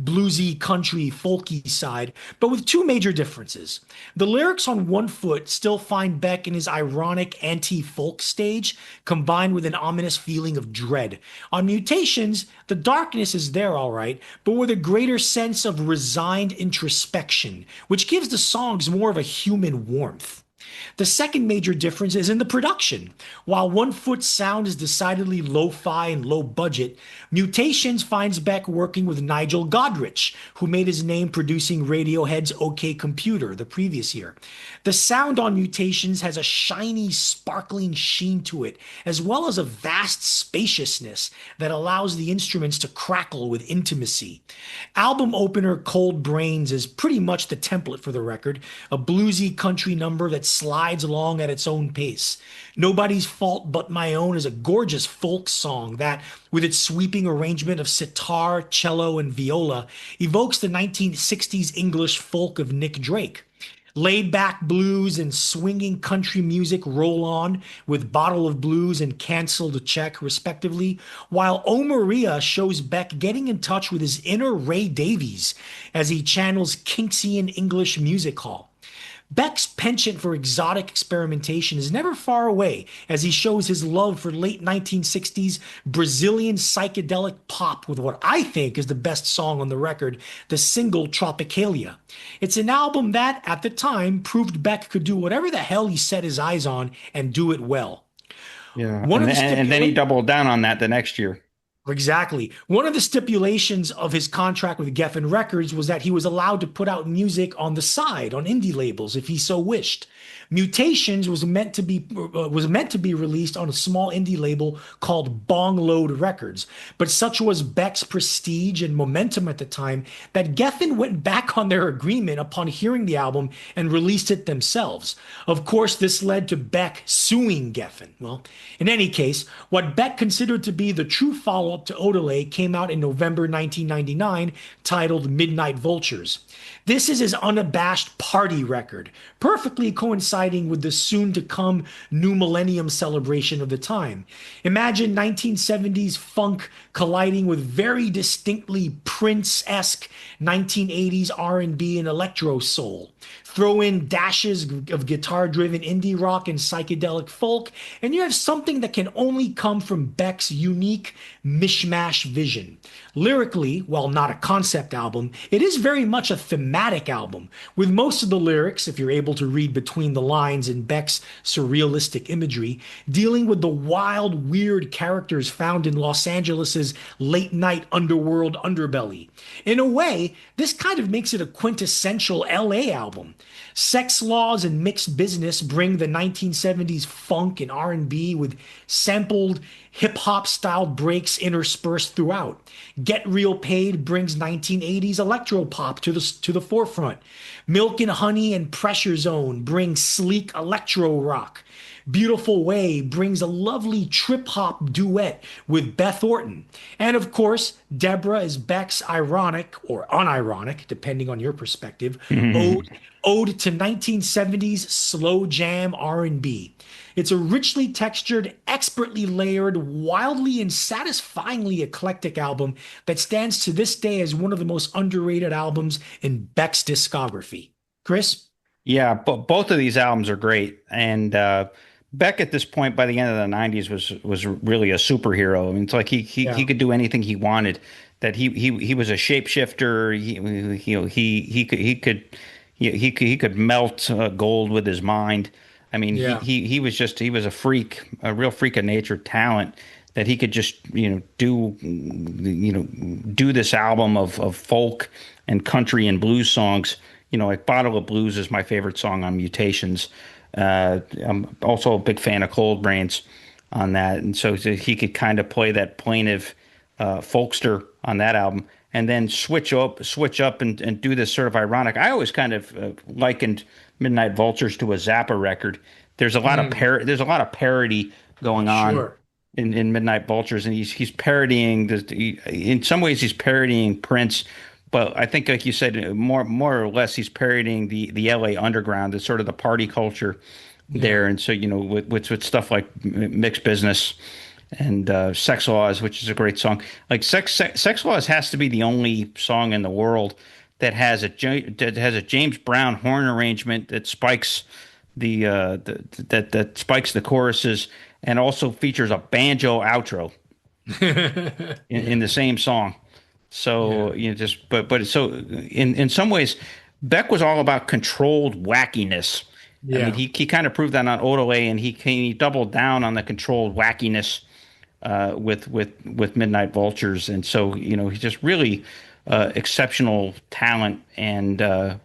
bluesy, country, folky side, but with two major differences. The lyrics on One Foot still find Beck in his ironic anti-folk stage, combined with an ominous feeling of dread. On Mutations, the darkness is there all right, but with a greater sense of resigned introspection, which gives the songs more of a human warmth. The second major difference is in the production. While One Foot's sound is decidedly lo-fi and low budget, Mutations finds Beck working with Nigel Godrich, who made his name producing Radiohead's OK Computer the previous year. The sound on Mutations has a shiny, sparkling sheen to it, as well as a vast spaciousness that allows the instruments to crackle with intimacy. Album opener Cold Brains is pretty much the template for the record, a bluesy country number that slides along at its own pace. Nobody's Fault But My Own is a gorgeous folk song that, with its sweeping arrangement of sitar, cello, and viola, evokes the 1960s English folk of Nick Drake. Laid-back blues and swinging country music roll on with Bottle of Blues and Cancel the Check, respectively, while O Maria shows Beck getting in touch with his inner Ray Davies as he channels Kincksian English music hall. Beck's penchant for exotic experimentation is never far away as he shows his love for late 1960s Brazilian psychedelic pop with what I think is the best song on the record, the single Tropicalia. It's an album that, at the time, proved Beck could do whatever the hell he set his eyes on and do it well. Yeah, and then he doubled down on that the next year. Exactly. One of the stipulations of his contract with Geffen Records was that he was allowed to put out music on the side on indie labels if he so wished. Mutations was meant to be released on a small indie label called Bong Load Records, but such was Beck's prestige and momentum at the time that Geffen went back on their agreement upon hearing the album and released it themselves. Of course, this led to Beck suing Geffen. Well, in any case, what Beck considered to be the true follow-up to Odelay came out in November 1999, titled Midnight Vultures. This is his unabashed party record, perfectly coinciding with the soon-to-come New Millennium celebration of the time. Imagine 1970s funk colliding with very distinctly Prince-esque 1980s R&B and electro soul. Throw in dashes of guitar-driven indie rock and psychedelic folk, and you have something that can only come from Beck's unique mishmash vision. Lyrically, while not a concept album, it is very much a thematic album, with most of the lyrics, if you're able to read between the lines in Beck's surrealistic imagery, dealing with the wild, weird characters found in Los Angeles's late-night underworld underbelly. In a way, this kind of makes it a quintessential LA album. Sex Laws and Mixed Business bring the 1970s funk and R&B with sampled hip-hop styled breaks interspersed throughout. Get Real Paid brings 1980s electropop to the forefront. Milk and Honey and Pressure Zone bring sleek electro rock. Beautiful Way brings a lovely trip-hop duet with Beth Orton. And of course, Deborah is Beck's ironic, or unironic, depending on your perspective, ode to 1970s slow jam R&B. It's a richly textured, expertly layered, wildly and satisfyingly eclectic album that stands to this day as one of the most underrated albums in Beck's discography. Chris? Yeah, but both of these albums are great. And Beck at this point, by the end of the 90s, was really a superhero. I mean, it's like he could do anything he wanted. That he was a shapeshifter. He could melt gold with his mind. I mean, Yeah. he was a freak, a real freak of nature talent that he could just, do this album of folk and country and blues songs. Like Bottle of Blues is my favorite song on Mutations. I'm also a big fan of Cold Brains on that. And so he could kind of play that plaintive folkster on that album, and then switch up and do this sort of ironic. I always kind of likened Midnight Vultures to a Zappa record. There's a lot of there's a lot of parody going on Sure. in Midnight Vultures, and he's parodying in some ways he's parodying Prince, but I think like you said, more or less he's parodying the LA underground, the sort of the party culture there. And so with stuff like Mixed Business and Sex Laws, which is a great song. Like Sex Laws has to be the only song in the world that has a James Brown horn arrangement that spikes that spikes the choruses, and also features a banjo outro in the same song. So but so in some ways, Beck was all about controlled wackiness. I Yeah. mean, he kind of proved that on Odelay, and he doubled down on the controlled wackiness with Midnight Vultures, and so he's just really exceptional talent, and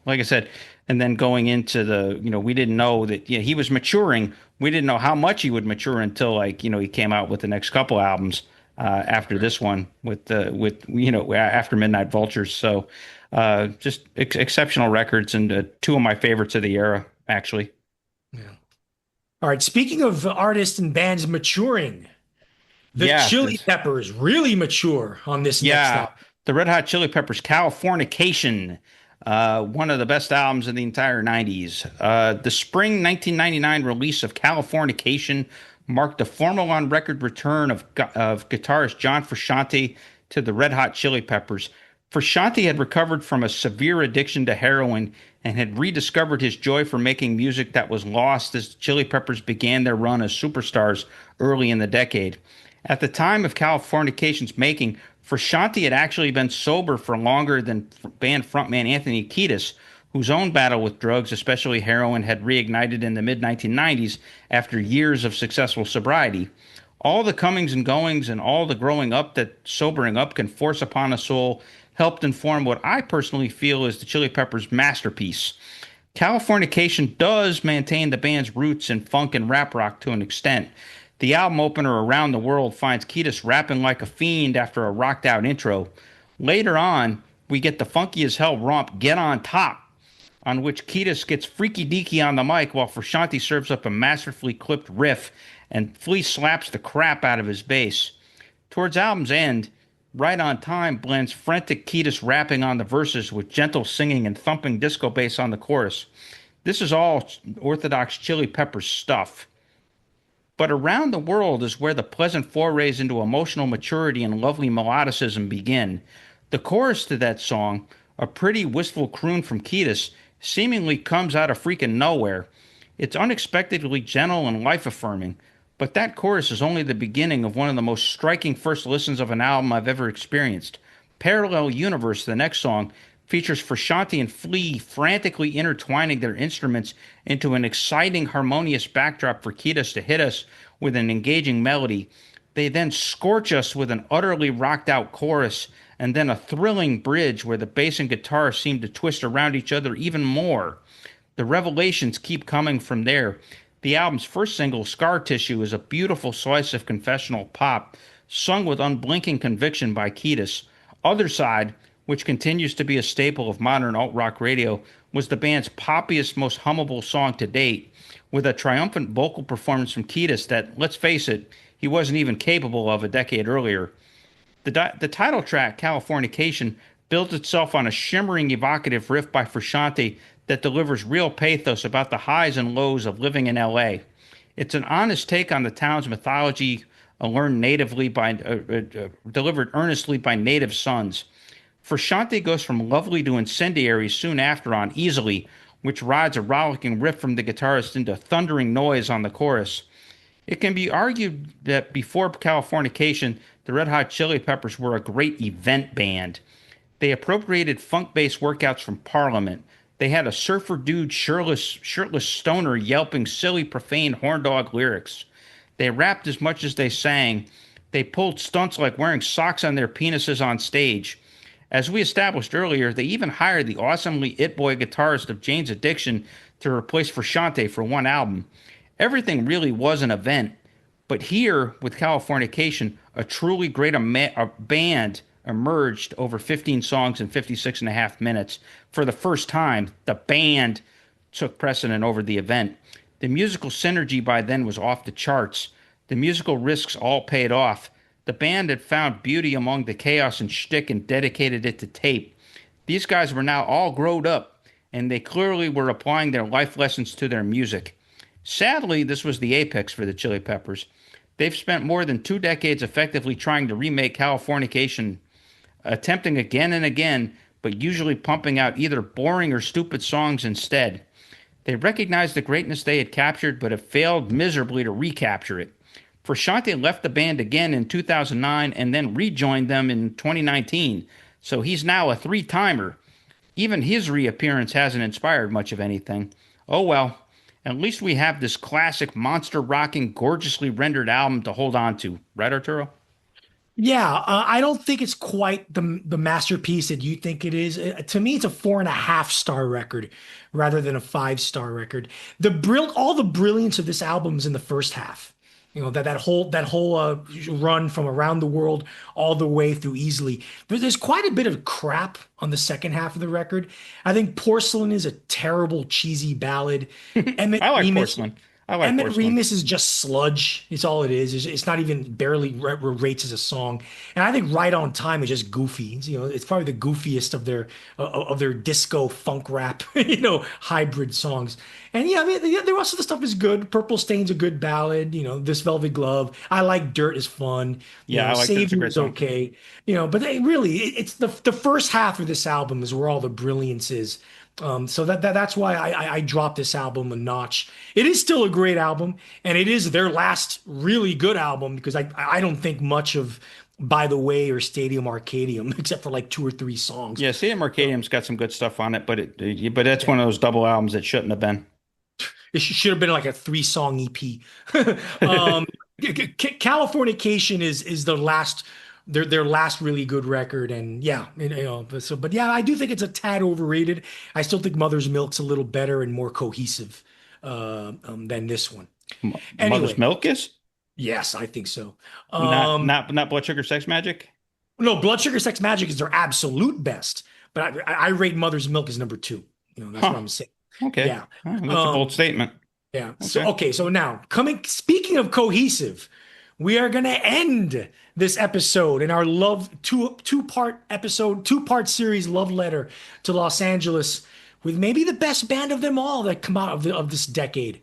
like I said, and then going into we didn't know that he was maturing. We didn't know how much he would mature until he came out with the next couple albums after this one after Midnight Vultures. So just exceptional records, and two of my favorites of the era actually. All right. Speaking of artists and bands maturing, the Yeah, Chili Peppers really mature on this next yeah, album. the Red Hot Chili Peppers, Californication, one of the best albums of the entire 90s. The spring 1999 release of Californication marked the formal on-record return of guitarist John Frusciante to the Red Hot Chili Peppers. Frusciante had recovered from a severe addiction to heroin and had rediscovered his joy for making music that was lost as the Chili Peppers began their run as superstars early in the decade. At the time of Californication's making, Frusciante had actually been sober for longer than band frontman Anthony Kiedis, whose own battle with drugs, especially heroin, had reignited in the mid-1990s after years of successful sobriety. All the comings and goings and all the growing up that sobering up can force upon a soul helped inform what I personally feel is the Chili Peppers' masterpiece. Californication does maintain the band's roots in funk and rap rock to an extent. The album opener, Around the World, finds Kiedis rapping like a fiend after a rocked out intro. Later on, we get the funky as hell romp Get On Top, on which Kiedis gets freaky deaky on the mic while Frusciante serves up a masterfully clipped riff and Flea slaps the crap out of his bass. Towards album's end, Right on Time blends frantic Kiedis rapping on the verses with gentle singing and thumping disco bass on the chorus. This is all orthodox Chili Peppers stuff. But Around the World is where the pleasant forays into emotional maturity and lovely melodicism begin. The chorus to that song, a pretty wistful croon from Kiedis, seemingly comes out of freaking nowhere. It's unexpectedly gentle and life-affirming, but that chorus is only the beginning of one of the most striking first listens of an album I've ever experienced. Parallel Universe, the next song, features Frusciante and Flea frantically intertwining their instruments into an exciting, harmonious backdrop for Kiedis to hit us with an engaging melody. They then scorch us with an utterly rocked-out chorus, and then a thrilling bridge where the bass and guitar seem to twist around each other even more. The revelations keep coming from there. The album's first single, Scar Tissue, is a beautiful slice of confessional pop, sung with unblinking conviction by Kiedis. Other Side, which continues to be a staple of modern alt-rock radio, was the band's poppiest, most hummable song to date, with a triumphant vocal performance from Kiedis that, let's face it, he wasn't even capable of a decade earlier. The title track, Californication, builds itself on a shimmering, evocative riff by Frusciante that delivers real pathos about the highs and lows of living in L.A. It's an honest take on the town's mythology, delivered earnestly by native sons. Frusciante goes from lovely to incendiary soon after on Easily, which rides a rollicking riff from the guitarist into thundering noise on the chorus. It can be argued that before Californication, the Red Hot Chili Peppers were a great event band. They appropriated funk-based workouts from Parliament, They had a surfer dude, shirtless stoner yelping silly, profane horn dog lyrics. They rapped as much as they sang. They pulled stunts like wearing socks on their penises on stage. As we established earlier, they even hired the awesomely it boy guitarist of Jane's Addiction to replace Frusciante for one album. Everything really was an event. But here, with Californication, a truly great band emerged over 15 songs in 56 and a half minutes. For the first time, the band took precedent over the event. The musical synergy by then was off the charts. The musical risks all paid off. The band had found beauty among the chaos and shtick and dedicated it to tape. These guys were now all grown up, and they clearly were applying their life lessons to their music. Sadly, this was the apex for the Chili Peppers. They've spent more than 2 decades effectively trying to remake Californication, attempting again and again, but usually pumping out either boring or stupid songs instead. They recognized the greatness they had captured, but have failed miserably to recapture it. Frusciante left the band again in 2009 and then rejoined them in 2019, so he's now a three-timer. Even his reappearance hasn't inspired much of anything. Oh well, at least we have this classic monster-rocking, gorgeously rendered album to hold on to. Right, Arturo? Yeah, I don't think it's quite the masterpiece that you think it is. To me, it's a 4.5-star record rather than a 5-star record. All the brilliance of this album is in the first half. You know, that whole run from Around the World all the way through Easily. There's quite a bit of crap on the second half of the record. I think Porcelain is a terrible, cheesy ballad. Emmett I like Remus, Porcelain. I like Emmett Porcelain. Remus is just sludge. It's all it is. It's not even barely rates as a song. And I think Right on Time is just goofy. It's probably the goofiest of their disco funk rap, hybrid songs. And yeah, I mean, the rest of the stuff is good. Purple Stain's a good ballad. This Velvet Glove. I Like Dirt is fun. Yeah, I like that. It's a Savior great is song. okay. But it's the first half of this album is where all the brilliance is. So that's why I dropped this album a notch. It is still a great album, and it is their last really good album because I don't think much of By the Way or Stadium Arcadium except for like 2 or 3 songs. Yeah, Stadium Arcadium's got some good stuff on it, but that's one of those double albums that shouldn't have been. It should have been like a 3-song EP. Californication is the last their last really good record, and yeah, but yeah, I do think it's a tad overrated. I still think Mother's Milk's a little better and more cohesive than this one. Mother's Milk is? Yes, I think so. Not Blood Sugar Sex Magic? No, Blood Sugar Sex Magic is their absolute best, but I rate Mother's Milk as number 2. That's what I'm saying. Okay. Yeah. That's a bold statement. Yeah. Okay. So now speaking of cohesive, we are going to end this episode in our two-part series Love Letter to Los Angeles with maybe the best band of them all that come out of this decade.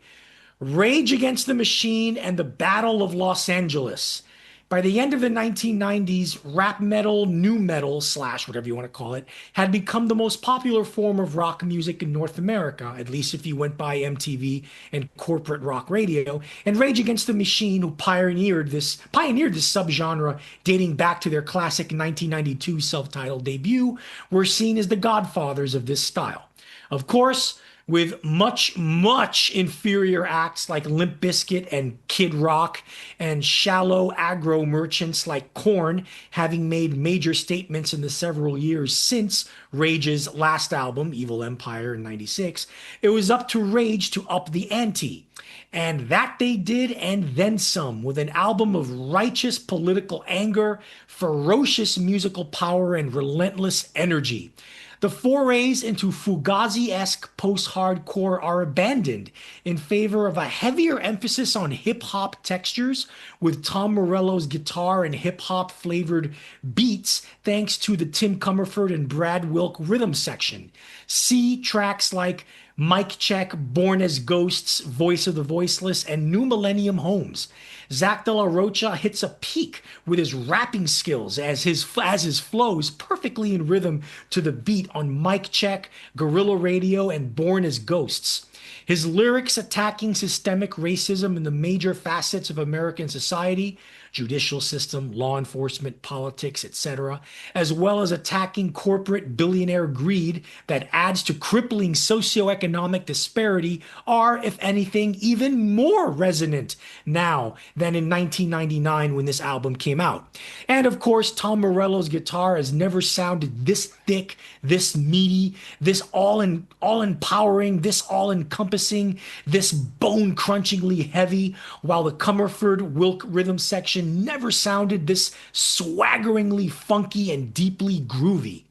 Rage Against the Machine and the Battle of Los Angeles. By the end of the 1990s, rap metal, nu metal, / whatever you want to call it, had become the most popular form of rock music in North America, at least if you went by MTV and corporate rock radio. And Rage Against the Machine, who pioneered this subgenre dating back to their classic 1992 self-titled debut, were seen as the godfathers of this style. Of course, with much, much inferior acts like Limp Bizkit and Kid Rock, and shallow aggro merchants like Korn having made major statements in the several years since Rage's last album, Evil Empire in '96, it was up to Rage to up the ante. And that they did, and then some, with an album of righteous political anger, ferocious musical power, and relentless energy. The forays into Fugazi-esque post-hardcore are abandoned in favor of a heavier emphasis on hip-hop textures with Tom Morello's guitar and hip-hop flavored beats thanks to the Tim Comerford and Brad Wilk rhythm section. See tracks like Mic Check, Born as Ghosts, Voice of the Voiceless, and New Millennium Homes. Zach De La Rocha hits a peak with his rapping skills as his flows perfectly in rhythm to the beat on Mic Check, Guerrilla Radio, and Born as Ghosts. His lyrics attacking systemic racism in the major facets of American society, judicial system, law enforcement, politics, etc., as well as attacking corporate billionaire greed that adds to crippling socioeconomic disparity, are, if anything, even more resonant now than in 1999 when this album came out. And of course, Tom Morello's guitar has never sounded this thick, this meaty, this all-empowering, this all-encompassing, this bone-crunchingly heavy, while the Comerford Wilk rhythm section never sounded this swaggeringly funky and deeply groovy.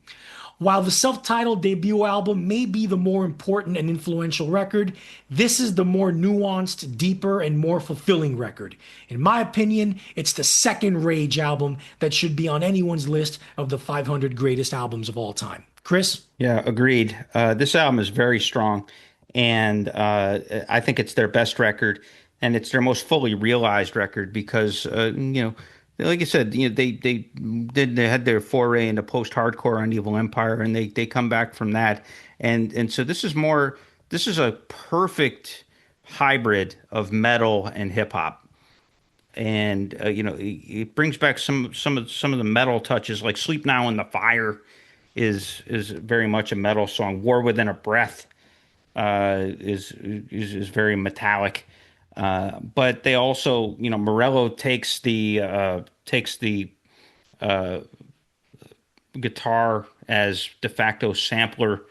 While the self-titled debut album may be the more important and influential record, this is the more nuanced, deeper, and more fulfilling record. In my opinion, it's the second Rage album that should be on anyone's list of the 500 greatest albums of all time. Chris? Yeah, agreed. This album is very strong, and I think it's their best record, and it's their most fully realized record because like I said, they had their foray into post-hardcore on Evil Empire, and they come back from that, and so this is a perfect hybrid of metal and hip hop. And it brings back some of the metal touches, like "Sleep Now in the Fire" is very much a metal song. "War Within a Breath" is very metallic, but they also, Morello takes the guitar as de facto sampler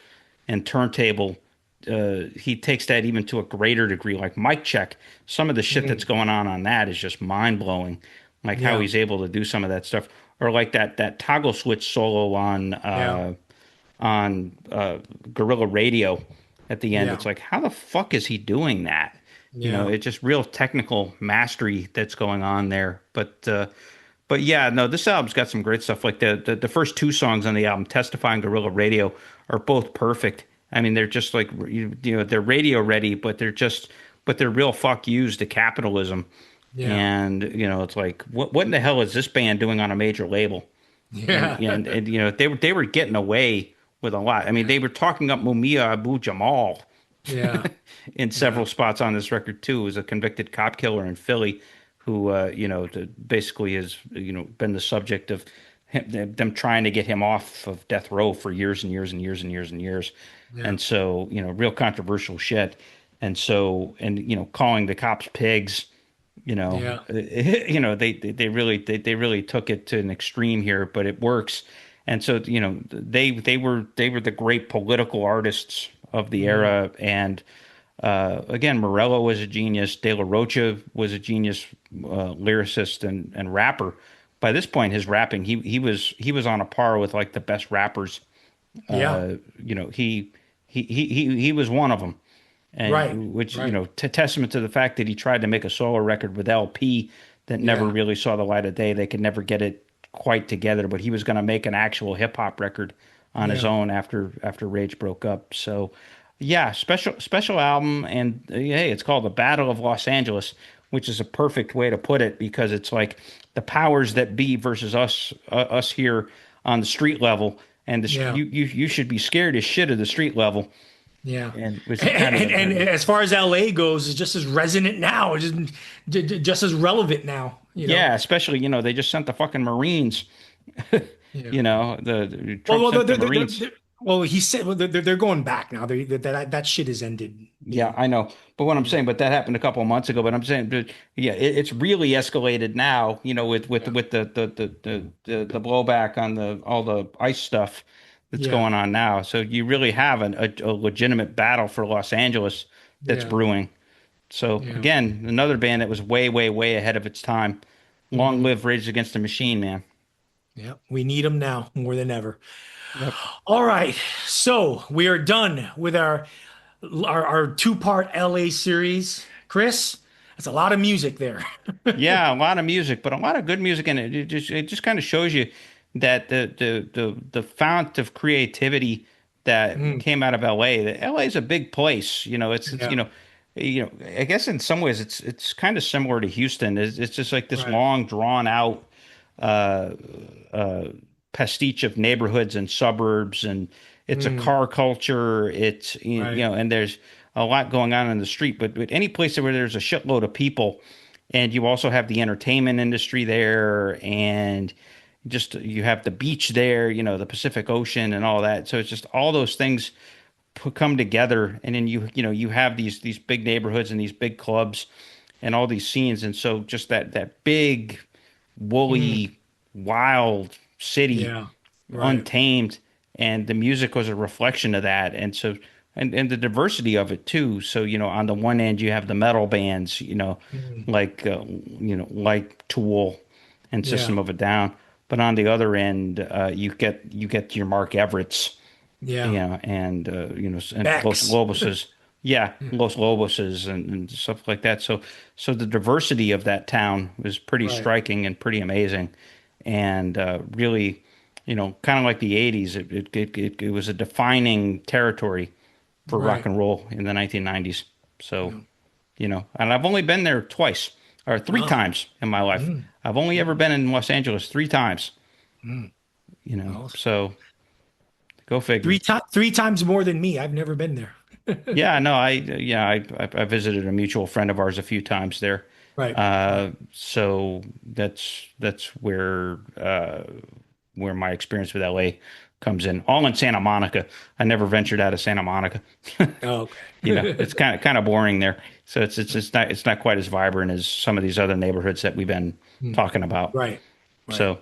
and turntable. He takes that even to a greater degree, like Mic Check. Some of the shit that's going on that is just mind blowing, like how he's able to do some of that stuff, or like that toggle switch solo on Guerrilla Radio at the end. It's like, how the fuck is he doing that? It's just real technical mastery that's going on there. But yeah, no, this album's got some great stuff. Like the first two songs on the album, "Testify" and "Guerrilla Radio," are both perfect. I mean, they're just like, they're radio ready, but they're real fuck yous to capitalism. Yeah. And, it's like, what in the hell is this band doing on a major label? Yeah. And they were getting away with a lot. I mean, they were talking up Mumia Abu Jamal. Yeah. In several spots on this record too. Who was a convicted cop killer in Philly who, basically has, been the subject of them trying to get him off of death row for years and years and years and years and years. Yeah. And so, real controversial shit. And so, calling the cops pigs, they really took it to an extreme here, but it works. And so, they were the great political artists of the era. And, again, Morello was a genius. De La Rocha was a genius, lyricist and rapper. By this point, his rapping, he was on a par with like the best rappers. He was one of them, and, right? Which testament to the fact that he tried to make a solo record with LP that never really saw the light of day. They could never get it quite together, but he was going to make an actual hip hop record on his own after Rage broke up. So, yeah, special album, and hey, it's called "The Battle of Los Angeles," which is a perfect way to put it because it's like the powers that be versus us here on the street level. And you should be scared as shit of the street level. Yeah. And as far as LA goes, it's just as resonant now. It's just as relevant now. Yeah, especially, they just sent the fucking Marines. The Marines. He said they're going back now. That shit has ended. Yeah, I know. But what I'm saying, but that happened a couple of months ago. But I'm saying, it's really escalated now. With the blowback on all the ICE stuff that's going on now. So you really have a legitimate battle for Los Angeles that's brewing. So again, another band that was way, way, way ahead of its time. Long live Rage Against the Machine, man. Yeah, we need them now more than ever. Yep. All right, so we are done with our two-part LA series. Chris, that's a lot of music there. Yeah, a lot of music, but a lot of good music, and it just kind of shows you that the fount of creativity that came out of LA. That LA is a big place. It's I guess in some ways it's kind of similar to Houston. It's just like this long drawn out pastiche of neighborhoods and suburbs, and it's a car culture. It's and there's a lot going on in the street. But any place where there's a shitload of people and you also have the entertainment industry there, and just you have the beach there, the Pacific Ocean and all that. So it's just all those things come together, and then you have these big neighborhoods and these big clubs and all these scenes, and so just that big woolly wild city, Yeah. Right. untamed, and the music was a reflection of that, and so and the diversity of it too. So on the one end you have the metal bands, like Tool and System of a Down, but on the other end you get your Mark Everett's, and and Los Loboses. Yeah, Los Loboses and stuff like that. So the diversity of that town was pretty striking and pretty amazing, and really, kind of like the '80s. It was a defining territory for rock and roll in the 1990s. So, and I've only been there twice or three times in my life. I've only ever been in Los Angeles 3 times. So go figure. Three times more than me. I've never been there. Yeah, no, I visited a mutual friend of ours a few times there. Right. So that's where my experience with LA comes in. All in Santa Monica. I never ventured out of Santa Monica. Oh, okay. It's kind of boring there. So it's not quite as vibrant as some of these other neighborhoods that we've been talking about. Right. So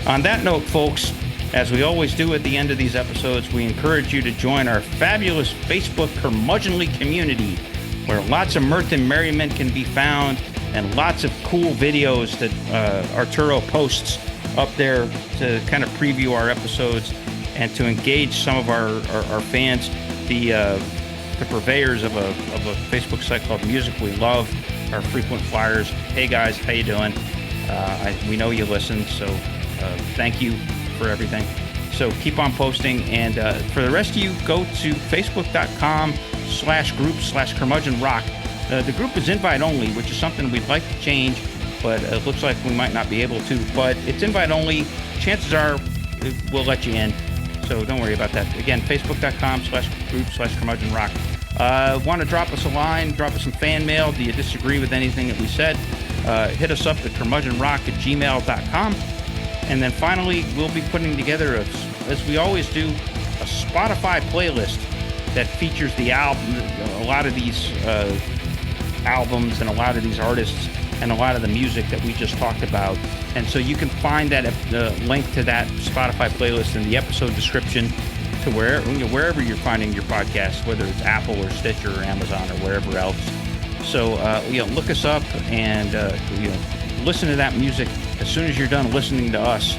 on that note, folks, as we always do at the end of these episodes, we encourage you to join our fabulous Facebook Curmudgeonly community, where lots of mirth and merriment can be found, and lots of cool videos that Arturo posts up there to kind of preview our episodes and to engage some of our fans. The purveyors of a Facebook site called Music We Love, our frequent flyers. Hey guys, how you doing? We know you listen, so thank you for everything. So keep on posting, and for the rest of you, go to facebook.com/group/curmudgeonrock. The group is invite only, which is something we'd like to change, but it looks like we might not be able to. But it's invite only. Chances are we'll let you in, so don't worry about that. Again, facebook.com/group/curmudgeonrock. Want to drop us a line, drop us some fan mail. Do you disagree with anything that we said? Hit us up at curmudgeonrock@gmail.com. And then finally, we'll be putting together, as we always do, a Spotify playlist that features the album, a lot of these albums and a lot of these artists and a lot of the music that we just talked about. And so you can find that link to that Spotify playlist in the episode description to wherever you're finding your podcast, whether it's Apple or Stitcher or Amazon or wherever else. So look us up and listen to that music. As soon as you're done listening to us,